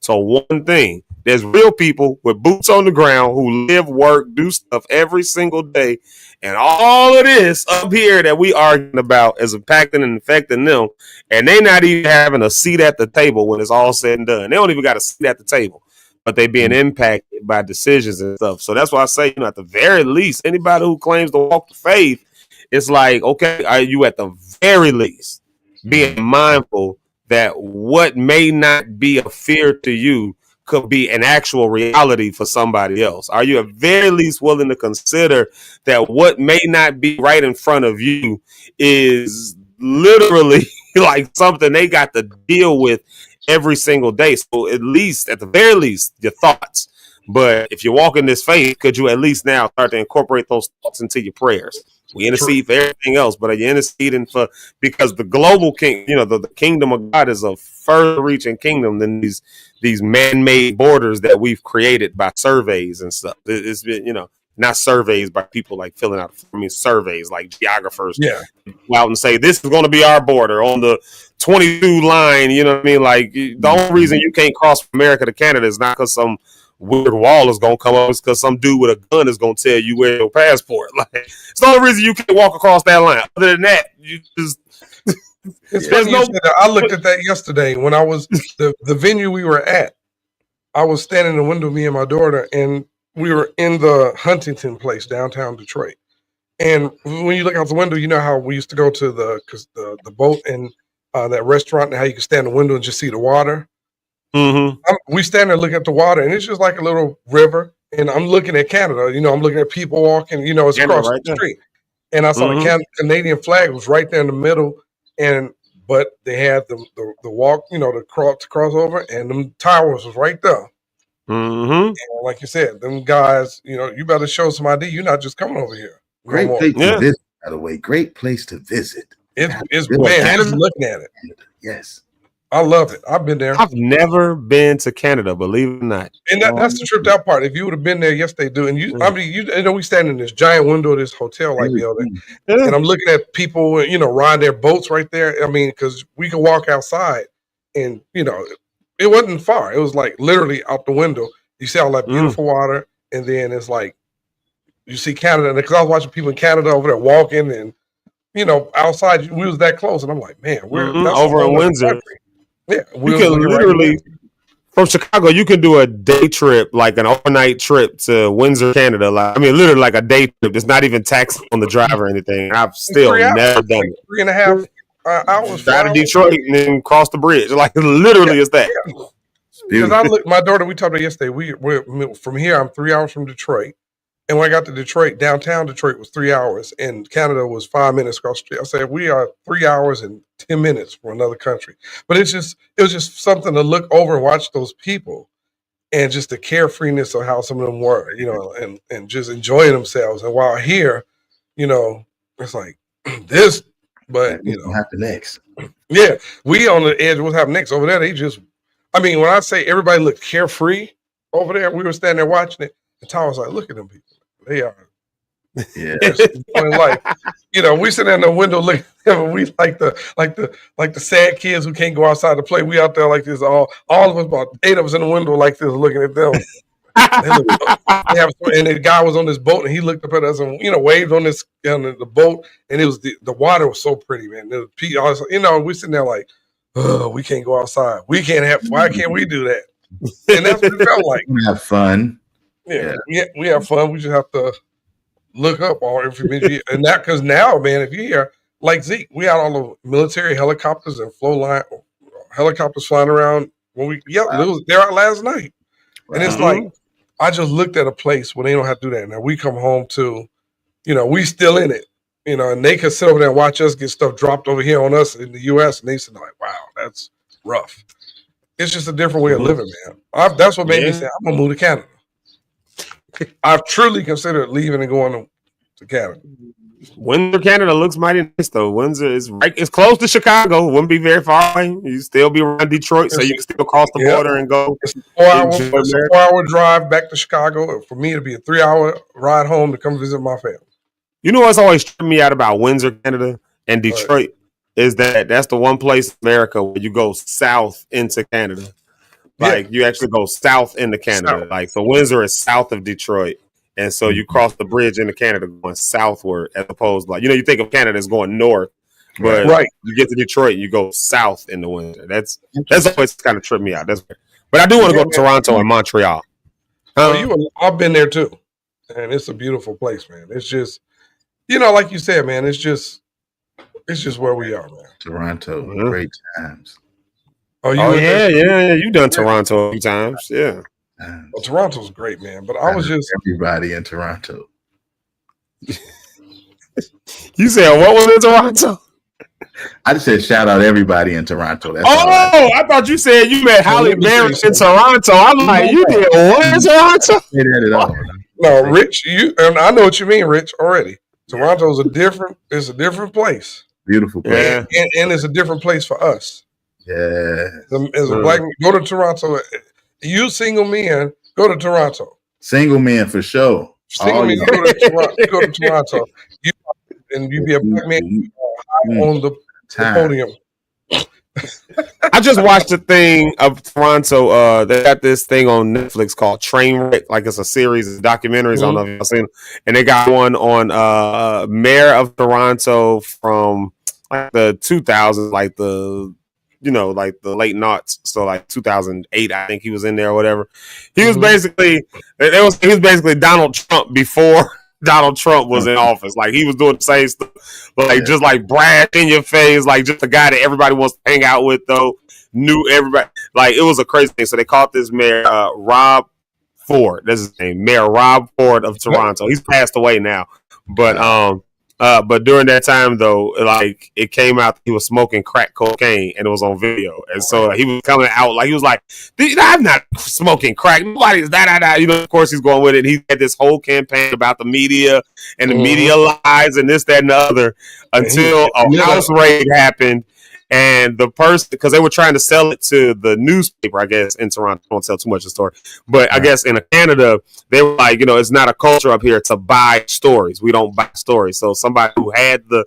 Speaker 10: to one thing. There's real people with boots on the ground who live, work, do stuff every single day. And all of this up here that we arguing about is impacting and affecting them. And they not even having a seat at the table when it's all said and done. They don't even got a seat at the table, but they being impacted by decisions and stuff. So that's why I say, at the very least, anybody who claims to walk the faith, it's like, okay, are you at the very least being mindful that what may not be a fear to you could be an actual reality for somebody else? Are you at very least willing to consider that what may not be right in front of you is literally like something they got to deal with every single day? So at the very least, your thoughts. But if you're walking this faith, could you at least now start to incorporate those thoughts into your prayers? We intercede for everything else, but are you interceding for, because the global king, the kingdom of God is a further reaching kingdom than these man-made borders that we've created by surveys and stuff. It's been, not surveys by people like filling out, surveys like geographers go out and say, this is going to be our border on the 22 line. You know what I mean? Like, the only reason you can't cross from America to Canada is not because some weird wall is going to come up, it's because some dude with a gun is going to tell you where your passport. Like, it's the only reason you can't walk across that line. Other than that, you just...
Speaker 14: It's funny you said that. I looked at that yesterday when I was the venue we were at. I was standing in the window, me and my daughter, and we were in the Huntington place, downtown Detroit. And when you look out the window, you know how we used to go to the boat and that restaurant, and how you can stand in the window and just see the water.
Speaker 10: Mm-hmm.
Speaker 14: We stand there looking at the water, and it's just like a little river. And I'm looking at Canada. I'm looking at people walking. It's across the street. And I saw the Canadian flag was right there in the middle. But they had the walk, to cross over, and them towers was right there.
Speaker 10: Mm-hmm.
Speaker 14: And like you said, them guys, you better show some ID. You're not just coming over here.
Speaker 18: Great place to visit, by the way. Great place to visit.
Speaker 14: It's man, I'm looking at it.
Speaker 18: Yes.
Speaker 14: I love it. I've been there.
Speaker 10: I've never been to Canada, believe it or not.
Speaker 14: And that's the tripped out part. If you would have been there, yes, they do. And we stand in this giant window of this hotel building, and I'm looking at people, riding their boats right there. I mean, because we could walk outside, and it wasn't far. It was like literally out the window. You see all that beautiful water, and then it's like you see Canada. Because I was watching people in Canada over there walking, and outside we was that close, and I'm like, man, we're
Speaker 10: over in Windsor.
Speaker 14: Country. Yeah,
Speaker 10: you can literally from Chicago. You can do a day trip, like an overnight trip to Windsor, Canada. Literally like a day trip. It's not even taxing on the drive or anything. I've still never done it.
Speaker 14: 3.5 hours.
Speaker 10: Drive to Detroit and then cross the bridge. Like literally, it's that.
Speaker 14: Because my daughter, we talked about yesterday. We're from here. I'm 3 hours from Detroit. And when I got to Detroit, downtown Detroit was 3 hours, and Canada was 5 minutes across the street. I said, we are 3 hours and 10 minutes from another country. But it was just something to look over and watch those people, and just the carefreeness of how some of them were, and just enjoying themselves. And while here, it's like this, but
Speaker 18: what happened next?
Speaker 14: Yeah, we on the edge. What happened next? Over there, when I say everybody looked carefree over there, we were standing there watching it. And Tom was like, look at them people. They are life. We sit in the window looking at them, and we like the sad kids who can't go outside to play. We out there like this, all of us, about 8 of us in the window like this, looking at them. And the guy was on this boat, and he looked up at us and waved on the boat, and it was the water was so pretty, man. We sitting there like, oh, we can't go outside. We can't have. Why can't we do that? And that's what it felt like.
Speaker 18: We have fun.
Speaker 14: Yeah, we have fun. We just have to look up all information, and that because now, man, if you hear like Zeke, we had all the military helicopters and helicopters flying around when they're out last night, and it's like I just looked at a place where they don't have to do that. Now we come home to, we still in it, and they can sit over there and watch us get stuff dropped over here on us in the U.S. and they say like, wow, that's rough. It's just a different way of living, man. That's what made me say I'm gonna move to Canada. I've truly considered leaving and going to Canada.
Speaker 10: Windsor, Canada looks mighty nice though. Windsor is right; it's close to Chicago. Wouldn't be very far away. You still be around Detroit, so you can still cross the border and go.
Speaker 14: It's a 4-hour drive back to Chicago. For me, it'd be a 3-hour ride home to come visit my family.
Speaker 10: You know what's always tripped me out about Windsor, Canada, and Detroit is that's the one place in America where you go south into Canada. Like you actually go south into Canada. Like so, Windsor is south of Detroit. And so you cross the bridge into Canada going southward, as opposed to you think of Canada as going north, but you get to Detroit, you go south in the winter. That's always kind of tripped me out. But I do want to go to Toronto and Montreal.
Speaker 14: I've been there too, and it's a beautiful place, man. It's just, like you said, man. It's just where we are, man.
Speaker 18: Toronto, great times.
Speaker 10: Yeah. You've done Toronto a few times, yeah.
Speaker 14: Well, Toronto's great, man. But I was just
Speaker 18: everybody in Toronto.
Speaker 10: You said what was in Toronto?
Speaker 18: I just said shout out everybody in Toronto. That's
Speaker 10: I thought you said you met Halle Berry in Toronto. I'm like, you did what in Toronto?
Speaker 14: No, Rich, and I know what you mean, Rich. Already, Toronto's a different place.
Speaker 18: Beautiful place,
Speaker 14: and it's a different place for us.
Speaker 18: Yeah,
Speaker 14: as a black man, go to Toronto. You single men, go to Toronto.
Speaker 18: Single men for sure.
Speaker 14: Single men, go to Toronto. You be a black man on the podium.
Speaker 10: I just watched a thing of Toronto. They got this thing on Netflix called Trainwreck. Like it's a series of documentaries. I don't know if y'all seen. And they got one on Mayor of Toronto from like the 2000s, like the like the late noughts, so like 2008, I think he was in there or whatever. He was basically Donald Trump before Donald Trump was in office. Like he was doing the same stuff, but like just like brash in your face, like just a guy that everybody wants to hang out with. Though knew everybody. Like it was a crazy thing. So they called this mayor Rob Ford. That's his name, Mayor Rob Ford of Toronto. He's passed away now, but during that time, though, like it came out that he was smoking crack cocaine and it was on video. And so he was coming out like he was like, I'm not smoking crack. Nobody's that. Of course, he's going with it. He had this whole campaign about the media and the media lies and this, that, and the other until a house raid happened. And the person, because they were trying to sell it to the newspaper, I guess, in Toronto. I won't tell too much of the story. But I guess in Canada, they were like, it's not a culture up here to buy stories. We don't buy stories. So somebody who had the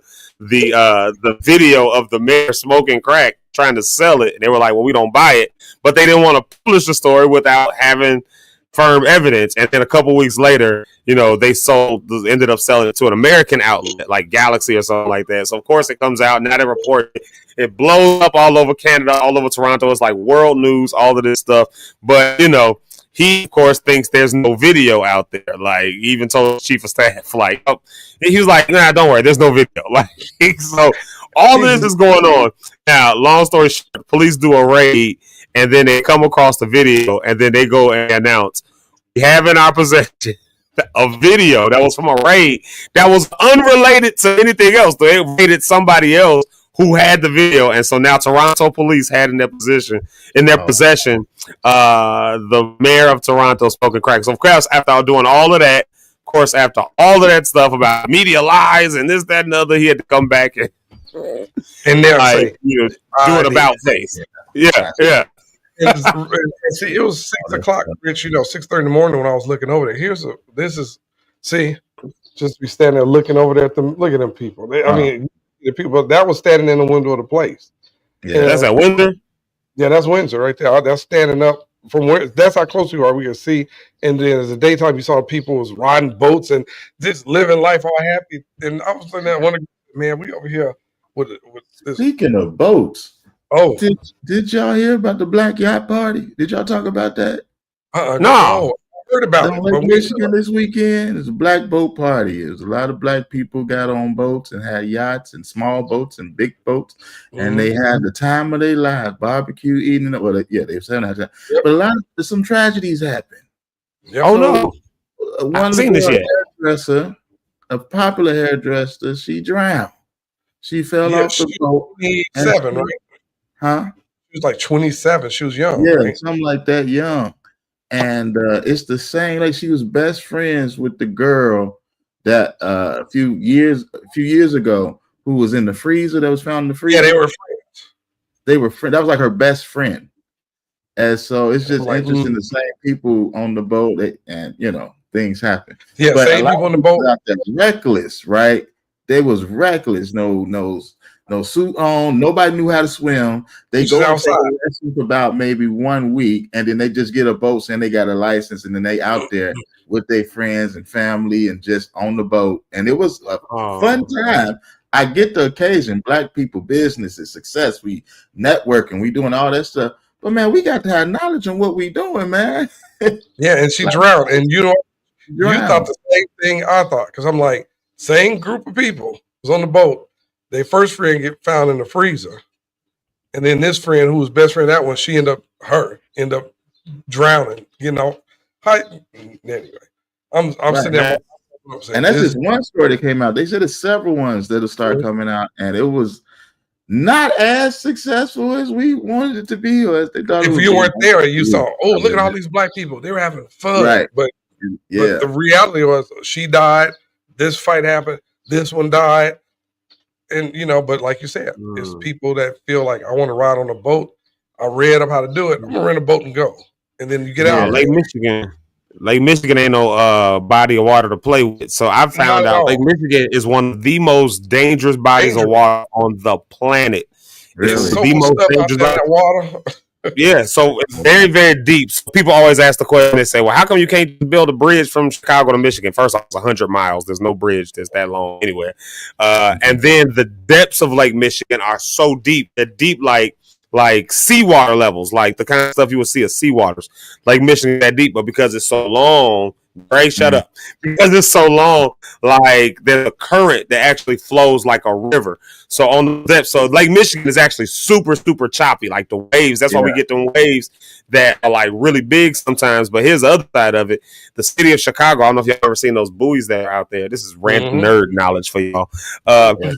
Speaker 10: video of the mayor smoking crack trying to sell it, and they were like, well, we don't buy it. But they didn't want to publish the story without having firm evidence. And then a couple weeks later, they ended up selling it to an American outlet like Galaxy or something like that. So of course it comes out, now they report it blows up all over Canada, all over Toronto. It's like world news, all of this stuff. But he of course thinks there's no video out there. Like he even told the chief of staff, like, he was like, nah, don't worry, there's no video. Like so all this is going on. Now, long story short, police do a raid and then they come across the video and then they go and announce, we have in our possession a video that was from a raid that was unrelated to anything else. They raided somebody else who had the video, and so now Toronto police had in their possession the mayor of Toronto smoking crack. So of course, after doing all of that, after all of that stuff about media lies and this, that, and the other, he had to come back and
Speaker 14: there say,
Speaker 10: do an about face. Yeah.
Speaker 14: It was 6 o'clock, Rich. 6:30 in the morning when I was looking over there. Just be standing there looking over there. Look at them people. The people that was standing in the window of the place.
Speaker 10: Yeah, that's at Windsor.
Speaker 14: Yeah, that's Windsor right there. That's standing up from where that's how close we are. We could see, and then as the daytime, you saw people was riding boats and just living life all happy. And I was sitting there wondering, man, we over here with this.
Speaker 18: Speaking of boats,
Speaker 14: oh,
Speaker 18: did y'all hear about the Black Yacht Party? Did y'all talk about that?
Speaker 14: No, I heard about it.
Speaker 18: Lake
Speaker 14: But
Speaker 18: Michigan this weekend is a black boat party. There's a lot of black people got on boats and had yachts and small boats and big boats, and they had the time of their lives, barbecue, eating. Well, they were saying that, but some tragedies happened.
Speaker 10: Oh no,
Speaker 18: One
Speaker 10: seen this yet.
Speaker 18: hairdresser, a popular hairdresser, she drowned. She fell off the boat.
Speaker 14: 27, right?
Speaker 18: Huh?
Speaker 14: She was like 27. She was young.
Speaker 18: Yeah,
Speaker 14: right?
Speaker 18: something like that, young. And it's the same. Like she was best friends with the girl that a few years ago who was in the freezer that was found in the freezer.
Speaker 14: Yeah, they were friends.
Speaker 18: They were friends. That was like her best friend. And so it's just interesting. The same people on the boat, and things happen.
Speaker 14: Yeah,
Speaker 18: but
Speaker 14: same people on the boat
Speaker 18: out there reckless, right? They was reckless. No suit on. Nobody knew how to swim. They go outside for about maybe 1 week, and then they just get a boat saying they got a license, and then they out there with their friends and family and just on the boat. And it was a fun time. I get the occasion. Black people, businesses, success. We networking. We doing all that stuff. But man, we got to have knowledge on what we doing, man.
Speaker 14: Yeah, and she drowned, and you thought the same thing I thought, because I'm like, same group of people was on the boat. Their first friend get found in the freezer, and then this friend who was best friend that one, she end up drowning. Anyway, I'm sitting there.
Speaker 18: And that's just one story that came out. They said there's several ones that'll start coming out, and it was not as successful as we wanted it to be, or as they thought.
Speaker 14: If you weren't there, you saw, look at all these black people. They were having fun,
Speaker 18: right?
Speaker 14: But the reality was, she died. This fight happened. This one died. And but like you said, it's people that feel like, I want to ride on a boat. I read up how to do it. I'm gonna rent a boat and go. And then you get out.
Speaker 10: Lake Michigan ain't no body of water to play with. So I found out Lake Michigan is one of the most dangerous bodies of water on the planet.
Speaker 18: Really?
Speaker 10: It's
Speaker 14: so
Speaker 10: the most dangerous body.
Speaker 14: Water.
Speaker 10: Yeah, so it's very, very deep. So people always ask the question, they say, well, how come you can't build a bridge from Chicago to Michigan? First off, it's 100 miles. There's no bridge that's that long anywhere. And then the depths of Lake Michigan are so deep. They're deep like seawater levels, like the kind of stuff you would see at seawaters. Lake Michigan that deep, but because it's so long, Ray, shut up. Because it's so long, like there's a current that actually flows like a river. So on the depth, so Lake Michigan is actually super, super choppy, like the waves. That's why we get them waves that are like really big sometimes. But here's the other side of it. The city of Chicago, I don't know if y'all ever seen those buoys that are out there. This is random nerd knowledge for y'all.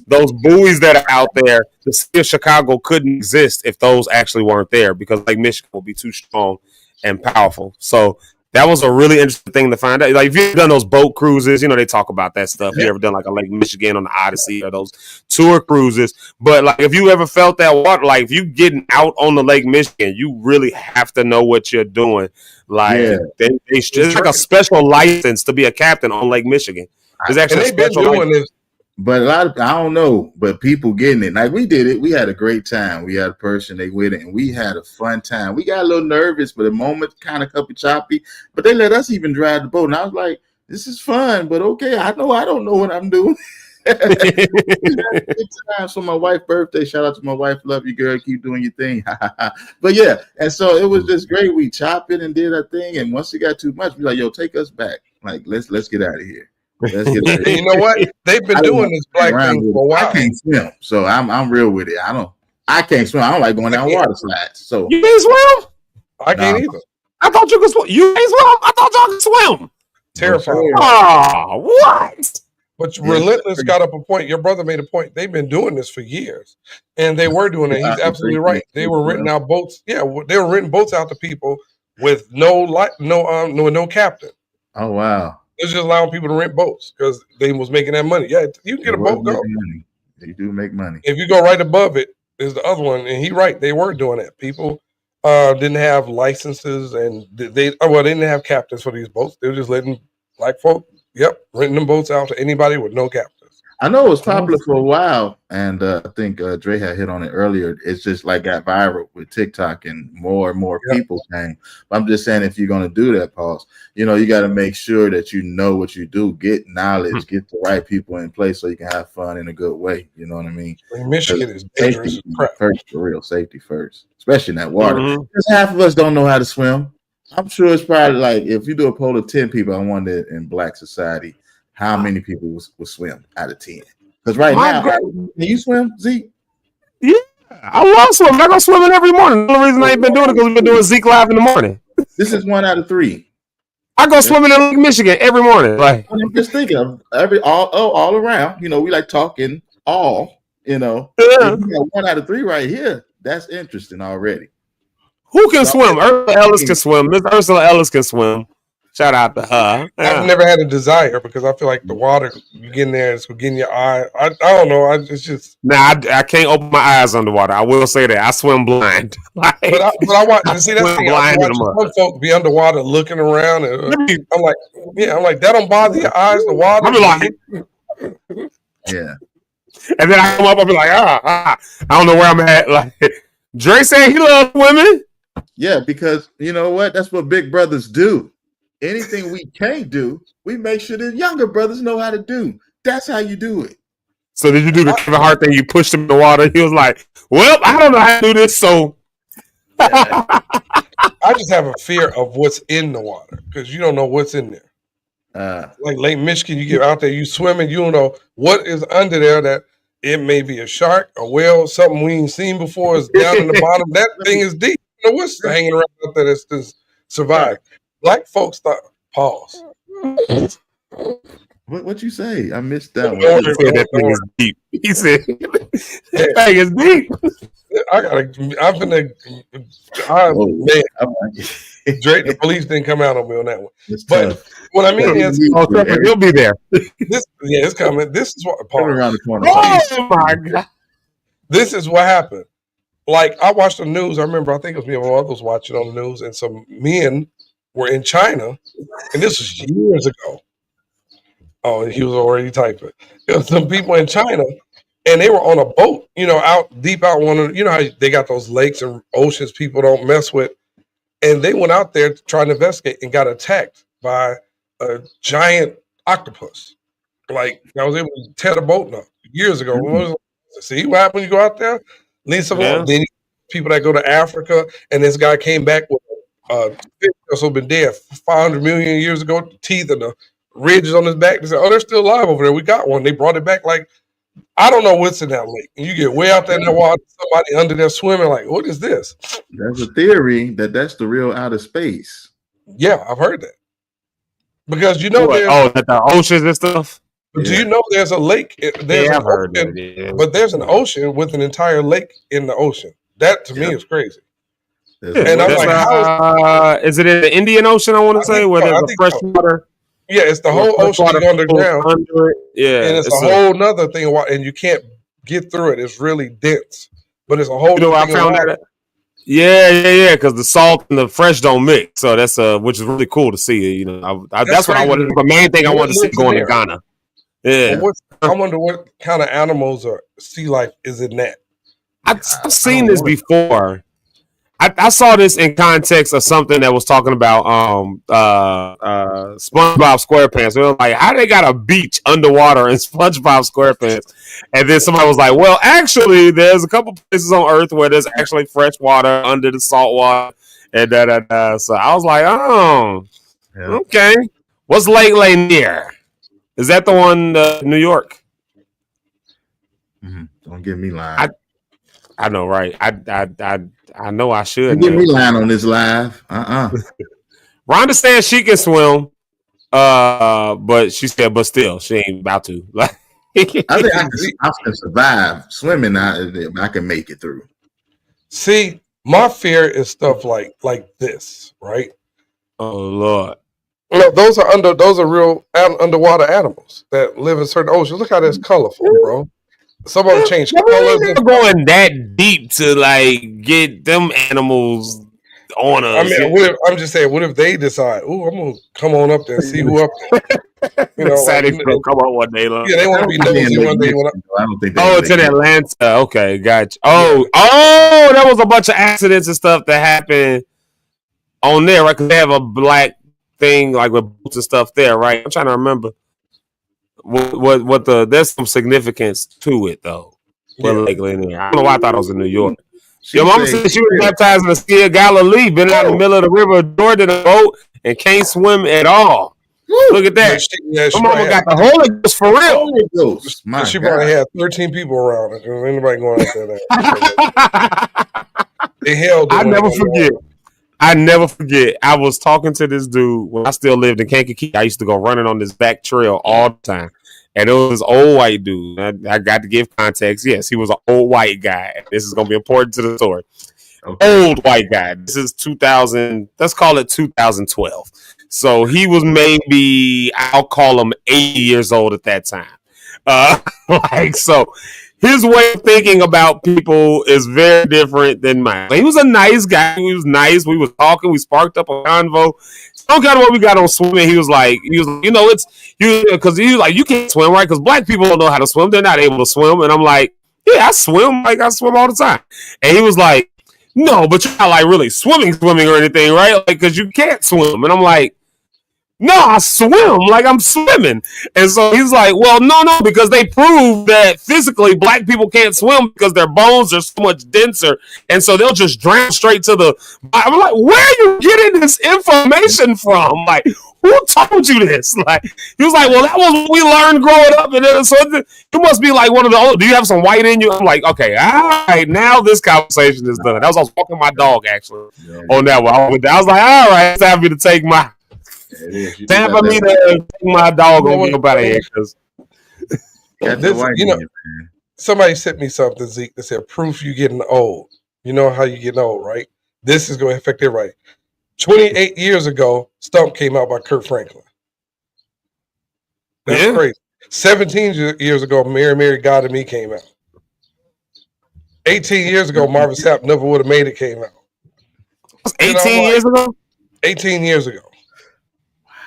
Speaker 10: Those buoys that are out there, the city of Chicago couldn't exist if those actually weren't there, because Lake Michigan will be too strong and powerful. So that was a really interesting thing to find out. Like, if you've done those boat cruises, they talk about that stuff. You ever done like a Lake Michigan on the Odyssey or those tour cruises? But like, if you ever felt that water, like if you getting out on the Lake Michigan, you really have to know what you're doing. Like, it's like a special license to be a captain on Lake Michigan. There's actually a special license.
Speaker 18: But a lot of, I don't know, but people getting it. Like, we did it. We had a great time. We had a person, they with it, and we had a fun time. We got a little nervous for the moment, kind of choppy, but they let us even drive the boat. And I was like, this is fun, but okay, I don't know what I'm doing. Good time. So my wife's birthday, shout out to my wife. Love you, girl. Keep doing your thing. But yeah, and so it was just great. We chopped it and did our thing. And once it got too much, we like, yo, take us back. Like, let's get out of here.
Speaker 14: You know what? They've been doing this black thing for a while.
Speaker 18: I can't swim, so I'm real with it. I can't swim. I don't like going down water slides. So
Speaker 10: you can't swim?
Speaker 14: I can't either.
Speaker 10: I thought you could swim. You can't swim? I thought y'all could swim.
Speaker 14: Terrifying.
Speaker 10: Oh, what?
Speaker 14: But Relentless got up a point. Your brother made a point. They've been doing this for years, and they were doing it. He's absolutely right. They were renting out boats. Yeah, they were renting boats out to people with no captain.
Speaker 18: Oh wow.
Speaker 14: It's just allowing people to rent boats because they was making that money. Yeah, you can get a boat, go.
Speaker 18: They do make money.
Speaker 14: If you go right above it, is the other one, and he right. They were doing that. People didn't have licenses, and they didn't have captains for these boats. They were just letting black folk, renting them boats out to anybody with no captains.
Speaker 18: I know it was popular for a while, and I think Dre had hit on it earlier. It's just like got viral with TikTok, and more people came. But I'm just saying, if you're gonna do that, pause. You know, you got to make sure that you know what you do, get knowledge, get the right people in place, so you can have fun in a good way. You know what I mean?
Speaker 14: Michigan is dangerous as crap.
Speaker 18: First, for real, safety first, especially in that water.
Speaker 10: Mhm.
Speaker 18: Because half of us don't know how to swim. I'm sure it's probably like if you do a poll of 10 people, I wonder in Black society, how many people would swim out of 10? Because right now, can you swim, Zeke?
Speaker 10: Yeah, I love swimming. I go swimming every morning. The only reason I ain't been doing it because we've been doing Zeke Live in the morning.
Speaker 18: This is 1 out of 3.
Speaker 10: I go swimming in Lake Michigan every morning. Like
Speaker 18: I'm just thinking of all around. You know, we like talking all. You know,
Speaker 10: yeah.
Speaker 18: If you got 1 out of 3 right here. That's interesting already.
Speaker 10: Who can swim? Ursula Ellis can swim. Miss Ursula Ellis can swim. Shout out to her.
Speaker 14: I've never had a desire because I feel like the water, you get in there, it's getting your eye. I don't know. It's just.
Speaker 10: Nah, I can't open my eyes underwater. I will say that. I swim blind.
Speaker 14: But I watch. See, that's the thing. I watch some folks be underwater looking around, and I'm like, that don't bother your eyes. The water.
Speaker 10: I'm like,
Speaker 18: yeah.
Speaker 10: And then I come up, I'll be like, I don't know where I'm at. Like Dre said, he loves women.
Speaker 18: Yeah, because you know what? That's what big brothers do. Anything we can't do, we make sure the younger brothers know how to do. That's how you do it.
Speaker 10: So did you do the Kevin Hart thing? You pushed him in the water. He was like, well, I don't know how to do this, so.
Speaker 14: I just have a fear of what's in the water because you don't know what's in there. Like Lake Michigan, you get out there, you swimming, you don't know what is under there. That it may be a shark, a whale, something we ain't seen before is down in the bottom. That thing is deep. You know what's hanging around out there that's just survived. Black folks thought, pause.
Speaker 18: What you say? I missed that one.
Speaker 10: That thing is deep. He said that thing is deep.
Speaker 14: Drake, the police didn't come out on me on that one. But what I mean is,
Speaker 10: he'll be there.
Speaker 14: It's coming. This is what
Speaker 18: around the corner.
Speaker 10: Oh my God!
Speaker 14: This is what happened. Like I watched the news. I remember. I think it was me and my mother was watching on the news, and some men were in China, and this was years ago. Oh, he was already typing. There was some people in China, and they were on a boat, out deep out one of, how they got those lakes and oceans people don't mess with. And they went out there trying to investigate and got attacked by a giant octopus. Like, I was able to tear the boat up years ago.
Speaker 18: Mm-hmm.
Speaker 14: See what happened when you go out there? Leave some Then people that go to Africa, and this guy came back with fish that's been dead 500 million years ago, the teeth and the ridges on his back. They said, oh, they're still alive over there. We got one. They brought it back. Like, I don't know what's in that lake. And you get way out there in the water, somebody under there swimming, like, what is this?
Speaker 18: There's a theory that that's the real outer space.
Speaker 14: Yeah, I've heard that. Because that
Speaker 10: the oceans and stuff.
Speaker 14: Do you know there's a lake?
Speaker 10: I've heard that.
Speaker 14: But there's an ocean with an entire lake in the ocean. That to me is crazy.
Speaker 10: And I'm like, how is it in the Indian Ocean? I want to say where there's a fresh water.
Speaker 14: Yeah, it's the whole ocean underground.
Speaker 10: Under it. Yeah,
Speaker 14: and it's a whole nother thing, and you can't get through it. It's really dense, but it's a whole.
Speaker 10: I found that. Yeah, because the salt and the fresh don't mix, so that's which is really cool to see. That's what I wanted. The main thing I wanted to see going to Ghana. Yeah,
Speaker 14: I wonder what kind of animals or sea life is in that.
Speaker 10: I've seen this before. I saw this in context of something that was talking about SpongeBob SquarePants. They were like, how they got a beach underwater in SpongeBob SquarePants? And then somebody was like, well, actually, there's a couple places on Earth where there's actually fresh water under the salt water. And So I was like, okay. What's Lake Lanier? Is that the one New York?
Speaker 18: Mm-hmm. Don't get me lying.
Speaker 10: I know, right? I know I should.
Speaker 18: Don't get me lying on this live.
Speaker 10: Rhonda said she can swim, but she said, but still, she ain't about to. Like,
Speaker 18: I think I can survive swimming. I can make it through.
Speaker 14: See, my fear is stuff like this, right?
Speaker 10: Oh Lord.
Speaker 14: No, those are real underwater animals that live in certain oceans. Look how that's colorful, bro. Some of them change colors.
Speaker 10: They're going that deep to like get them animals on us.
Speaker 14: I mean, I'm just saying, what if they decide, I'm gonna come on up there and see who up there? You know, like,
Speaker 10: gonna come out one day. Look.
Speaker 14: Yeah, they want to be nosy one day.
Speaker 18: I don't think.
Speaker 10: Oh, it's in Atlanta. Okay, gotcha. Oh, there was a bunch of accidents and stuff that happened on there, right? Because they have a black thing like with boots and stuff there, right? I'm trying to remember what the. There's some significance to it though. Yeah. Like, I don't know why I thought it was in New York. Your mama said she was baptized in the Sea of Galilee, been out in the middle of the river Jordan in a boat, and can't swim at all. Look at that. My mama got the Holy Ghost for real.
Speaker 18: Holy Ghost.
Speaker 14: She probably had 13 people around her. Because anybody going out there.
Speaker 10: I never forget. I was talking to this dude when I still lived in Kankakee. I used to go running on this back trail all the time. And it was this old white dude. I got to give context. Yes, he was an old white guy. This is going to be important to the story. Okay. Old white guy. This is 2000. Let's call it 2012. So he was maybe, I'll call him 80 years old at that time. So his way of thinking about people is very different than mine. He was a nice guy. He was nice. We was talking. We sparked up a convo. Some kind of what we got on swimming. He was like, because he was like, you can't swim, right? Because black people don't know how to swim. They're not able to swim. And I'm like, yeah, I swim. Like, I swim all the time. And he was like, no, but you're not like really swimming or anything, right? Like, because you can't swim. And I'm like, no, I swim like I'm swimming. And so he's like, well, no, because they prove that physically black people can't swim because their bones are so much denser. And so they'll just drown straight to the. I'm like, where are you getting this information from? Like, who told you this? Like, he was like, well, that was what we learned growing up. And then, so you must be like one of the old. Do you have some white in you? I'm like, okay, all right, now this conversation is done. I was walking my dog actually on that one. I was like, all right, it's time for me to take my. Time for me to take my dog on up out of here.
Speaker 14: Somebody sent me something, Zeke, that said proof you getting old. You know how you getting old, right? This is going to affect it, right? 28 years ago, Stump came out by Kurt Franklin. That's crazy. 17 years ago, Mary God and Me came out. 18 years ago, Marvin Sapp Never Would Have Made It came out.
Speaker 10: 18 years ago?
Speaker 14: 18 years ago.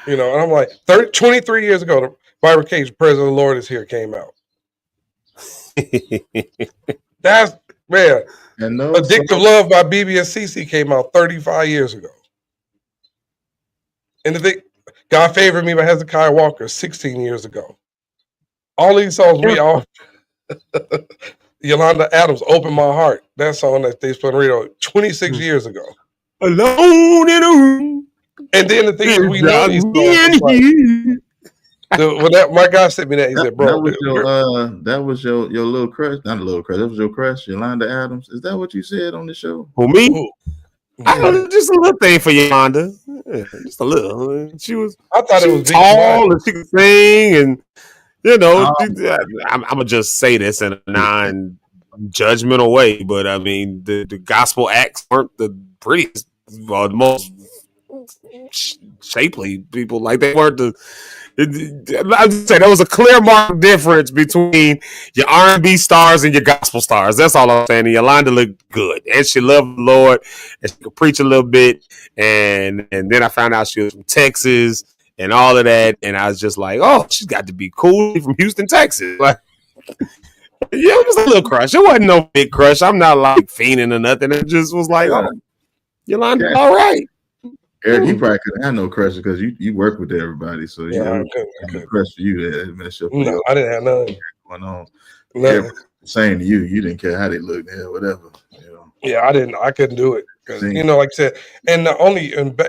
Speaker 14: You know, and I'm like, 23 years ago, the Byron Cage, President of the Lord is Here, came out. That's, man. Addictive Love by BB and CC came out 35 years ago. And the thing, God Favored Me by Hezekiah Walker 16 years ago. All these songs, we all. Yolanda Adams, Open My Heart. That song that they played on radio 26 years ago.
Speaker 10: Alone in a room.
Speaker 14: And then the thing is, we know these songs. When my guy sent me that, he said, "Bro,
Speaker 18: that was your little crush, not a little crush. That was your crush, Yolanda Adams. Is that what you said on the show?
Speaker 10: For me, just a little thing for Yolanda, just a little. She was.
Speaker 14: I thought it was
Speaker 10: tall and she could sing, and I'm gonna just say this in a non-judgmental way, but I mean, the gospel acts weren't the prettiest, the most shapely people. Like they weren't the. I'm just saying there was a clear marked difference between your R&B stars and your gospel stars. That's all I'm saying. And Yolanda looked good, and she loved the Lord, and she could preach a little bit. And then I found out she was from Texas and all of that, and I was just like, oh, she's got to be cool from Houston, Texas. Like, yeah, it was a little crush. It wasn't no big crush. I'm not like fiending or nothing. It just was like, oh, Yolanda, all right.
Speaker 18: Eric, you probably couldn't have no crush because you work with everybody, so you know, crush for you that mess up.
Speaker 14: No, I didn't have none
Speaker 18: going on. Nothing. Saying to you didn't care how they looked, whatever. You know.
Speaker 14: Yeah, I couldn't do it because like I said, and then it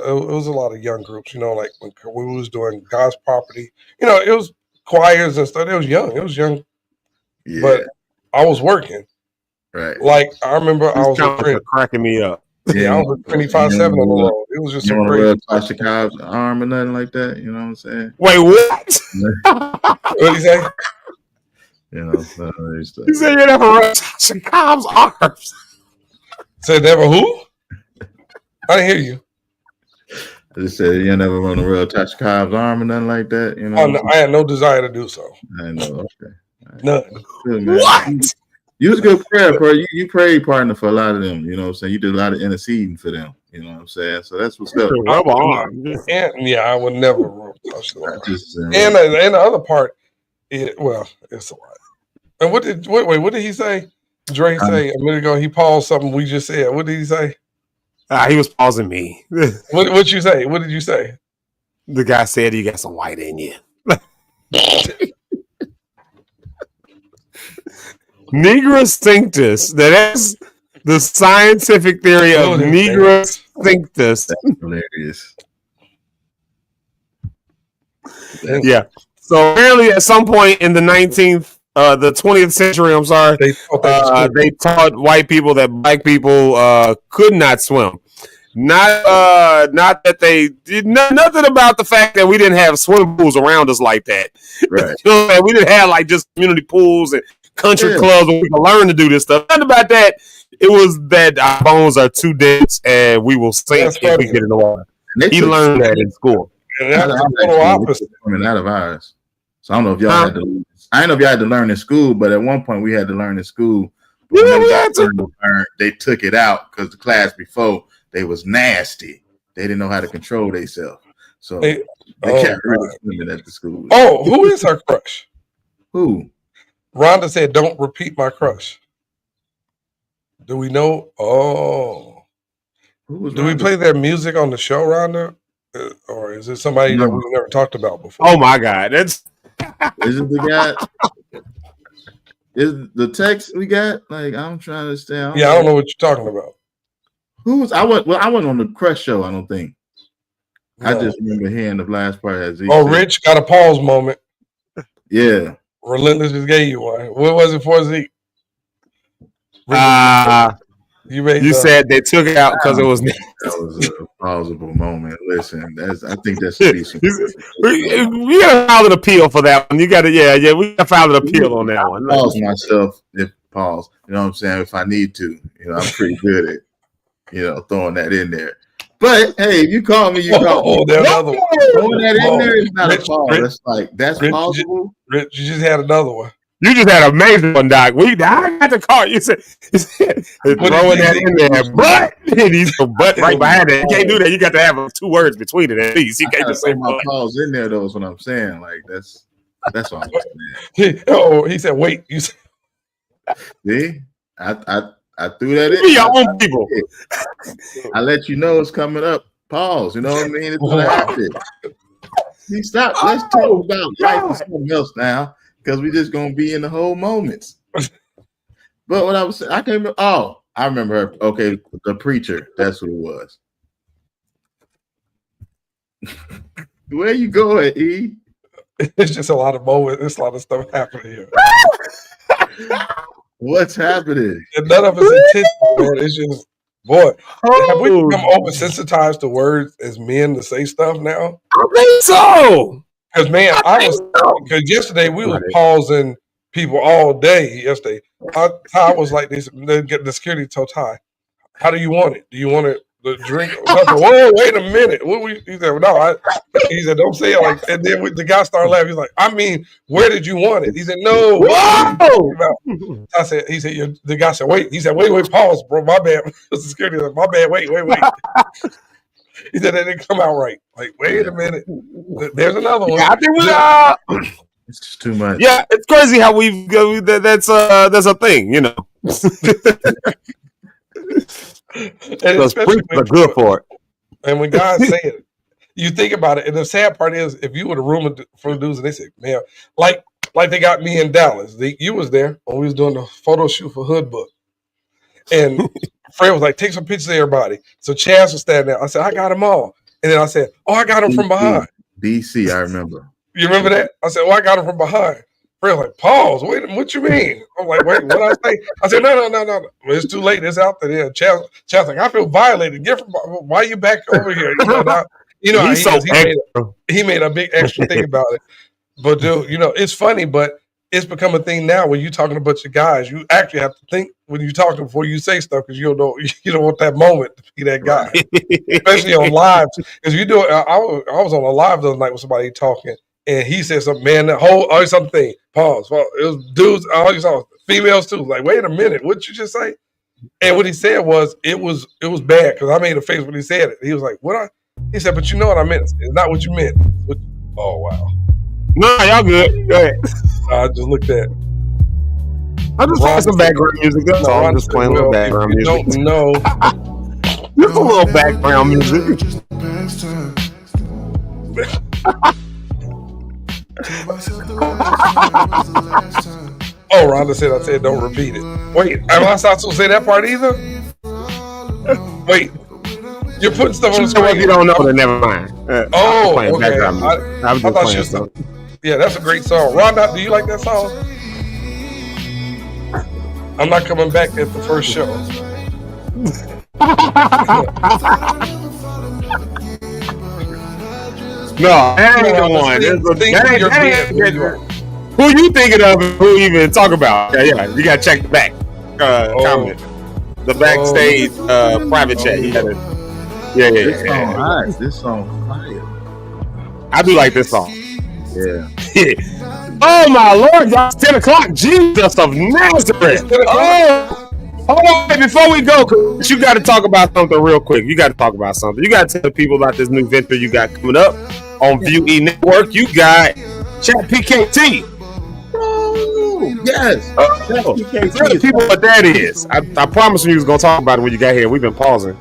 Speaker 14: was a lot of young groups. You know, like when we was doing God's Property. You know, it was choirs and stuff. It was young. Yeah. But I was working.
Speaker 18: Right.
Speaker 14: Like I remember, I was
Speaker 10: cracking me up.
Speaker 14: Yeah, I was 25/7 on the road. It was just so crazy.
Speaker 18: Tasha Cobb's arm or nothing like that. You know what I'm saying?
Speaker 10: Wait, what?
Speaker 14: What did he say?
Speaker 18: You know,
Speaker 10: he said you never run Tasha Cobb's arms.
Speaker 14: Said never who? I didn't hear you.
Speaker 18: I just said you never run a real Tasha Cobb's arm or nothing like that. You know,
Speaker 14: I had no desire to do so.
Speaker 18: I know. Okay.
Speaker 14: None.
Speaker 10: What?
Speaker 18: You was a good prayer, bro. You prayed partner for a lot of them. You know what I'm saying? You did a lot of interceding for them. You know what I'm saying? So that's what's up.
Speaker 10: Rub on.
Speaker 14: And yeah, I would never touch the line.
Speaker 18: Just,
Speaker 14: And the other part, it's a lot. And what did he say? Dre say a minute ago. He paused something we just said. What did he say?
Speaker 10: He was pausing me.
Speaker 14: What you say? What did you say?
Speaker 10: The guy said you got some white in you. Negra sphinctus. That's the scientific theory of Negra sphinctus.
Speaker 18: That's hilarious.
Speaker 10: Yeah. So apparently, at some point in the 20th century, I'm sorry, they taught white people that black people could not swim. Not that they did nothing about the fact that we didn't have swimming pools around us like that.
Speaker 18: Right.
Speaker 10: You know, we didn't have like just community pools and country clubs where we can learn to do this stuff. Nothing about that. It was that our bones are too dense and we will sink if we get in the water. He learned that in school.
Speaker 14: And that's the total opposite.
Speaker 18: Coming out of ours. So I don't know if y'all had to. I don't know if y'all had to learn in school, but at one point we had to learn in school. Yeah, we had to learn. They took it out because the class before they was nasty. They didn't know how to control themselves. So they kept really swimming at the school.
Speaker 14: Oh, who is her crush?
Speaker 18: Who?
Speaker 14: Rhonda said, "Don't repeat my crush." Do we know? Oh, do we play their music on the show, Rhonda? Or is it somebody that we've never talked about before?
Speaker 10: Oh my God, that's
Speaker 18: is it the guy? Is the text we got? Like I'm trying to stay.
Speaker 14: Yeah, I don't know what you're talking about.
Speaker 18: Who's I went on the Crush show. I don't think. No. I just remember hearing the last part as Zeke said.
Speaker 14: Rich got a pause moment.
Speaker 18: Yeah,
Speaker 14: Relentless just gave you one. What was it for, Zeke?
Speaker 10: You said they took it out because it was.
Speaker 18: That was a plausible moment. Listen, I think that should be some.
Speaker 10: We gotta file an appeal for that one. You gotta, we gotta file an appeal on that one.
Speaker 18: Pause myself if pause. You know what I'm saying? If I need to, you know, I'm pretty good at, throwing that in there. But hey, if you call me, you call me. Throwing that in there is not a pause. That's plausible.
Speaker 14: Rich, you just had another one.
Speaker 10: You just had an amazing one, Doc. I got the call. You said throwing that in there, but he's butt right behind it. You can't do that. You got to have 2 words between it at least. You can't just say
Speaker 18: my pause in there. Though is what I'm saying. Like that's what I'm saying.
Speaker 14: He said, "Wait." You said,
Speaker 18: "See, I threw that in."
Speaker 10: Be your own people.
Speaker 18: I let you know it's coming up. Pause. You know what I mean? It's gonna happen. See, stop. Let's talk about life and something else now. Because we just gonna be in the whole moments. But what I was saying, I can't remember. Oh, I remember her. Okay, the preacher. That's who it was. Where you going, E?
Speaker 14: It's just a lot of moments. There's a lot of stuff happening here.
Speaker 18: What's happening?
Speaker 14: And none of it's intentional, man. It's just, boy, have we become oversensitized to words as men to say stuff now?
Speaker 10: I think so.
Speaker 14: Because because yesterday we were pausing people all day. Yesterday, Ty was like this. The security told Ty, "How do you want it? Do you want it the drink?" I said, "Whoa, wait a minute." He said, "No." He said, "Don't say it like." And then the guy started laughing. He's like, "I mean, where did you want it?" He said, "No." Whoa! I said, the guy said, "Wait." He said, "Wait, pause, bro. My bad." The security said, "My bad. Wait." He said that didn't come out right. Like, wait a minute. There's another one.
Speaker 10: Yeah, I think
Speaker 18: it's just too much.
Speaker 10: Yeah, it's crazy how we've that's a thing, you know.
Speaker 14: And especially
Speaker 10: are good for it.
Speaker 14: And when guys say it, you think about it. And the sad part is, if you were the room for the dudes and they said, "Man, like they got me in Dallas." You was there when we was doing the photo shoot for Hood Book, and Fred was like, "Take some pictures of everybody." So Chaz was standing there. I said, "I got them all." And then I said, "Oh, I got them from behind."
Speaker 18: DC, I remember.
Speaker 14: You remember that? I said, "Oh, I got them from behind." Fred was like, "Pause. Wait a minute. What you mean?" I'm like, "Wait, what I say?" I said, "No. Well, it's too late. It's out there." Chaz like, "I feel violated. Why are you back over here?" He made a big extra thing about it. But dude, it's funny, but it's become a thing now when you're talking to a bunch of guys. You actually have to think when you're talking before you say stuff because you don't want that moment to be that guy, especially on live. Because you do it. I was on a live the other night with somebody talking, and he said something. Man, that whole something. Pause. Well, it was dudes. All you saw was females too. Like, wait a minute, what'd you just say? And what he said was, it was bad because I made a face when he said it. He was like, he said, but you know what I meant. It's not what you meant. Oh, wow.
Speaker 10: No, y'all good. Go ahead.
Speaker 14: I just looked at.
Speaker 10: I'm just playing some background music. That's all. I'm just playing a little background music.
Speaker 14: Don't know.
Speaker 10: Just a little background music.
Speaker 14: Oh, Rhonda said I said don't repeat it. Wait, am I not supposed to say that part either? Wait, you're putting stuff on the screen.
Speaker 10: If you don't know, then never mind.
Speaker 14: Okay.
Speaker 10: I thought
Speaker 14: she was yeah, that's a great song. Rhonda, do you like that song? I'm not coming back at the first show.
Speaker 10: No, that ain't the one. Who you thinking of? Who you even talk about? Yeah, you gotta check the back comment, the backstage private chat. You gotta, yeah.
Speaker 18: This song fire.
Speaker 10: I do like this song.
Speaker 18: Yeah.
Speaker 10: Oh my Lord, y'all! It's 10 o'clock. Jesus of Nazareth. Oh, hold on, before we go, you got to talk about something real quick. You got to talk about something. You got to tell people about this new venture you got coming up on View E Network. You got Chat PKT.
Speaker 18: Oh, yes.
Speaker 10: Tell the people what that is. I promise you was gonna talk about it when you got here. We've been pausing.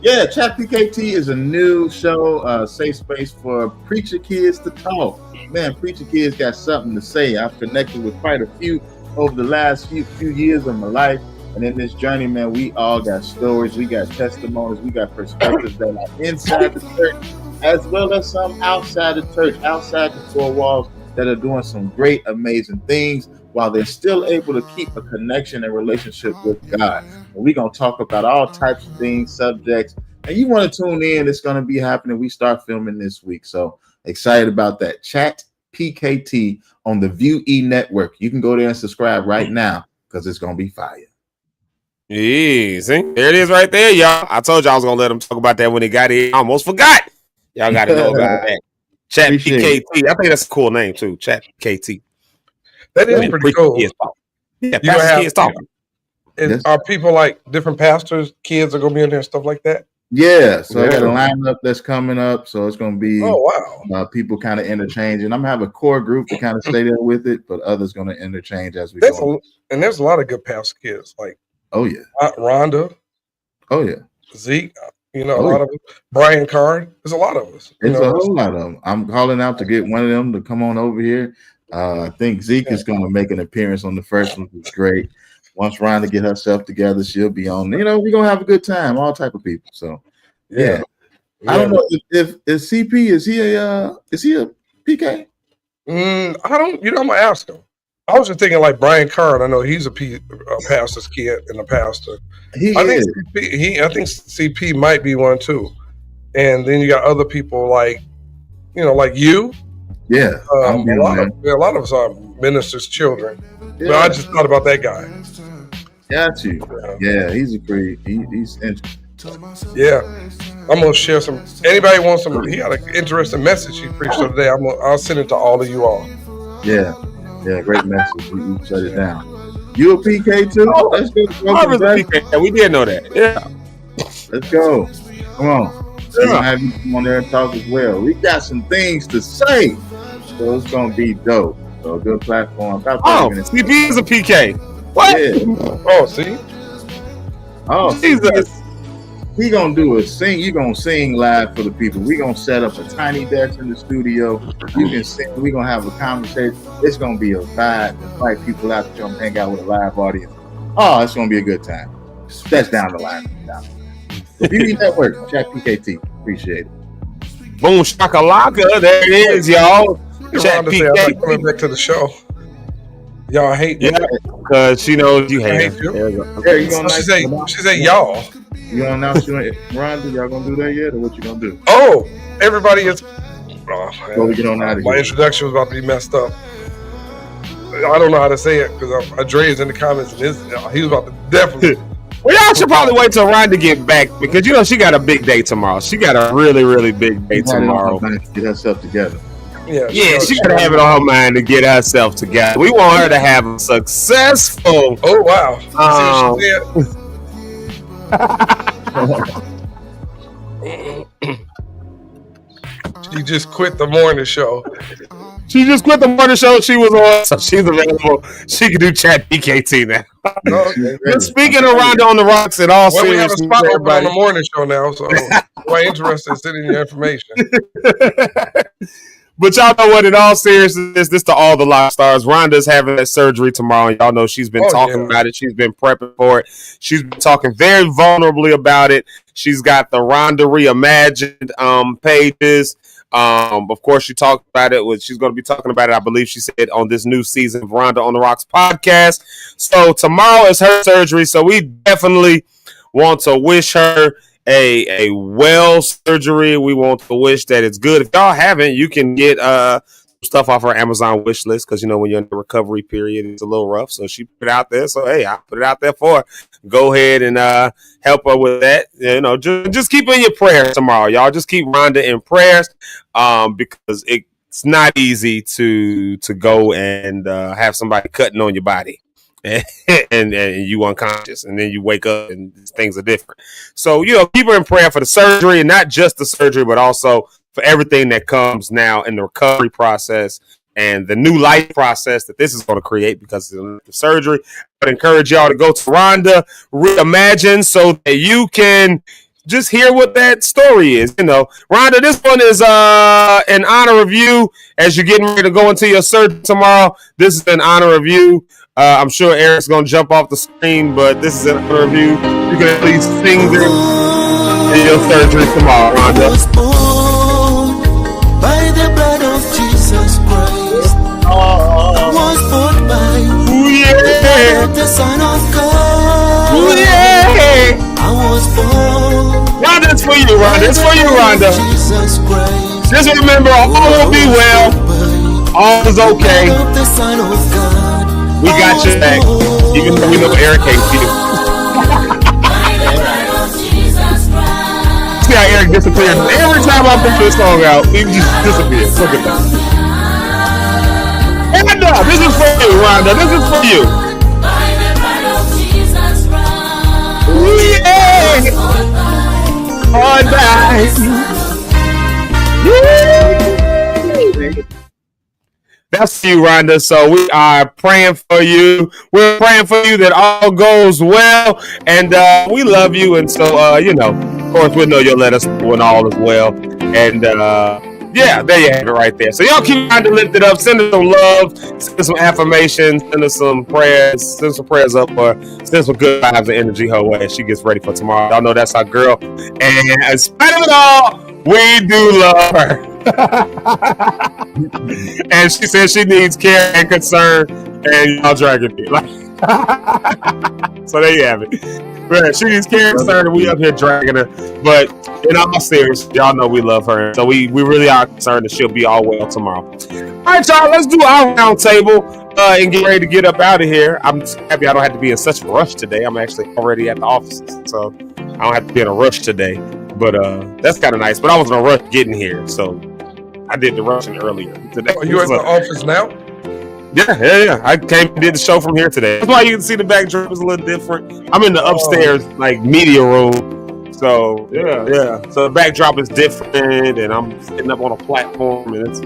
Speaker 18: Yeah, Chat PKT is a new show, safe space for preacher kids to talk. Man, preacher kids got something to say. I've connected with quite a few over the last few years of my life. And in this journey, man, we all got stories, we got testimonies, we got perspectives that are inside the church, as well as some outside the church, outside the four walls, that are doing some great, amazing things while they're still able to keep a connection and relationship with God. And we're going to talk about all types of things, subjects, and you want to tune in, it's going to be happening. We start filming this week. So excited about that. Chat PKT on the View E Network. You can go there and subscribe right now because it's going to be fire.
Speaker 10: Easy. There it is right there, y'all. I told you I was going to let them talk about that when they got here. I almost forgot. Y'all got to know about that. Chat PKT. I think that's a cool name too. Chat PKT.
Speaker 14: That is pretty cool.
Speaker 10: Yeah, pastors, kids talking.
Speaker 18: Are
Speaker 14: people like different pastors, kids are going to be in there and stuff like that?
Speaker 18: Yeah, so I got a lineup that's coming up. So it's going to be people kind of interchanging. I'm going to have a core group to kind of stay there with it, but others going to interchange as we go.
Speaker 14: And there's a lot of good pastor kids. Like, Rhonda.
Speaker 18: Oh, yeah.
Speaker 14: Zeke. You know, a lot of them. Brian Card. There's a lot of us.
Speaker 18: It's a whole lot of them. I'm calling out to get one of them to come on over here. I think Zeke is going to make an appearance on the first one, which is great. Once Rhonda get herself together, she'll be on. You know, we're going to have a good time. All type of people. So, yeah. I don't know if CP is he a PK?
Speaker 14: I don't. You know, I'm gonna ask him. I was just thinking like Brian Card. I know he's a pastor's kid and a pastor. I think CP might be one too. And then you got other people like, you know, like you.
Speaker 18: Yeah.
Speaker 14: A lot of us are ministers' children.
Speaker 18: Yeah.
Speaker 14: But I just thought about that guy.
Speaker 18: Got you. Yeah, he's a great. He's interesting.
Speaker 14: Yeah. I'm gonna share some. Anybody wants some? He got an interesting message he preached the other day. I'll send it to all of you all.
Speaker 18: Yeah. Yeah, great message. We shut it down. You a PK too? Let's go.
Speaker 10: PK. We did know that. Yeah.
Speaker 18: Let's go. Come on. We're gonna have you come on there and talk as well. We got some things to say, so it's gonna be dope. So a good platform.
Speaker 10: CP is a PK. What?
Speaker 18: Yeah.
Speaker 14: Oh, see.
Speaker 18: Oh,
Speaker 10: Jesus.
Speaker 18: He gonna do a sing. You gonna sing live for the people. We gonna set up a tiny desk in the studio. You can sing. We gonna have a conversation. It's gonna be a vibe. Invite people out to come hang out with a live audience. Oh, it's gonna be a good time. That's down the line. Beauty Network, Chat PKT. Appreciate it.
Speaker 10: Boom shakalaka. There it is, y'all.
Speaker 14: Chat PKT. Coming back to the show. Y'all hate me.
Speaker 10: Yeah, because she knows you hate
Speaker 14: you.
Speaker 18: She
Speaker 14: say y'all.
Speaker 18: You gonna announce you and Rhonda? Y'all gonna do that yet, or what you gonna do?
Speaker 14: Oh, everybody is.
Speaker 18: So we get on out of
Speaker 14: my
Speaker 18: here.
Speaker 14: introduction was about to be messed up. I don't know how to say it because Andre's in the comments and he was about to definitely.
Speaker 10: Well, y'all should probably wait till Rhonda get back because you know she got a big day tomorrow. She got a really, really big day tomorrow.
Speaker 18: Get herself together.
Speaker 10: Yeah, she gotta have it on her mind to get herself together. We want her to have a successful.
Speaker 14: Oh wow! She just quit the morning show.
Speaker 10: She just quit the morning show she was on, so she's available. She can do chat PKT now. But speaking of Ronda on the Rocks, in all
Speaker 14: we have a
Speaker 10: seriousness,
Speaker 14: spot open on the morning show now, so we're interested in sending your information.
Speaker 10: But y'all know what? In all seriousness, this to all the Lock stars. Ronda's having that surgery tomorrow. Y'all know she's been talking about it. She's been prepping for it. She's been talking very vulnerably about it. She's got the Ronda Reimagined pages. Of course, she talked about it. She's going to be talking about it, I believe she said, on this new season of Ronda on the Rocks podcast. So tomorrow is her surgery. So we definitely want to wish her a well surgery. We want to wish that it's good. If y'all haven't, you can get stuff off our Amazon wish list, because when you're in the recovery period, it's a little rough. So she put it out there. So hey, I put it out there for her. Go ahead and help her with that. Just keep in your prayers tomorrow, y'all. Just keep Ronda in prayers, because it's not easy to go and have somebody cutting on your body. And you unconscious, and then you wake up and things are different. So keep her in prayer for the surgery, and not just the surgery, but also for everything that comes now in the recovery process and the new life process that this is going to create because of the surgery. I'd encourage y'all to go to Ronda Reimagine so that you can just hear what that story is. Ronda, this one is in honor of you as you're getting ready to go into your surgery tomorrow. This is in honor of you. I'm sure Eric's going to jump off the screen, but this is an honor of you. You can at least sing this in your surgery tomorrow, Ronda.
Speaker 15: By the blood of Jesus Christ, I was bought by the Son of God. I was born.
Speaker 10: Ronda, it's for you, Ronda. It's for you, Ronda. Just remember, all will be well. All is okay. We got your back, even though we know Eric hates you. See how Eric disappears. Every time I put this song out, he just disappears. Look at that. Ronda, this is for you, Ronda. This is for you. All right. That's you, Ronda. So we are praying for you. We're praying for you that all goes well, and we love you. And so, of course, we know you'll let us know when all is well. And yeah, there you have it right there. So y'all keep Ronda lifted up. Send us some love. Send us some affirmations. Send us some prayers. Send some prayers up, or send some good vibes and energy her way as she gets ready for tomorrow. Y'all know that's our girl. And in spite of it all, we do love her. And she says she needs care and concern, and y'all dragging me. So there you have it. Right, she needs care and concern, and we up here dragging her. But in all seriousness, y'all know we love her. So we really are concerned that she'll be all well tomorrow. All right, y'all, let's do our round table and get ready to get up out of here. I'm happy I don't have to be in such a rush today. I'm actually already at the offices, so I don't have to be in a rush today. But that's kind of nice. But I was in a rush getting here, so I did the rushing earlier today.
Speaker 14: Oh, you at the office now?
Speaker 10: Yeah. I came and did the show from here today. That's why you can see the backdrop is a little different. I'm in the upstairs media room. So yeah. So the backdrop is different, and I'm sitting up on a platform, and it's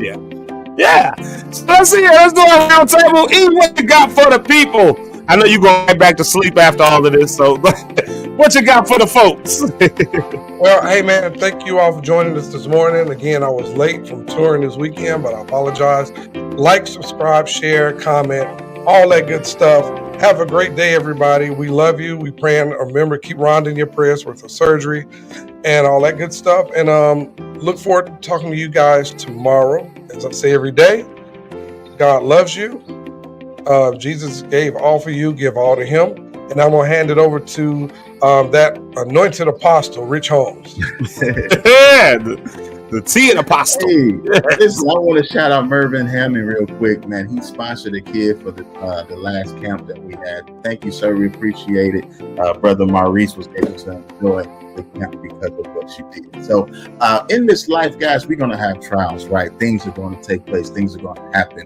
Speaker 10: yeah. So let's see here. Let's do our round table. Eat what you got for the people. I know you're going right back to sleep after all of this, so what you got for the folks?
Speaker 14: Well, hey, man, thank you all for joining us this morning. Again, I was late from touring this weekend, but I apologize. Like, subscribe, share, comment, all that good stuff. Have a great day, everybody. We love you. We pray, and remember, keep Ronda in your prayers with the surgery and all that good stuff. And look forward to talking to you guys tomorrow. As I say every day, God loves you. Jesus gave all for you, give all to him. And I'm going to hand it over to that anointed apostle, Rich Holmes.
Speaker 10: The tea and apostle.
Speaker 18: Hey, listen, I want to shout out Mervyn Hammond real quick, man. He sponsored a kid for the last camp that we had. Thank you, sir. We appreciate it. Brother Maurice was able to enjoy the camp because of what you did. So in this life, guys, we're going to have trials, right? Things are going to take place. Things are going to happen.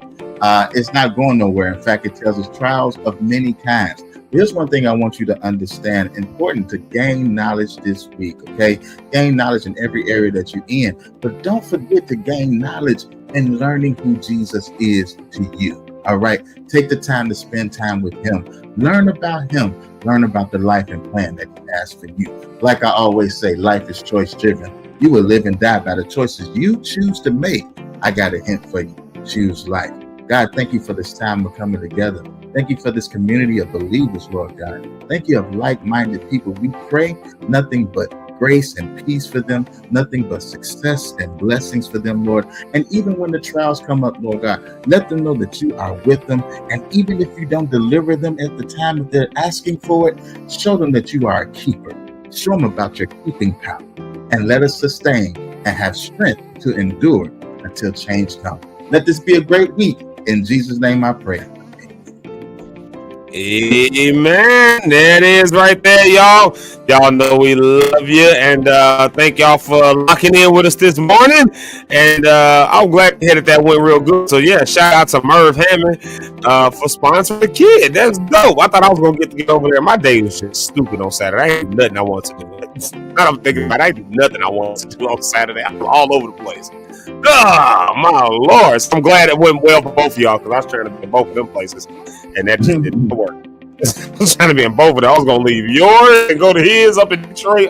Speaker 18: It's not going nowhere. In fact, it tells us trials of many kinds. Here's one thing I want you to understand. Important to gain knowledge this week, okay? Gain knowledge in every area that you're in. But don't forget to gain knowledge in learning who Jesus is to you, all right? Take the time to spend time with him. Learn about him. Learn about the life and plan that he has for you. Like I always say, life is choice-driven. You will live and die by the choices you choose to make. I got a hint for you. Choose life. God, thank you for this time we're coming together. Thank you for this community of believers, Lord God. Thank you of like-minded people. We pray nothing but grace and peace for them, nothing but success and blessings for them, Lord. And even when the trials come up, Lord God, let them know that you are with them. And even if you don't deliver them at the time that they're asking for it, show them that you are a keeper. Show them about your keeping power. And let us sustain and have strength to endure until change comes. Let this be a great week. In Jesus' name I pray.
Speaker 10: Amen. There it is right there, y'all. Y'all know we love you, and thank y'all for locking in with us this morning. And I'm glad that went real good. So yeah, shout out to Merv Hammond for sponsoring the kid. That's dope. I thought I was gonna get to get over there. My day was just stupid on Saturday. I ain't do nothing I wanted to do. Now I'm thinking about it, I ain't do nothing I wanted to do on Saturday. I'm all over the place. Oh my Lord. So I'm glad it went well for both of y'all, because I was trying to be in both of them places, and that just didn't work. I was trying to be in both of them. I was going to leave yours and go to his up in Detroit.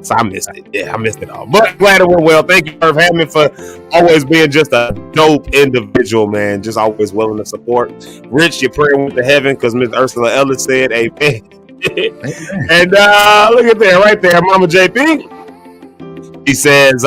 Speaker 10: So I missed it. Yeah, I missed it all. But I'm glad it went well. Thank you, Merv Hammond, for always being just a dope individual, man. Just always willing to support. Rich, your prayer went to heaven, because Miss Ursula Ellis said amen. And look at that right there, Mama JP. He says,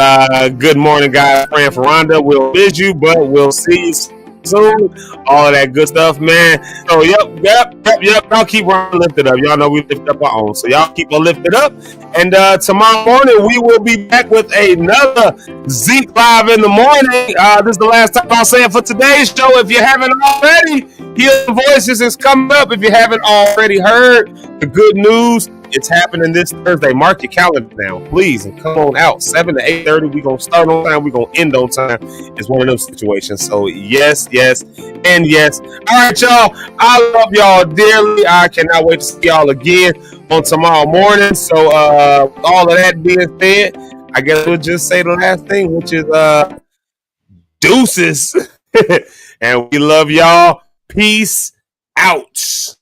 Speaker 10: good morning, guys. Praying for Rhonda. We'll miss you, but we'll see you soon. All of that good stuff, man. So, yep. Y'all keep Rhonda lifted up. Y'all know we lift up our own. So, y'all keep her lifted up. And tomorrow morning, we will be back with another Zeke Live in the morning. This is the last time I'll say it for today's show. If you haven't already, Healing Voices is coming up. If you haven't already heard the good news, it's happening this Thursday. Mark your calendar down, please, and come on out. 7 to 8:30. We're going to start on time. We're going to end on time. It's one of those situations. So, yes, and yes. All right, y'all. I love y'all dearly. I cannot wait to see y'all again on tomorrow morning. So, all of that being said, I guess we'll just say the last thing, which is deuces. And we love y'all. Peace out.